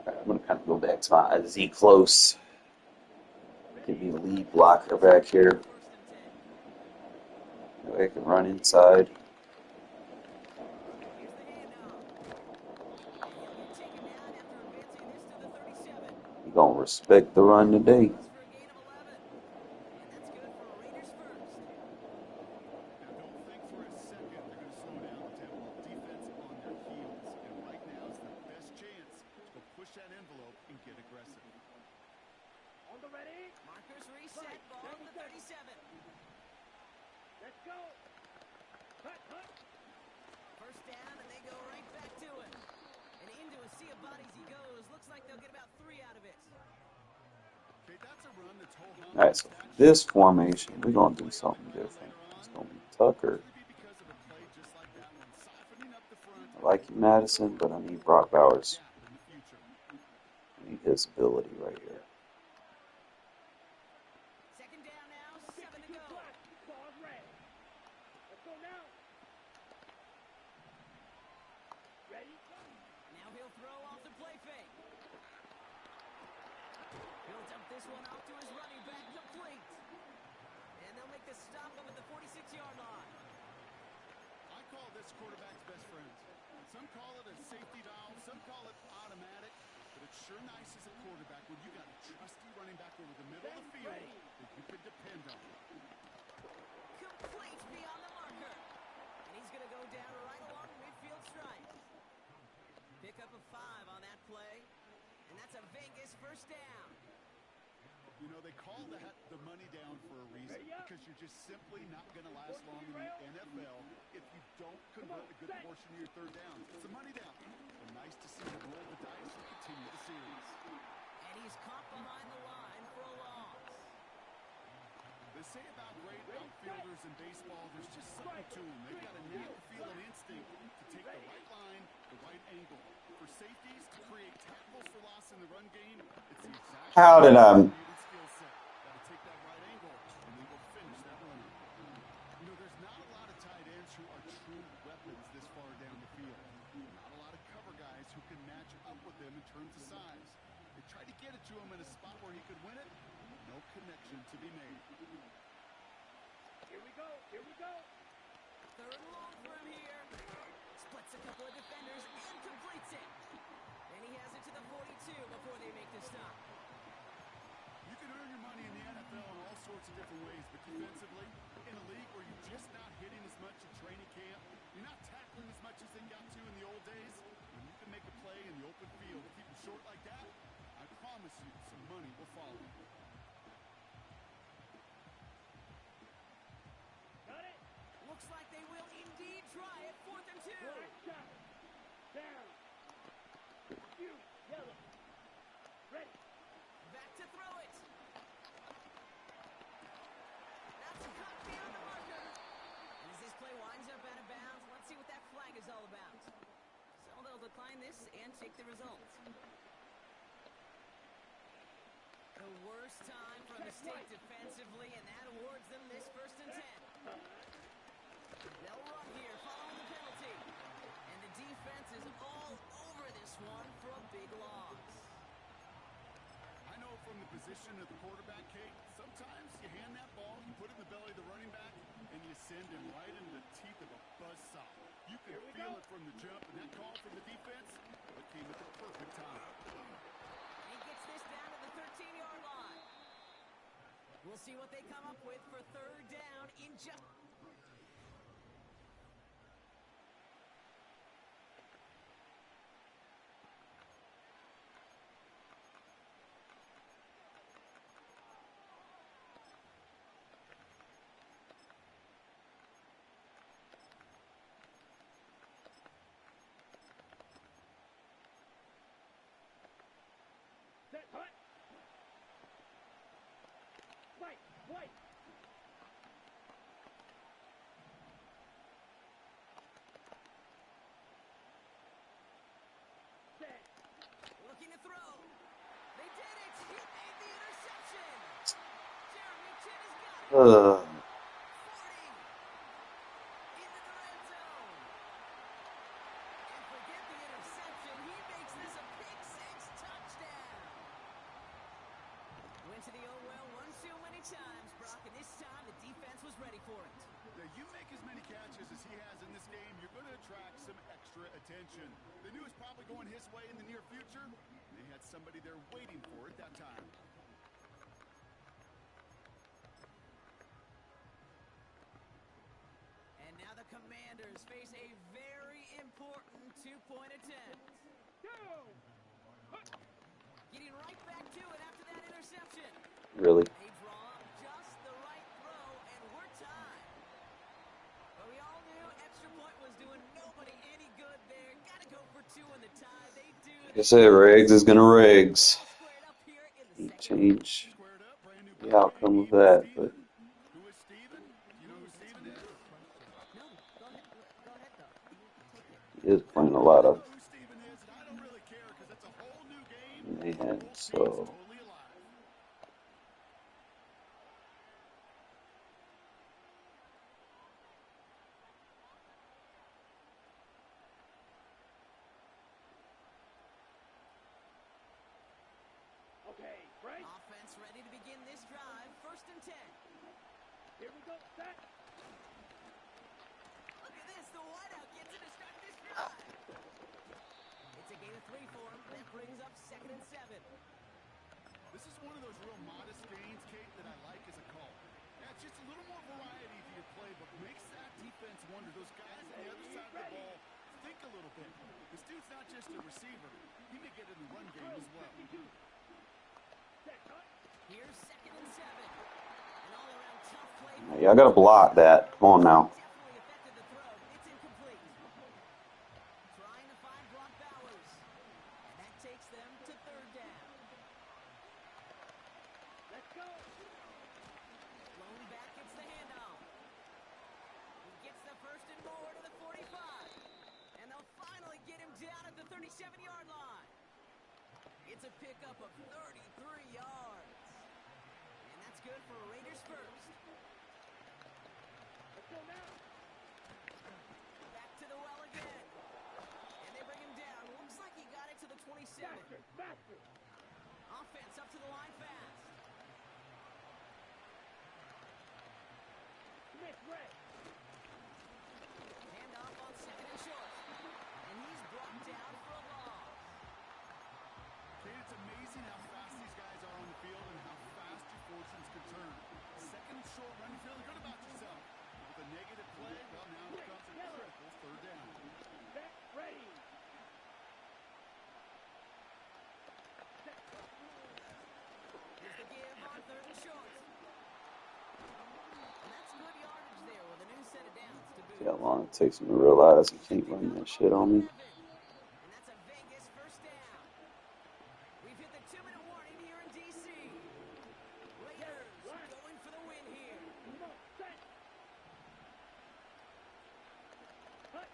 [SPEAKER 4] I'm going to kind of go back to my Z close. Give me the lead blocker back here. I can run inside. You're going to respect the run today.
[SPEAKER 2] Push that envelope and get
[SPEAKER 9] set, ball at the 37.
[SPEAKER 5] Let's go. Hut, hut.
[SPEAKER 9] First down, and they go right back to it. And into a sea of bodies he goes. Looks like they'll get about 3 out of it.
[SPEAKER 2] Okay, that's a run that's ho-hum.
[SPEAKER 4] Alright, so this formation, we're going to do something different. It's going to be Tucker.
[SPEAKER 2] Because of a play just like that one, softening up the front.
[SPEAKER 4] I like you, Madison, but I need Brock Bowers.
[SPEAKER 2] In the future.
[SPEAKER 4] I need his ability right here.
[SPEAKER 9] Second down now, 7 to go.
[SPEAKER 5] Ball's red. Let's go now. Ready?
[SPEAKER 9] Now he'll throw off the play fake. He'll dump this one off to his running back, complete. And they'll make the stop up at the 46-yard line.
[SPEAKER 2] I call this quarterback's best friend. Some call it a safety valve, some call it automatic, but it's sure nice as a quarterback when you got a trusty running back over the middle of the field that you can depend on.
[SPEAKER 9] Complete beyond the marker. And he's going to go down right along the midfield stripe. Pick up a 5 on that play. And that's a Vegas first down.
[SPEAKER 2] You know, they call that the money down for a reason, because you're just simply not going to last long in the NFL if you don't convert a good portion of your third downs. It's a money down. And nice to see him roll the dice and continue the series.
[SPEAKER 9] And he's caught behind the line for a loss.
[SPEAKER 2] They say about great outfielders in baseball, there's just something to them. They've got a knack, feel, and instinct to take the right line, the right angle. For safeties to create tackles for loss in the run game, it's the exact
[SPEAKER 4] How did I...
[SPEAKER 2] skill set. Got to take that right angle, and then go finish that run. You know, there's not a lot of tight ends who are true weapons this far down the field. Not a lot of cover guys who can match up with them in terms of size. They tried to get it to him in a spot where he could win it. No connection to be made.
[SPEAKER 5] Here we go. Here we go.
[SPEAKER 9] Third and long for him here. Splits a couple of defenders and completes it. And he has it to the 42 before they make the stop.
[SPEAKER 2] You can earn your money in the NFL in all sorts of different ways, but defensively, in a league where you're just not hitting as much at training camp, you're not tackling as much as they got to in the old days, when you can make a play in the open field, keep them short like that, I promise you some money will follow.
[SPEAKER 5] Got it.
[SPEAKER 9] Looks like they will indeed try it. 4th and 2.
[SPEAKER 5] Right shot. Down. You. Yellow. Ready.
[SPEAKER 9] Back to throw it. That's cut beyond the marker. And as this play winds up out of bounds, let's see what that flag is all about. So they'll decline this and take the result. The worst time for a mistake defensively, and that awards them this 1st and 10. They'll run here following the penalty. And the defense is all over this one for a big loss.
[SPEAKER 2] I know from the position of the quarterback, Kate, sometimes you hand that ball, you put it in the belly of the running back, and you send him right into the teeth of a buzzsaw. You can feel it from the jump, and that call from the defense, it came at the perfect time.
[SPEAKER 9] He gets this down to the 13-yard line. We'll see what they come up with for 3rd down in just...
[SPEAKER 5] Set. Hut. White. White. Set.
[SPEAKER 9] Looking to throw. They did it. He made the interception. Jeremy Chin has got it. 40. Into the red zone. And forget the interception. He makes this a pick 6 touchdown. Went to the old well one too many times, Brock, and this time the defense was ready for it.
[SPEAKER 2] Now, you make as many catches as he has in this game, you're going to attract some extra attention. They knew it was probably going his way in the near future. They had somebody there waiting for it that time.
[SPEAKER 9] And now the Commanders face a very important 2-point attempt.
[SPEAKER 5] Go.
[SPEAKER 9] Getting right back to it after that interception.
[SPEAKER 4] Really?
[SPEAKER 9] They draw up
[SPEAKER 4] I said, Regs is gonna Regs.
[SPEAKER 9] All squared up here in the
[SPEAKER 4] Can't
[SPEAKER 9] second half.
[SPEAKER 4] change
[SPEAKER 2] Squared up, brand new
[SPEAKER 4] the
[SPEAKER 2] ball
[SPEAKER 4] outcome
[SPEAKER 2] game.
[SPEAKER 4] of that, but
[SPEAKER 2] Who is Steven? Do you know who Steven is?
[SPEAKER 9] No, go ahead. Go ahead, though. Take it.
[SPEAKER 4] he is playing a
[SPEAKER 2] I
[SPEAKER 4] lot of
[SPEAKER 2] know who Steven is, and I don't really care because it's a whole new game.
[SPEAKER 4] mayhem.
[SPEAKER 2] Both teams
[SPEAKER 4] So
[SPEAKER 2] totally alive.
[SPEAKER 5] Okay, Frank.
[SPEAKER 9] Offense ready to begin this drive. First and 10.
[SPEAKER 5] Here we go. Set.
[SPEAKER 9] Look at this. The wideout gets it to start this drive. It's a gain of 3 for him. That brings up second and 7.
[SPEAKER 2] This is one of those real modest gains, Kate, that I like as a call. Yeah, it's just a little more variety to your play, but makes that defense wonder. Those guys on the other side of the ball think a little bit. This dude's not just a receiver. He may get in the run game as well.
[SPEAKER 9] Here's second and 7. An all-around tough play.
[SPEAKER 4] y'all gotta block that. Come on now.
[SPEAKER 9] Definitely affected the throw. It's incomplete. Trying to find Brock Bowers. And that takes them to third down.
[SPEAKER 5] Let's go.
[SPEAKER 9] Blown back gets the handoff. He gets the first and more to the 45. And they'll finally get him down at the 37-yard line. It's a pickup of 33 yards. And that's good for Raiders first.
[SPEAKER 5] Let's go now.
[SPEAKER 9] Back to the well again. And they bring him down. Looks like he got it to the 27.
[SPEAKER 5] Faster.
[SPEAKER 9] Offense up to the line fast.
[SPEAKER 5] Smith, Ray.
[SPEAKER 9] Handoff on second and short. And he's brought down for a loss.
[SPEAKER 2] Kate, it's amazing how fast these guys are on the field and how fast your fortunes can turn. Second and short run, you're feeling good about yourself. With a negative play, well, now it becomes a critical third down.
[SPEAKER 5] Set. Ready.
[SPEAKER 9] Here's the give on third and short. And that's good yardage there with a new set of downs to boot.
[SPEAKER 4] See how long it takes me to realize you can't run that shit on me.
[SPEAKER 9] And that's a Vegas first down. We've hit the 2-minute warning here in D.C. Raiders going for the win here.
[SPEAKER 5] Come on. Set. Hut.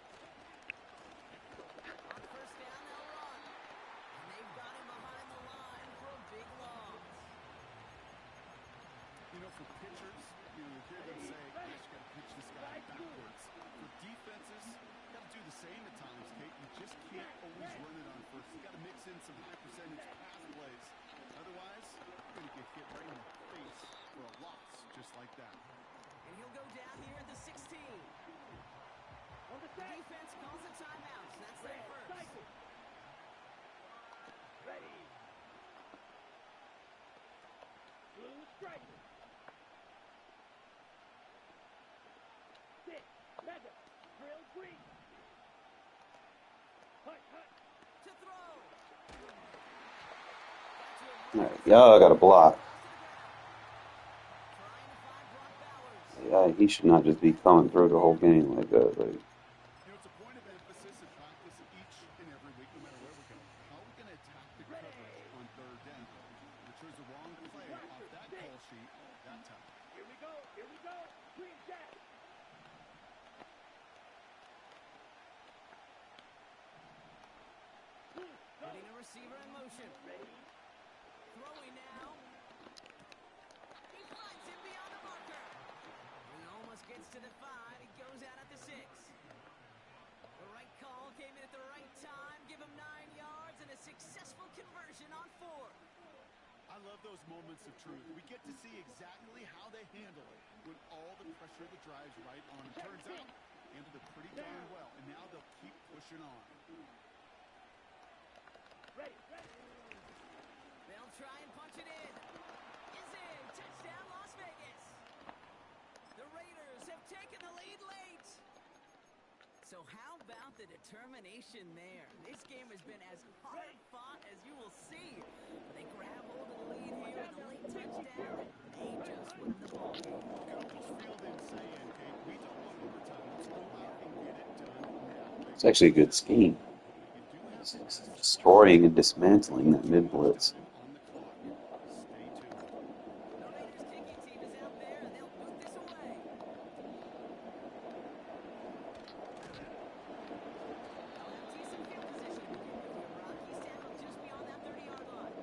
[SPEAKER 9] On first down, they'll run. And they've got him behind the line for a big loss.
[SPEAKER 2] You know, for pitchers, you hear them say, you just got to pitch this guy backwards. For defenses, you got to do the same at times, Kate. You just can't always run it on first. You got to mix in some high percentage pass plays. Otherwise, you're going to get hit right in the face for a loss just like that.
[SPEAKER 9] And he'll go down here at the 16.
[SPEAKER 5] On the set.
[SPEAKER 9] Defense calls a timeout. So that's their first.
[SPEAKER 5] Cycle. Ready. Blue strike. Sit. Mega. Drill green. Hut.
[SPEAKER 9] To throw.
[SPEAKER 4] Alright, y'all gotta block.
[SPEAKER 9] Trying to find Brock Bowers.
[SPEAKER 4] Yeah, he should not just be coming through the whole game like that. Like,
[SPEAKER 2] You know, it's a point of emphasis in practice each and every week, no matter where we go. How are we going to attack the coverage on third down? We chose the wrong play off that call sheet that time.
[SPEAKER 5] Here we go. Green jack.
[SPEAKER 9] Putting a receiver in motion.
[SPEAKER 5] Ready.
[SPEAKER 9] Throwing now. He finds him beyond the marker. He almost gets to the 5. He goes out at the 6. The right call came in at the right time. Give him 9 yards and a successful conversion on 4.
[SPEAKER 2] I love those moments of truth. We get to see exactly how they handle it when all the pressure of the drive's right on. It turns out, handled it pretty darn well, and now they'll keep pushing on.
[SPEAKER 5] Ready.
[SPEAKER 9] They'll try and punch it in. Is in. Touchdown, Las Vegas. The Raiders have taken the lead late. So how about the determination there? This game has been as hard fought as you will see. They grab hold of the lead here with a late touchdown, and they just win the ball game.
[SPEAKER 2] You can almost feel them saying, Kate, we don't want overtime. Let's go out and get it done now.
[SPEAKER 4] it's actually a good scheme.
[SPEAKER 2] You do have
[SPEAKER 4] It's
[SPEAKER 2] to
[SPEAKER 4] just destroying and dismantling that mid blitz.
[SPEAKER 2] On the clock. Stay tuned.
[SPEAKER 9] The Raiders kicking team is out there, and they'll boot this away. They'll have decent field position to begin with here, Brock. He's tackled just beyond that 30-yard line.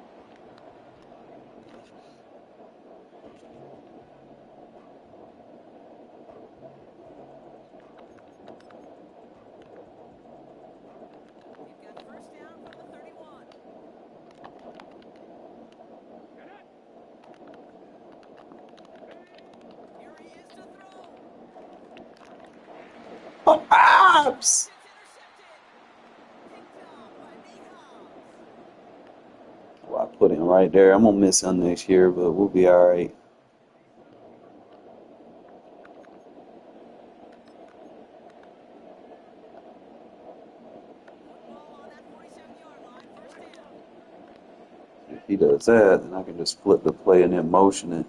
[SPEAKER 9] They've got first down from the 31. Here he is to throw.
[SPEAKER 4] Perhaps.
[SPEAKER 9] It's intercepted. Picked off by Nate Hobbs.
[SPEAKER 4] Well, I put him right there. I'm gonna miss him next year, but we'll be all right.
[SPEAKER 9] Football on that 47-yard line, first down.
[SPEAKER 4] If he does that, then I can just flip the play and then motion it.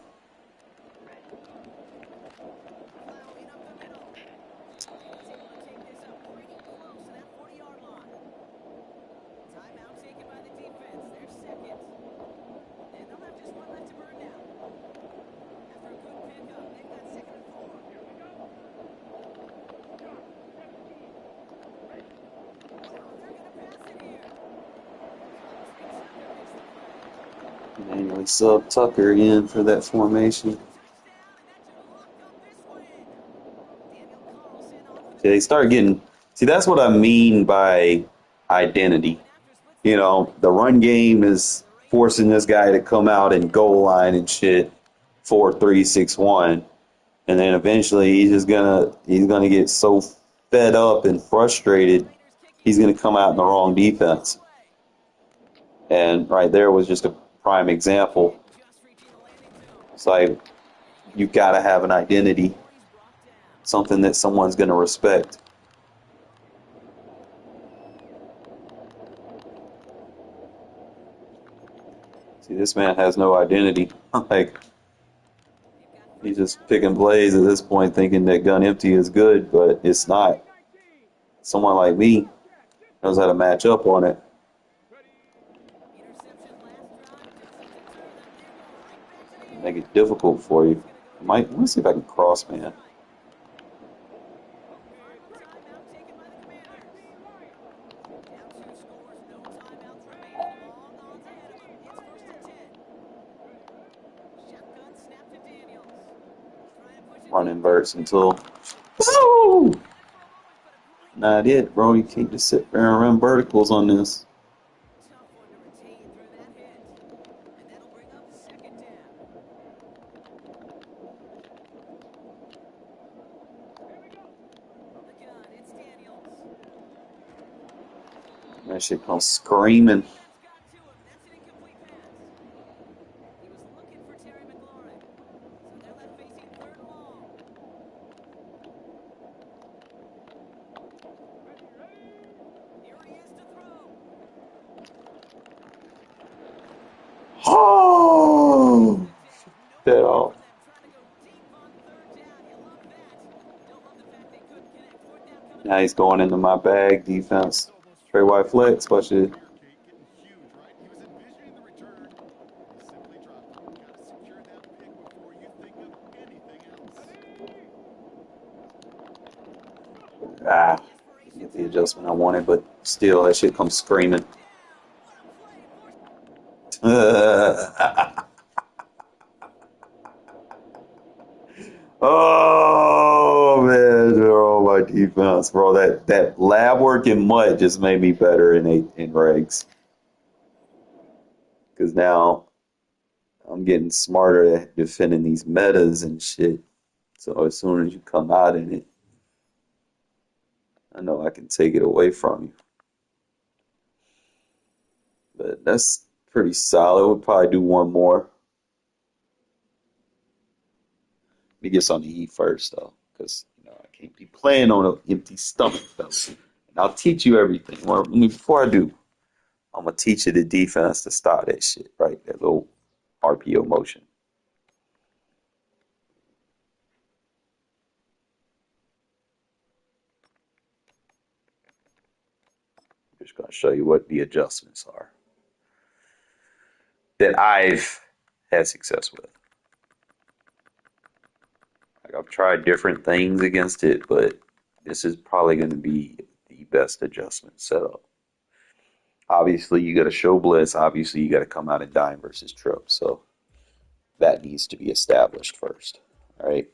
[SPEAKER 9] Plowing up the middle. And he's able to take this up pretty close to that 40-yard line. Timeout taken by the defense. Their second. And they'll have just one left to burn now. After a good pickup, they've got second and 4. Oh, they're going to pass it here.
[SPEAKER 4] Manually sub Tucker in for that formation. See, they start getting. See, that's what I mean by identity. You know, the run game is forcing this guy to come out and goal line and shit, 4-3-6-1, and then eventually he's gonna get so fed up and frustrated, he's gonna come out in the wrong defense. And right there was just a prime example. It's like you've got to have an identity, something that someone's going to respect. See, this man has no identity. Like, he's just picking plays at this point, thinking that gun empty is good, but it's not. Someone like me knows how to match up on it. Make it difficult for you. Let me see if I can cross, man. Run inverts until. Woo! Not it, bro. You can't just sit there and run verticals on this.
[SPEAKER 9] Tough one to retain through that hit. And that'll bring up second down. From the gun, it's Daniels.
[SPEAKER 4] That shit comes screaming.
[SPEAKER 9] That's got to him. That's an incomplete pass. He was looking for Terry McLaurin. So they're left facing third and long. Here he is to throw.
[SPEAKER 4] Oh! That off.
[SPEAKER 9] Trying to go deep on third down. You love that. Don't love the fact they couldn't connect. Fourth down coming.
[SPEAKER 4] Now he's going into my bag defense. Trey White flex, watch it.
[SPEAKER 2] Getting huge, right? He was envisioning the return. He simply dropped it. You got to secure that pick before you think of anything else.
[SPEAKER 4] Ah, get the adjustment I wanted, but still, that shit comes screaming. Oh man, they're all my defense, bro. That lab work in mud just made me better in regs. Because now I'm getting smarter at defending these metas and shit. So as soon as you come out in it, I know I can take it away from you. But that's pretty solid. We'll probably do one more. Let me get on the E first, though, because I can't be playing on an empty stomach, though. And I'll teach you everything. Well, before I do, I'm gonna teach you the defense to stop that shit, right? That little RPO motion. Just going to show you what the adjustments are that I've had success with. Like I've tried different things against it, but this is probably going to be the best adjustment setup. Obviously, you got to show blitz. Obviously, you got to come out and dime versus trip. So that needs to be established first. All right.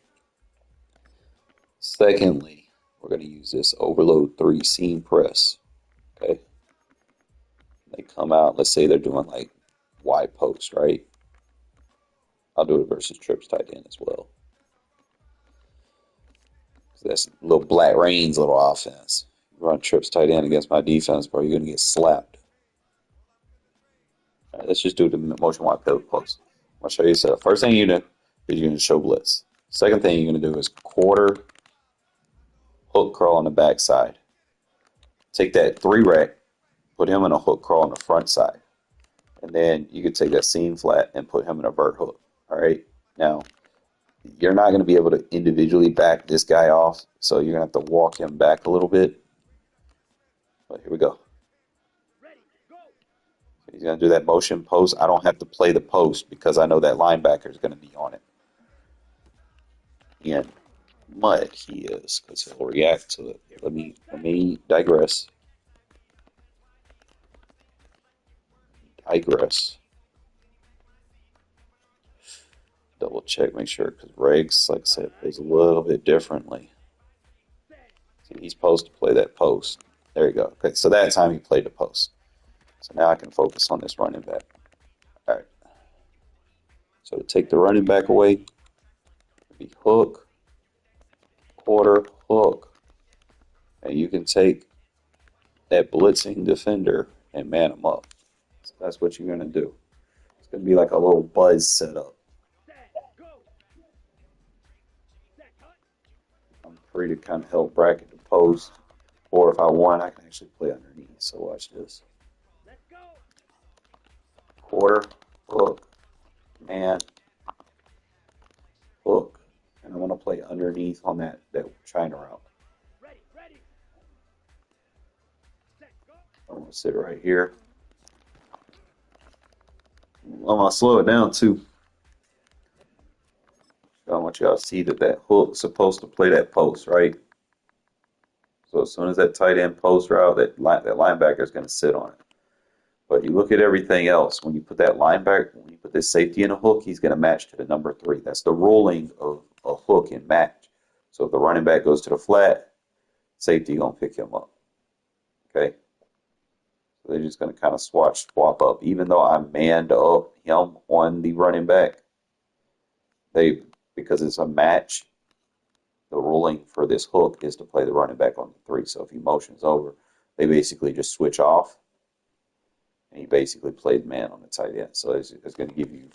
[SPEAKER 4] Secondly, we're going to use this overload 3 seam press. Okay. They come out. Let's say they're doing like wide post, right? I'll do it versus trips tight end as well. So that's a little Black Rain's little offense. You run trips tight end against my defense, bro, you're going to get slapped. All right, let's just do the motion wide pivot post. I'll show you. So first thing you do is you're going to show blitz. Second thing you're going to do is quarter hook curl on the back side. Take that 3 rec, put him in a hook curl on the front side. And then you could take that seam flat and put him in a vert hook. All right. Now, you're not going to be able to individually back this guy off, so you're going to have to walk him back a little bit. But here we go. He's going to do that motion post. I don't have to play the post because I know that linebacker is going to be on it. And mud he is because he'll react to it. Let me digress. Double check, make sure, because regs, like I said, plays a little bit differently. See, he's supposed to play that post. There you go. Okay, so that time he played the post. So now I can focus on this running back. All right. So to take the running back away, it'd be hook, quarter, hook. And you can take that blitzing defender and man him up. So that's what you're going to do. It's going to be like a little buzz setup. I'm free to kind of help bracket the post. Or if I want, I can actually play underneath. So watch this. Quarter, hook, man, hook. And I want to play underneath on that China route. I want to sit right here. I'm going to slow it down too. I want y'all to see that hook's supposed to play that post, right? So as soon as that tight end post route, that linebacker is going to sit on it. But you look at everything else. When you put that linebacker, when you put this safety in a hook, he's going to match to the number 3. That's the ruling of a hook and match. So if the running back goes to the flat, safety going to pick him up. Okay? So they're just going to kind of swap up. Even though I manned up him on the running back, because it's a match, the ruling for this hook is to play the running back on the 3. So if he motions over, they basically just switch off. And he basically played man on the tight end. So it's going to give you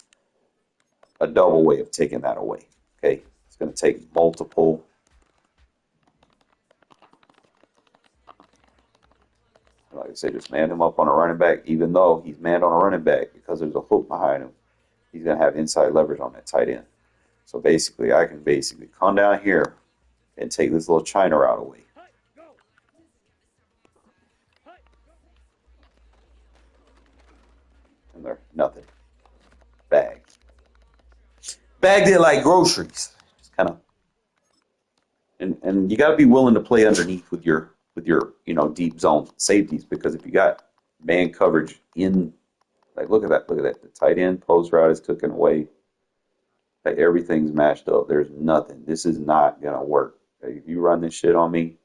[SPEAKER 4] a double way of taking that away. Okay? It's going to take multiple. Like I said, just man him up on a running back, even though he's manned on a running back because there's a hook behind him. He's going to have inside leverage on that tight end. So basically, I can come down here and take this little China route away. And they're nothing. Bagged it like groceries. Just kind of, and you got to be willing to play underneath with your deep zone safeties, because if you got man coverage in, like look at that, the tight end post route is taken away. Like everything's mashed up. There's nothing. This is not gonna work. If you run this shit on me,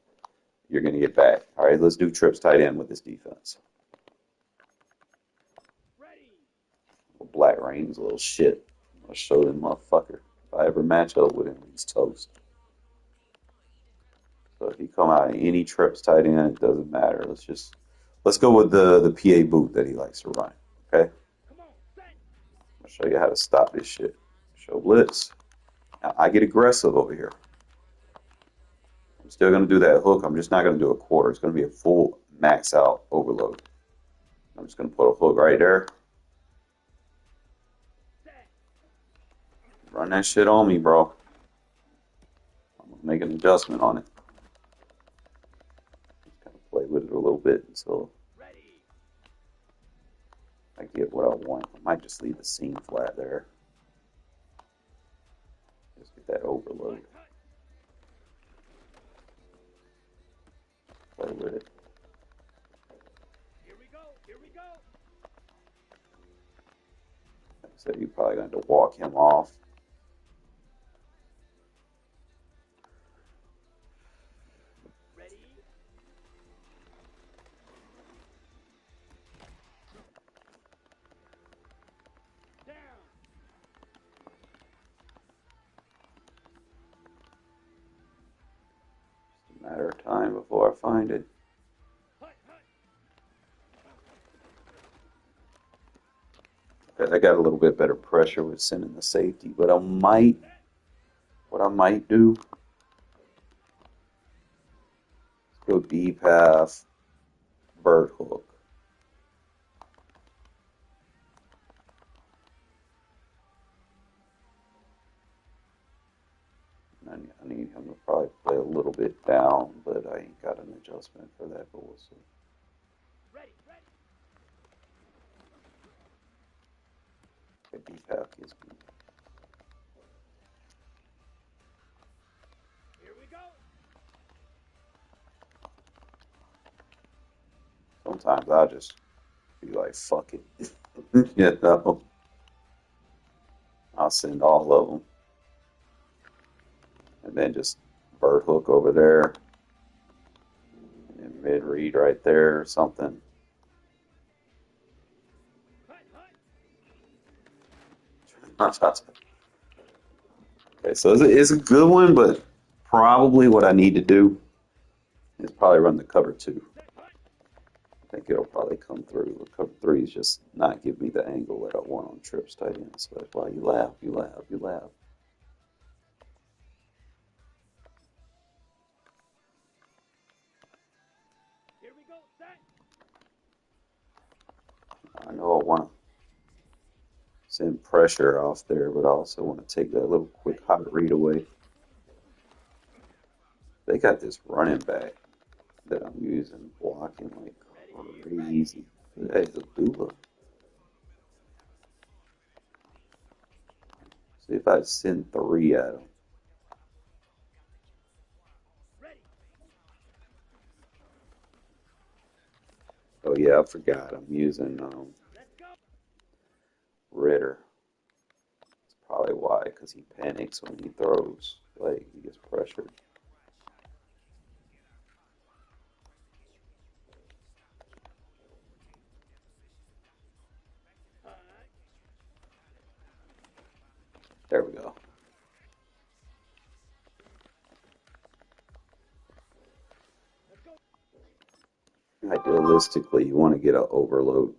[SPEAKER 4] you're gonna get back. All right, let's do trips tight end with this defense. Black Rain's a little shit. I'll show them motherfucker. If I ever match up with him, he's toast. So if you come out in any trips tight end, it doesn't matter. Let's go with the PA boot that he likes to run. Okay? I'll show you how to stop this shit. Show blitz. Now I get aggressive over here. I'm still gonna do that hook. I'm just not gonna do a quarter. It's gonna be a full max out overload. I'm just gonna put a hook right there. Run that shit on me, bro. I'm gonna make an adjustment on it. Just kind of play with it a little bit until I get what I want. I might just leave the seam flat there. Just get that overload. Play with it.
[SPEAKER 5] Here we go. Here we go.
[SPEAKER 4] Like I said, you're probably going to have to walk him off.
[SPEAKER 5] Ready? Down.
[SPEAKER 4] Just a matter of time before I find it.
[SPEAKER 5] Hut, hut.
[SPEAKER 4] I got a little bit better pressure with sending the safety, but what I might do, go deep half, bird hook. I need him to probably play a little bit down, but I ain't got an adjustment for that, but we'll see.
[SPEAKER 5] Ready, ready.
[SPEAKER 4] The deep half gives me.
[SPEAKER 5] Here we go.
[SPEAKER 4] Sometimes I'll just be like, fuck it. You know? I'll send all of them. And then just bird hook over there. And mid read right there or something.
[SPEAKER 5] Hut, hut.
[SPEAKER 4] Okay, so it's a good one, but probably what I need to do is probably run the cover 2. I think it'll probably come through. The cover 3 is just not give me the angle that I want on trips tight end. So that's why you laugh.
[SPEAKER 5] Here we go. Set.
[SPEAKER 4] I know I want to send pressure off there, but I also want to take that little quick hot read away. They got this running back that I'm using blocking like crazy. Hey, the Dula. See if I send 3 at him.
[SPEAKER 5] Ready.
[SPEAKER 4] Oh yeah, I forgot. I'm using
[SPEAKER 5] Let's go.
[SPEAKER 4] Ritter. That's probably why, because he panics when he throws. Like he gets pressured.
[SPEAKER 5] Hut.
[SPEAKER 4] There we go.
[SPEAKER 5] Let's go.
[SPEAKER 4] Idealistically, you want to get an overload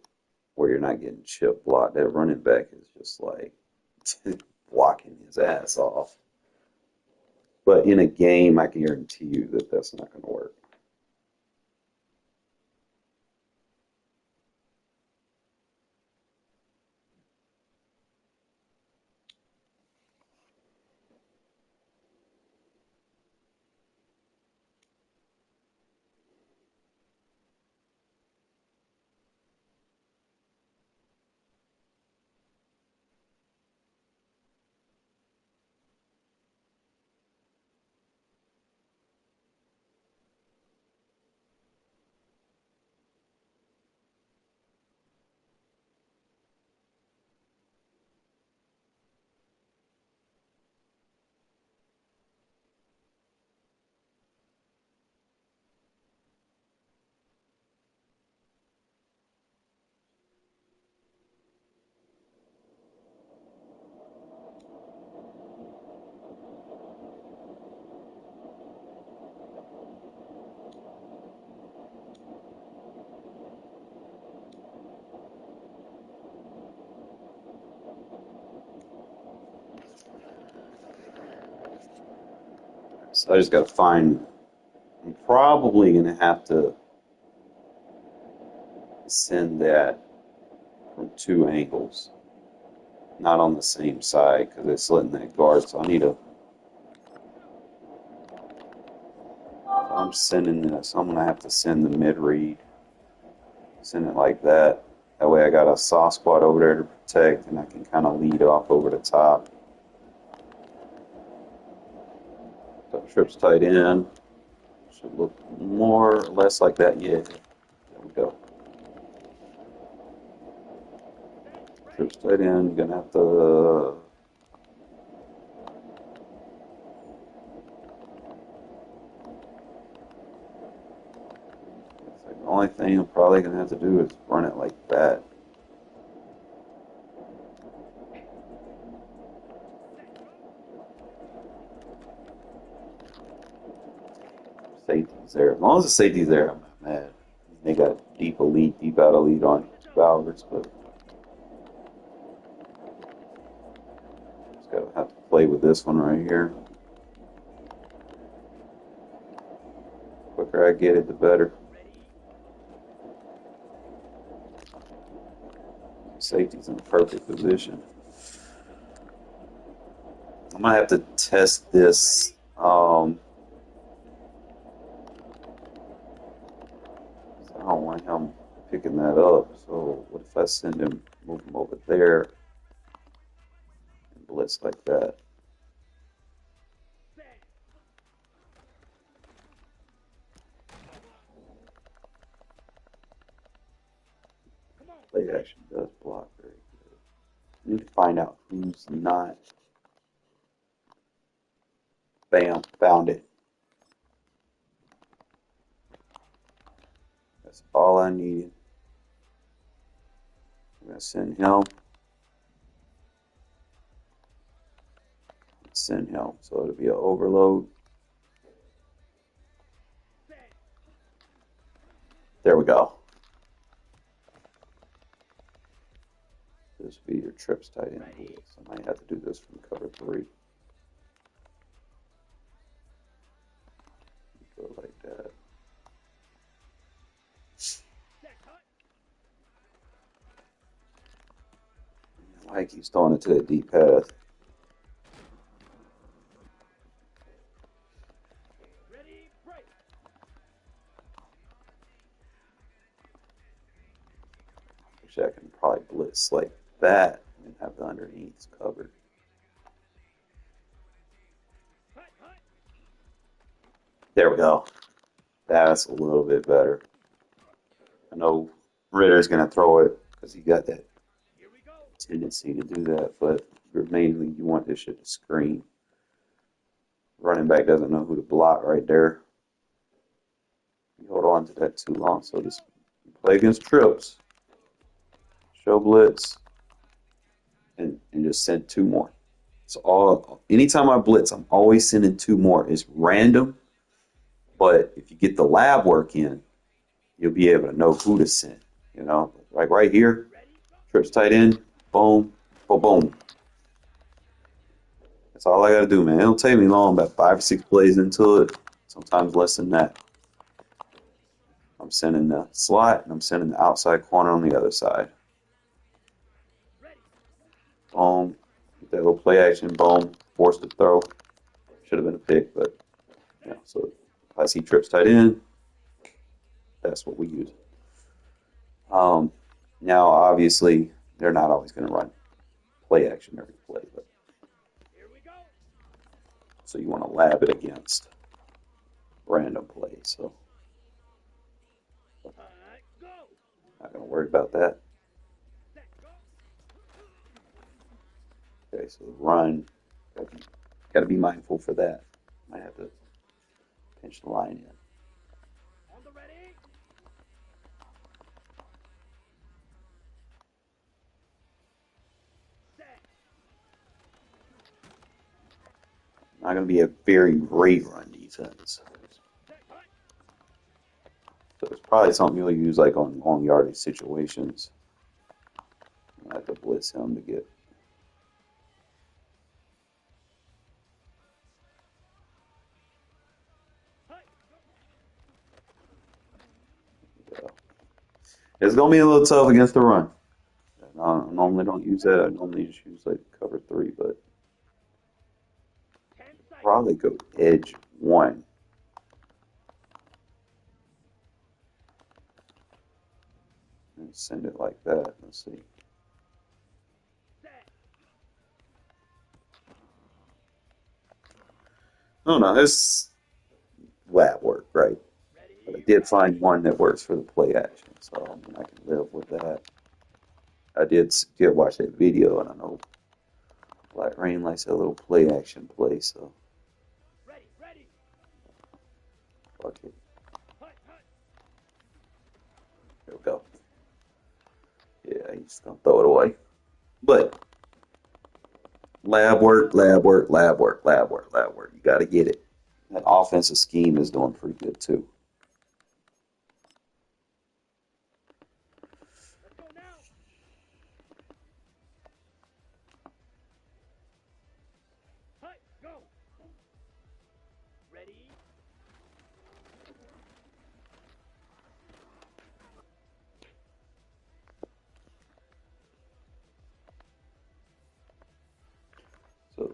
[SPEAKER 4] where you're not getting chip blocked. That running back is just like blocking his ass off. But in a game, I can guarantee you that that's not going to work. So I just got to find. I'm probably going to have to send that from 2 angles, not on the same side because it's letting that guard. So I need to. If I'm sending this, I'm going to have to send the mid read, send it like that. That way I got a soft spot over there to protect, and I can kind of lead off over the top. So trips tight end. Should look more or less like that. Yeah, there we go. Trips tight end. Gonna have to. The only thing I'm probably gonna have to do is run it like that. Safety's there. As long as the safety's there, I'm not mad. They got deep out elite on Valvers, but just gotta have to play with this one right here. The quicker I get it, the better. Safety's in the perfect position. I might have to test this. I don't want him picking that up. So what if I move him over there, and blitz like that? Play action does block very good. I need to find out who's not. Bam, found it. That's all I needed. I'm going to send him. Send him. So it'll be an overload. There we go. This will be your trips tight end blitz. I might have to do this from cover 3. Go like that. Mike keeps throwing it to the deep path. Wish I can probably blitz like that and have the underneaths covered. There we go. That's a little bit better. I know Ritter's going to throw it because he got that tendency to do that, but mainly you want this shit to screen. Running back doesn't know who to block right there. You hold on to that too long. So this play against trips, show blitz, and just send 2 more. So anytime I blitz, I'm always sending 2 more. It's random, but if you get the lab work in, you'll be able to know who to send. You know, like right here, trips tight end, boom, boom, boom. That's all I got to do, man. It'll take me long, about 5 or 6 plays into it, sometimes less than that. I'm sending the slot, and I'm sending the outside corner on the other side. Boom. Get that little play action, boom. Forced to throw. Should have been a pick, but yeah. So if I see trips tight end, that's what we use. Now, obviously, they're not always going to run play action every play, but so you want to lab it against random plays. So not going to worry about that. Okay, so run. Got to be mindful for that. Might have to pinch the line in. Not going to be a very great run defense. So it's probably something you'll use like on long yardage situations. I have to blitz him to get. It's going to be a little tough against the run. I normally don't use that. I normally just use like cover 3, but probably go edge 1. And Send it like that. Let's see. No, no, it's lab work, right? But I did find one that works for the play action, so I mean, I can live with that. I did watch that video, and I know Black Rain likes a little play action play, so fuck it. There we go. Yeah, he's gonna throw it away. But lab work, lab work, lab work, lab work, lab work. You got to get it. That offensive scheme is doing pretty good too.
[SPEAKER 5] Let's go now. Hut, go. Ready?
[SPEAKER 4] So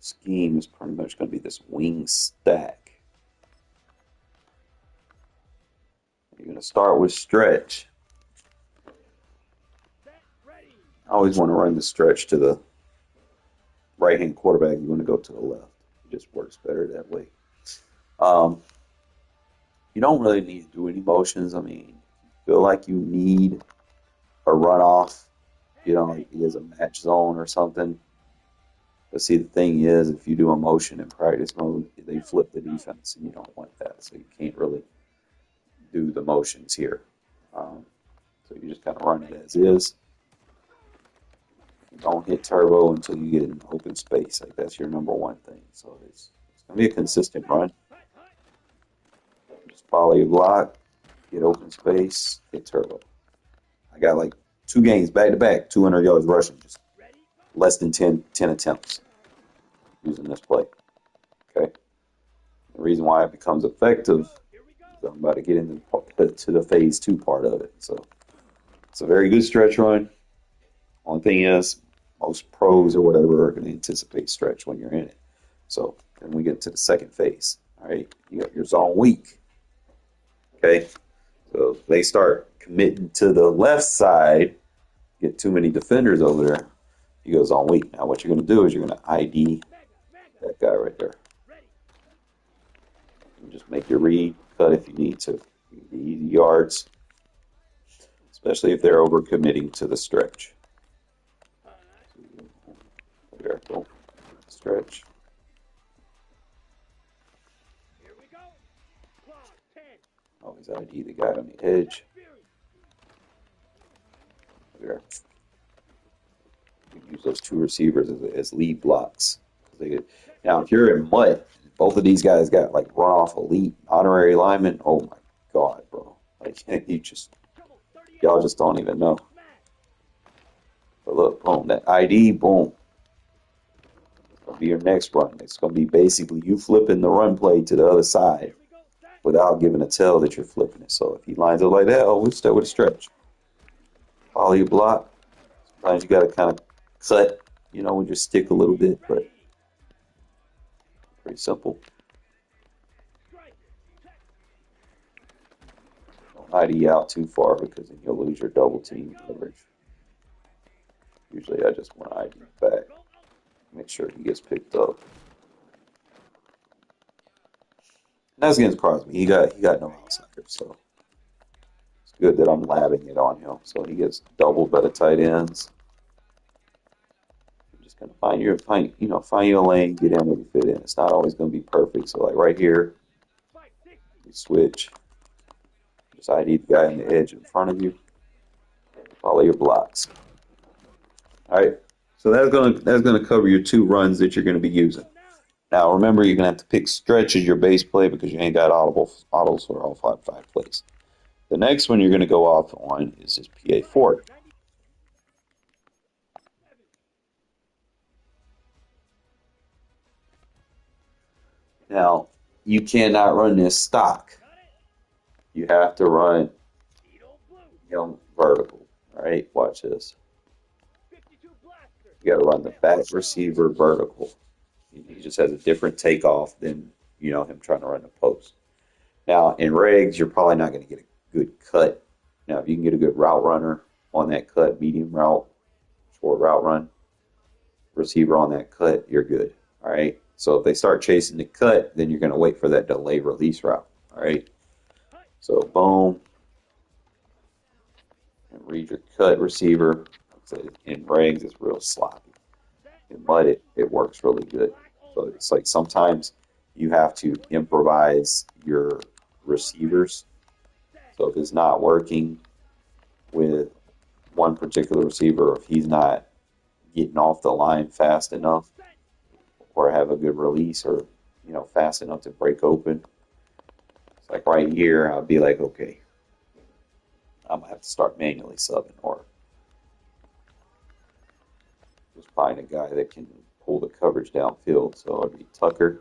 [SPEAKER 4] scheme is pretty much going to be this wing stack. You're going to start with stretch.
[SPEAKER 5] Set, ready.
[SPEAKER 4] I always want to run the stretch to the right-hand quarterback. You want to go to the left. It just works better that way. You don't really need to do any motions. I mean, feel like you need a runoff, like he has a match zone or something. But see, the thing is, if you do a motion in practice mode, they flip the defense, and you don't want that. So you can't really do the motions here. So you just kind of run it as is. Don't hit turbo until you get in open space. Like that's your number one thing. So it's going to be a consistent run. Just follow your block, get open space, hit turbo. I got like 2 games back to back, 200 yards rushing, just less than 10 attempts using this play. Okay. The reason why it becomes effective is I'm about to get into the phase 2 part of it. So it's a very good stretch run. Only thing is, most pros or whatever are going to anticipate stretch when you're in it. So then we get to the second phase. All right, you got your zone weak. Okay, so they start committing to the left side, get too many defenders over there, you go zone weak. Now what you're going to do is you're going to ID that guy right there. And just make your read, cut if you need to. Easy yards, especially if they're over committing to the stretch. There, boom. Stretch.
[SPEAKER 5] Here we go. Clock 10.
[SPEAKER 4] Always ID the guy on the edge. There. You use those 2 receivers as lead blocks. Now, if you're in mud, both of these guys got like runoff elite honorary linemen. Oh my God, bro! Like y'all just don't even know. But look, boom, that ID, boom. It'll be your next run. It's going to be basically you flipping the run play to the other side without giving a tell that you're flipping it. So if he lines up like that, we'll start with a stretch. Follow your block. Sometimes you got to kind of cut, with your stick a little bit, but pretty simple. Don't ID out too far because then you'll lose your double team coverage. Usually I just want to ID back. Make sure he gets picked up. And that's against Crosby. He got no outsiders, so it's good that I'm labbing it on him. So he gets doubled by the tight ends. You're just gonna find your lane, get in where you fit in. It's not always gonna be perfect. So like right here, you switch. Just ID the guy on the edge in front of you. Follow your blocks. All right. So that's gonna cover your 2 runs that you're gonna be using. Now remember, you're gonna have to pick stretch as your base play because you ain't got autos for all 5 plays. The next one you're gonna go off on is this PA fork. Now you cannot run this stock. You have to run vertical. All right, watch this. You got to run the back receiver vertical. He just has a different takeoff than him trying to run the post. Now in regs, you're probably not going to get a good cut Now, if you can get a good route runner on that cut, medium route, short route run, receiver on that cut, you're good. All right. So if they start chasing the cut, then you're going to wait for that delay release route. All right. So boom, and read your cut receiver. In regs, it's real sloppy. In mud, it works really good. So it's like sometimes you have to improvise your receivers. So if it's not working with one particular receiver, or if he's not getting off the line fast enough, or have a good release, or fast enough to break open, it's like right here, I'll be like, okay, I'm gonna have to start manually subbing, or just find a guy that can pull the coverage downfield. So it'd be Tucker.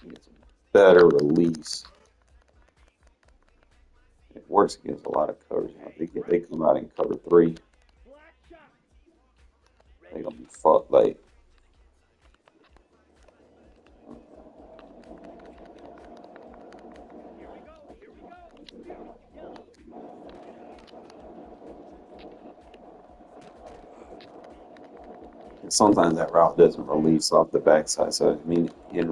[SPEAKER 4] Get some better release. It works against a lot of covers. They come out in cover 3. They gonna be fucked like. And sometimes that route doesn't release off the backside. So I mean, in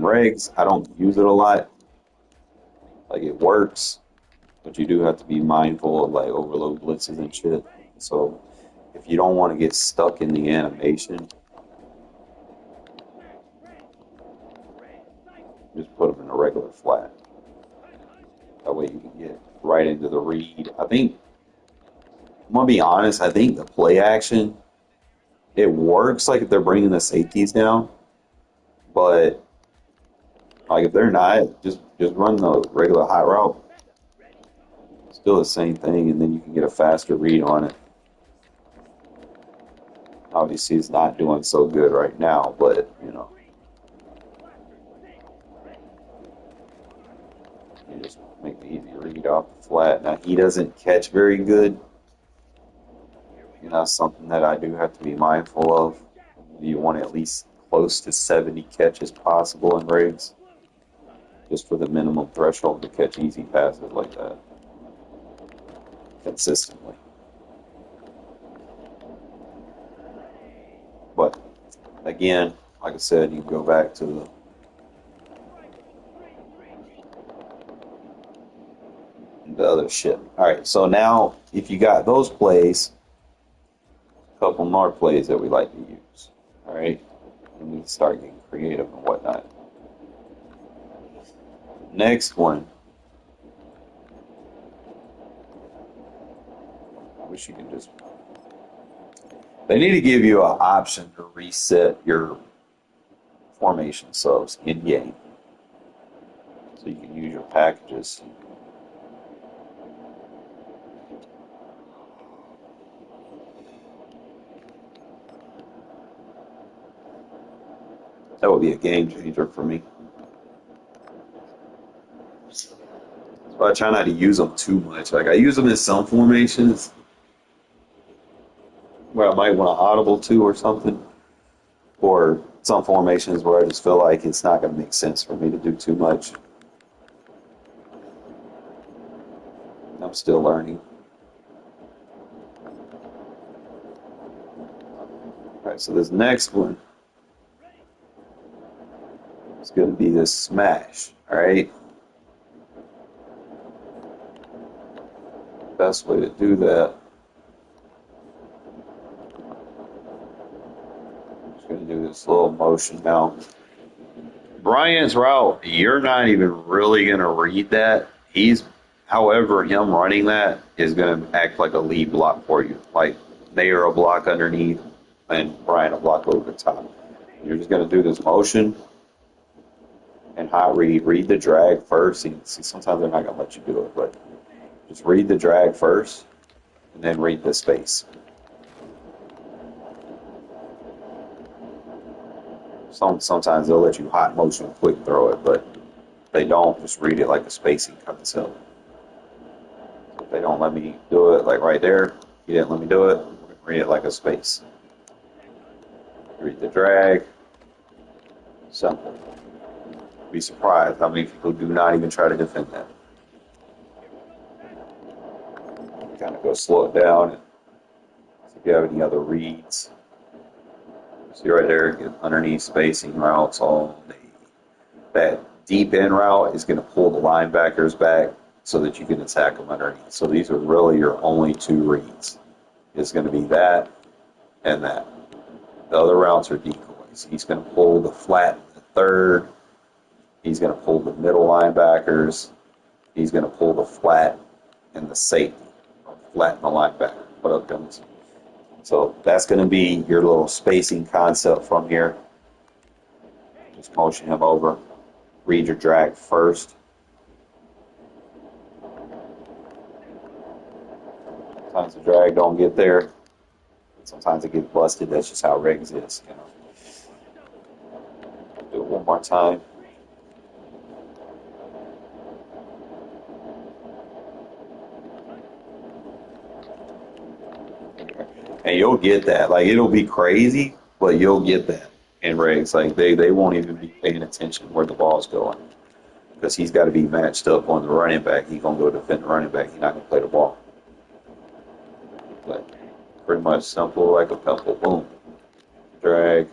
[SPEAKER 4] regs, I don't use it a lot. Like it works, but you do have to be mindful of like overload blitzes and shit. So if you don't want to get stuck in the animation, just put them in a regular flat. That way you can get right into the read. I'm gonna be honest, I think the play action, it works like if they're bringing the safeties down, but like if they're not, just run the regular hot route. Still the same thing, and then you can get a faster read on it. Obviously, it's not doing so good right now, but you just make the easy read off the flat. Now he doesn't catch very good. Something that I do have to be mindful of. You want at least close to 70 catches possible in rigs, just for the minimum threshold to catch easy passes like that consistently. But again, like I said, you go back to the other shit. All right, so now if you got those plays, a couple more plays that we like to use. All right, and we start getting creative and whatnot. Next one. I wish you could just. They need to give you an option to reset your formation subs in game, so you can use your packages. That would be a game changer for me. So I try not to use them too much. Like I use them in some formations where I might want to audible to or something, or some formations where I just feel like it's not going to make sense for me to do too much. I'm still learning. All right, so this next one is going to be this smash. All right. Best way to do that. I'm just going to do this little motion now. Brian's route, you're not even really going to read that. However, him running that is going to act like a lead block for you. Like they are a block underneath and Brian a block over the top. You're just going to do this motion and hot read the drag first. See, sometimes they're not going to let you do it, but just read the drag first and then read the space. Sometimes they'll let you hot motion quick throw it, but they don't. Just read it like a spacing concept. So if they don't let me do it, like right there, you didn't let me do it, read it like a space. Read the drag. Simple. Be surprised how many people do not even try to defend that. Kind of go slow it down. And see if you have any other reads. See right there, get underneath spacing routes all day. That deep end route is going to pull the linebackers back so that you can attack them underneath. So these are really your only two reads. It's going to be that and that. The other routes are decoys. He's going to pull the flat the third. He's going to pull the middle linebackers. He's going to pull the flat and the safety. Flatten the linebacker. What up, guys? So that's going to be your little spacing concept from here. Just motion him over. Read your drag first. Sometimes the drag don't get there. Sometimes it gets busted. That's just how regs is. You know. Do it one more time. And you'll get that. Like, it'll be crazy, but you'll get that in regs. Like, they won't even be paying attention where the ball's going. Because he's got to be matched up on the running back. He's going to go defend the running back. He's not going to play the ball. But pretty much simple like a pebble. Boom. Drag.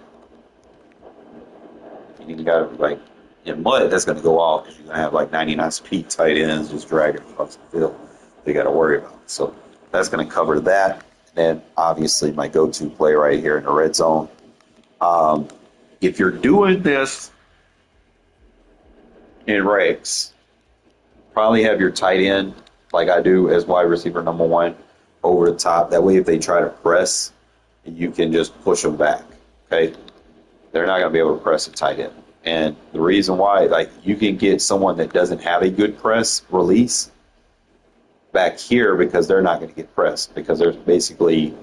[SPEAKER 4] You got to, like, in mud, that's going to go off because you're going to have, like, 99 speed tight ends just dragging across the field. They got to worry about it. So that's going to cover that. And obviously my go-to play right here in the red zone. If you're doing this in regs, probably have your tight end, like I do as wide receiver number one, over the top. That way if they try to press, you can just push them back, okay? They're not going to be able to press a tight end. And the reason why, like, you can get someone that doesn't have a good press release back here because they're not going to get pressed because they're basically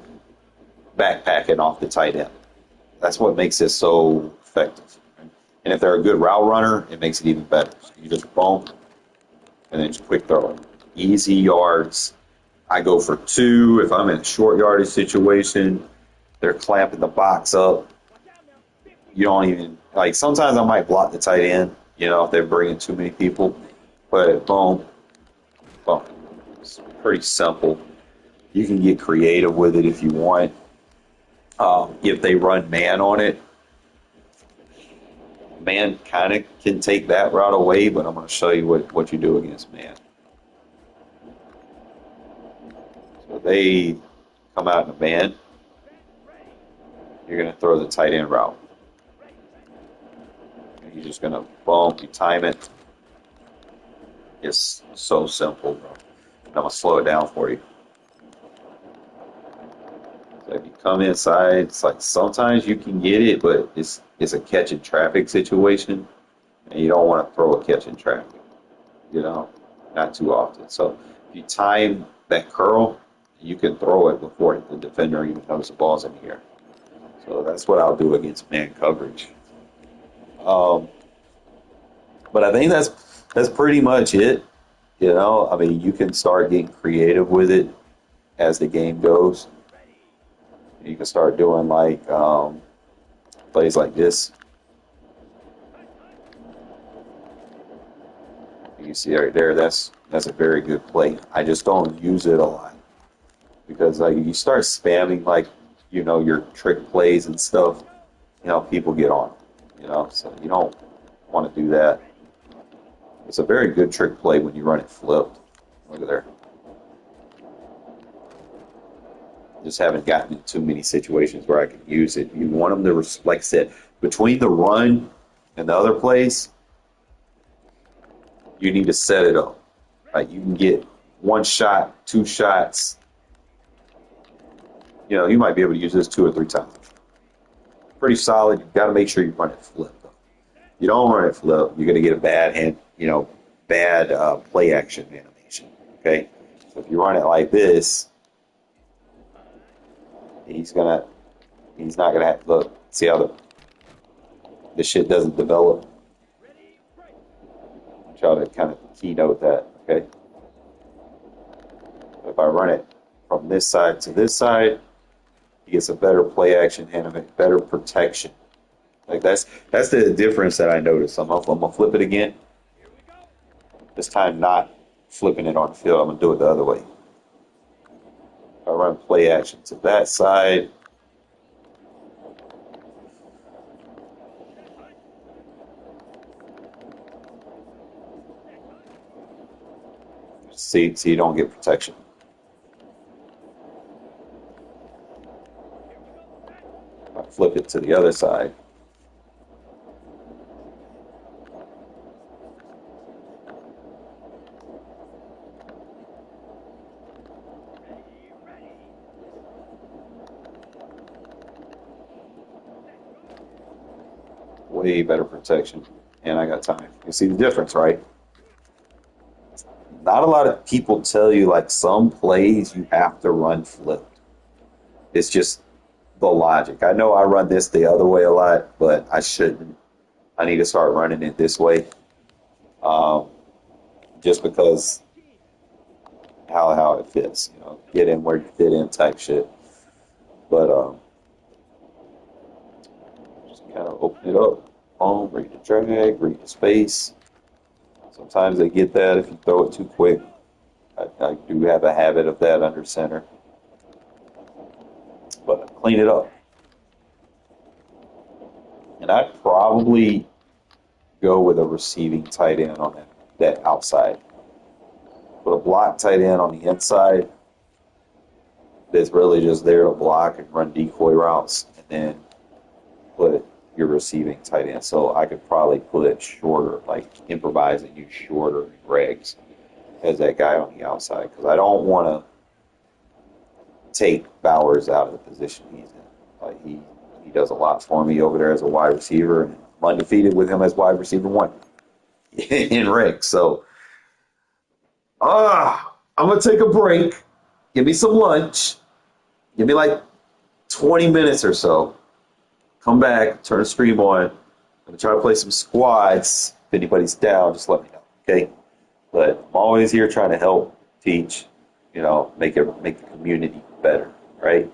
[SPEAKER 4] backpacking off the tight end. That's what makes it so effective. And if they're a good route runner, it makes it even better. So you just boom, and then just quick throw it. Easy yards. I go for 2. If I'm in a short yardage situation, they're clamping the box up. You don't even, like, sometimes I might block the tight end, you know, if they're bringing too many people. But boom, boom. It's pretty simple. You can get creative with it if you want. If they run man on it, man kind of can take that route away, but I'm going to show you what you do against man. So they come out in a man. You're going to throw the tight end route. And you're just going to boom, you time it. It's so simple, bro. I'm going to slow it down for you. So if you come inside, it's like sometimes you can get it, but it's a catch in traffic situation, and you don't want to throw a catch in traffic, you know, not too often. So if you time that curl, you can throw it before the defender even knows the ball's in the air. So that's what I'll do against man coverage. But I think that's pretty much it. You know, I mean, you can start getting creative with it as the game goes. You can start doing like plays like this. You can see right there, that's a very good play. I just don't use it a lot because like you start spamming like, you know, your trick plays and stuff, you know, people get on, you know, so you don't want to do that. It's a very good trick play when you run it flipped. Look at there. Just haven't gotten in too many situations where I can use it. You want them to, like I said, between the run and the other plays, you need to set it up. Right? You can get 1 shot, 2 shots. You know, you might be able to use this 2 or 3 times. Pretty solid. You've got to make sure you run it flip, though. You don't run it flip, you're going to get a bad hand, you know, bad play action animation. Okay? So if you run it like this, he's not gonna have, look, see how the shit doesn't develop. Try to kind of keynote that, okay? If I run it from this side to this side, He gets a better play action and a better protection. Like that's the difference that I noticed. I'm gonna flip it again. This time not flipping it on the field. I'm gonna do it the other way. I run play action to that side. See you don't get protection. I flip it to the other side. Way better protection, and I got time. You see the difference, right? Not a lot of people tell you like some plays you have to run flipped. It's just the logic. I know I run this the other way a lot, but I shouldn't. I need to start running it this way, just because how it fits. You know, get in where you fit in type shit. But just kind of open it up. Read the drag, read the space. Sometimes they get that if you throw it too quick. I do have a habit of that under center. But clean it up. And I'd probably go with a receiving tight end on that outside. Put a block tight end on the inside that's really just there to block and run decoy routes, and then put your receiving tight end. So I could probably put shorter, like improvise and use shorter Regs as that guy on the outside, because I don't want to take Bowers out of the position he's in. Like he does a lot for me over there as a wide receiver, and I'm undefeated with him as wide receiver 1 in Regs. So I'm gonna take a break. Give me some lunch. Give me like 20 minutes or so. Come back, turn the stream on. I'm going to try to play some squads. If anybody's down, just let me know, okay? But I'm always here trying to help, teach, make the community better, right?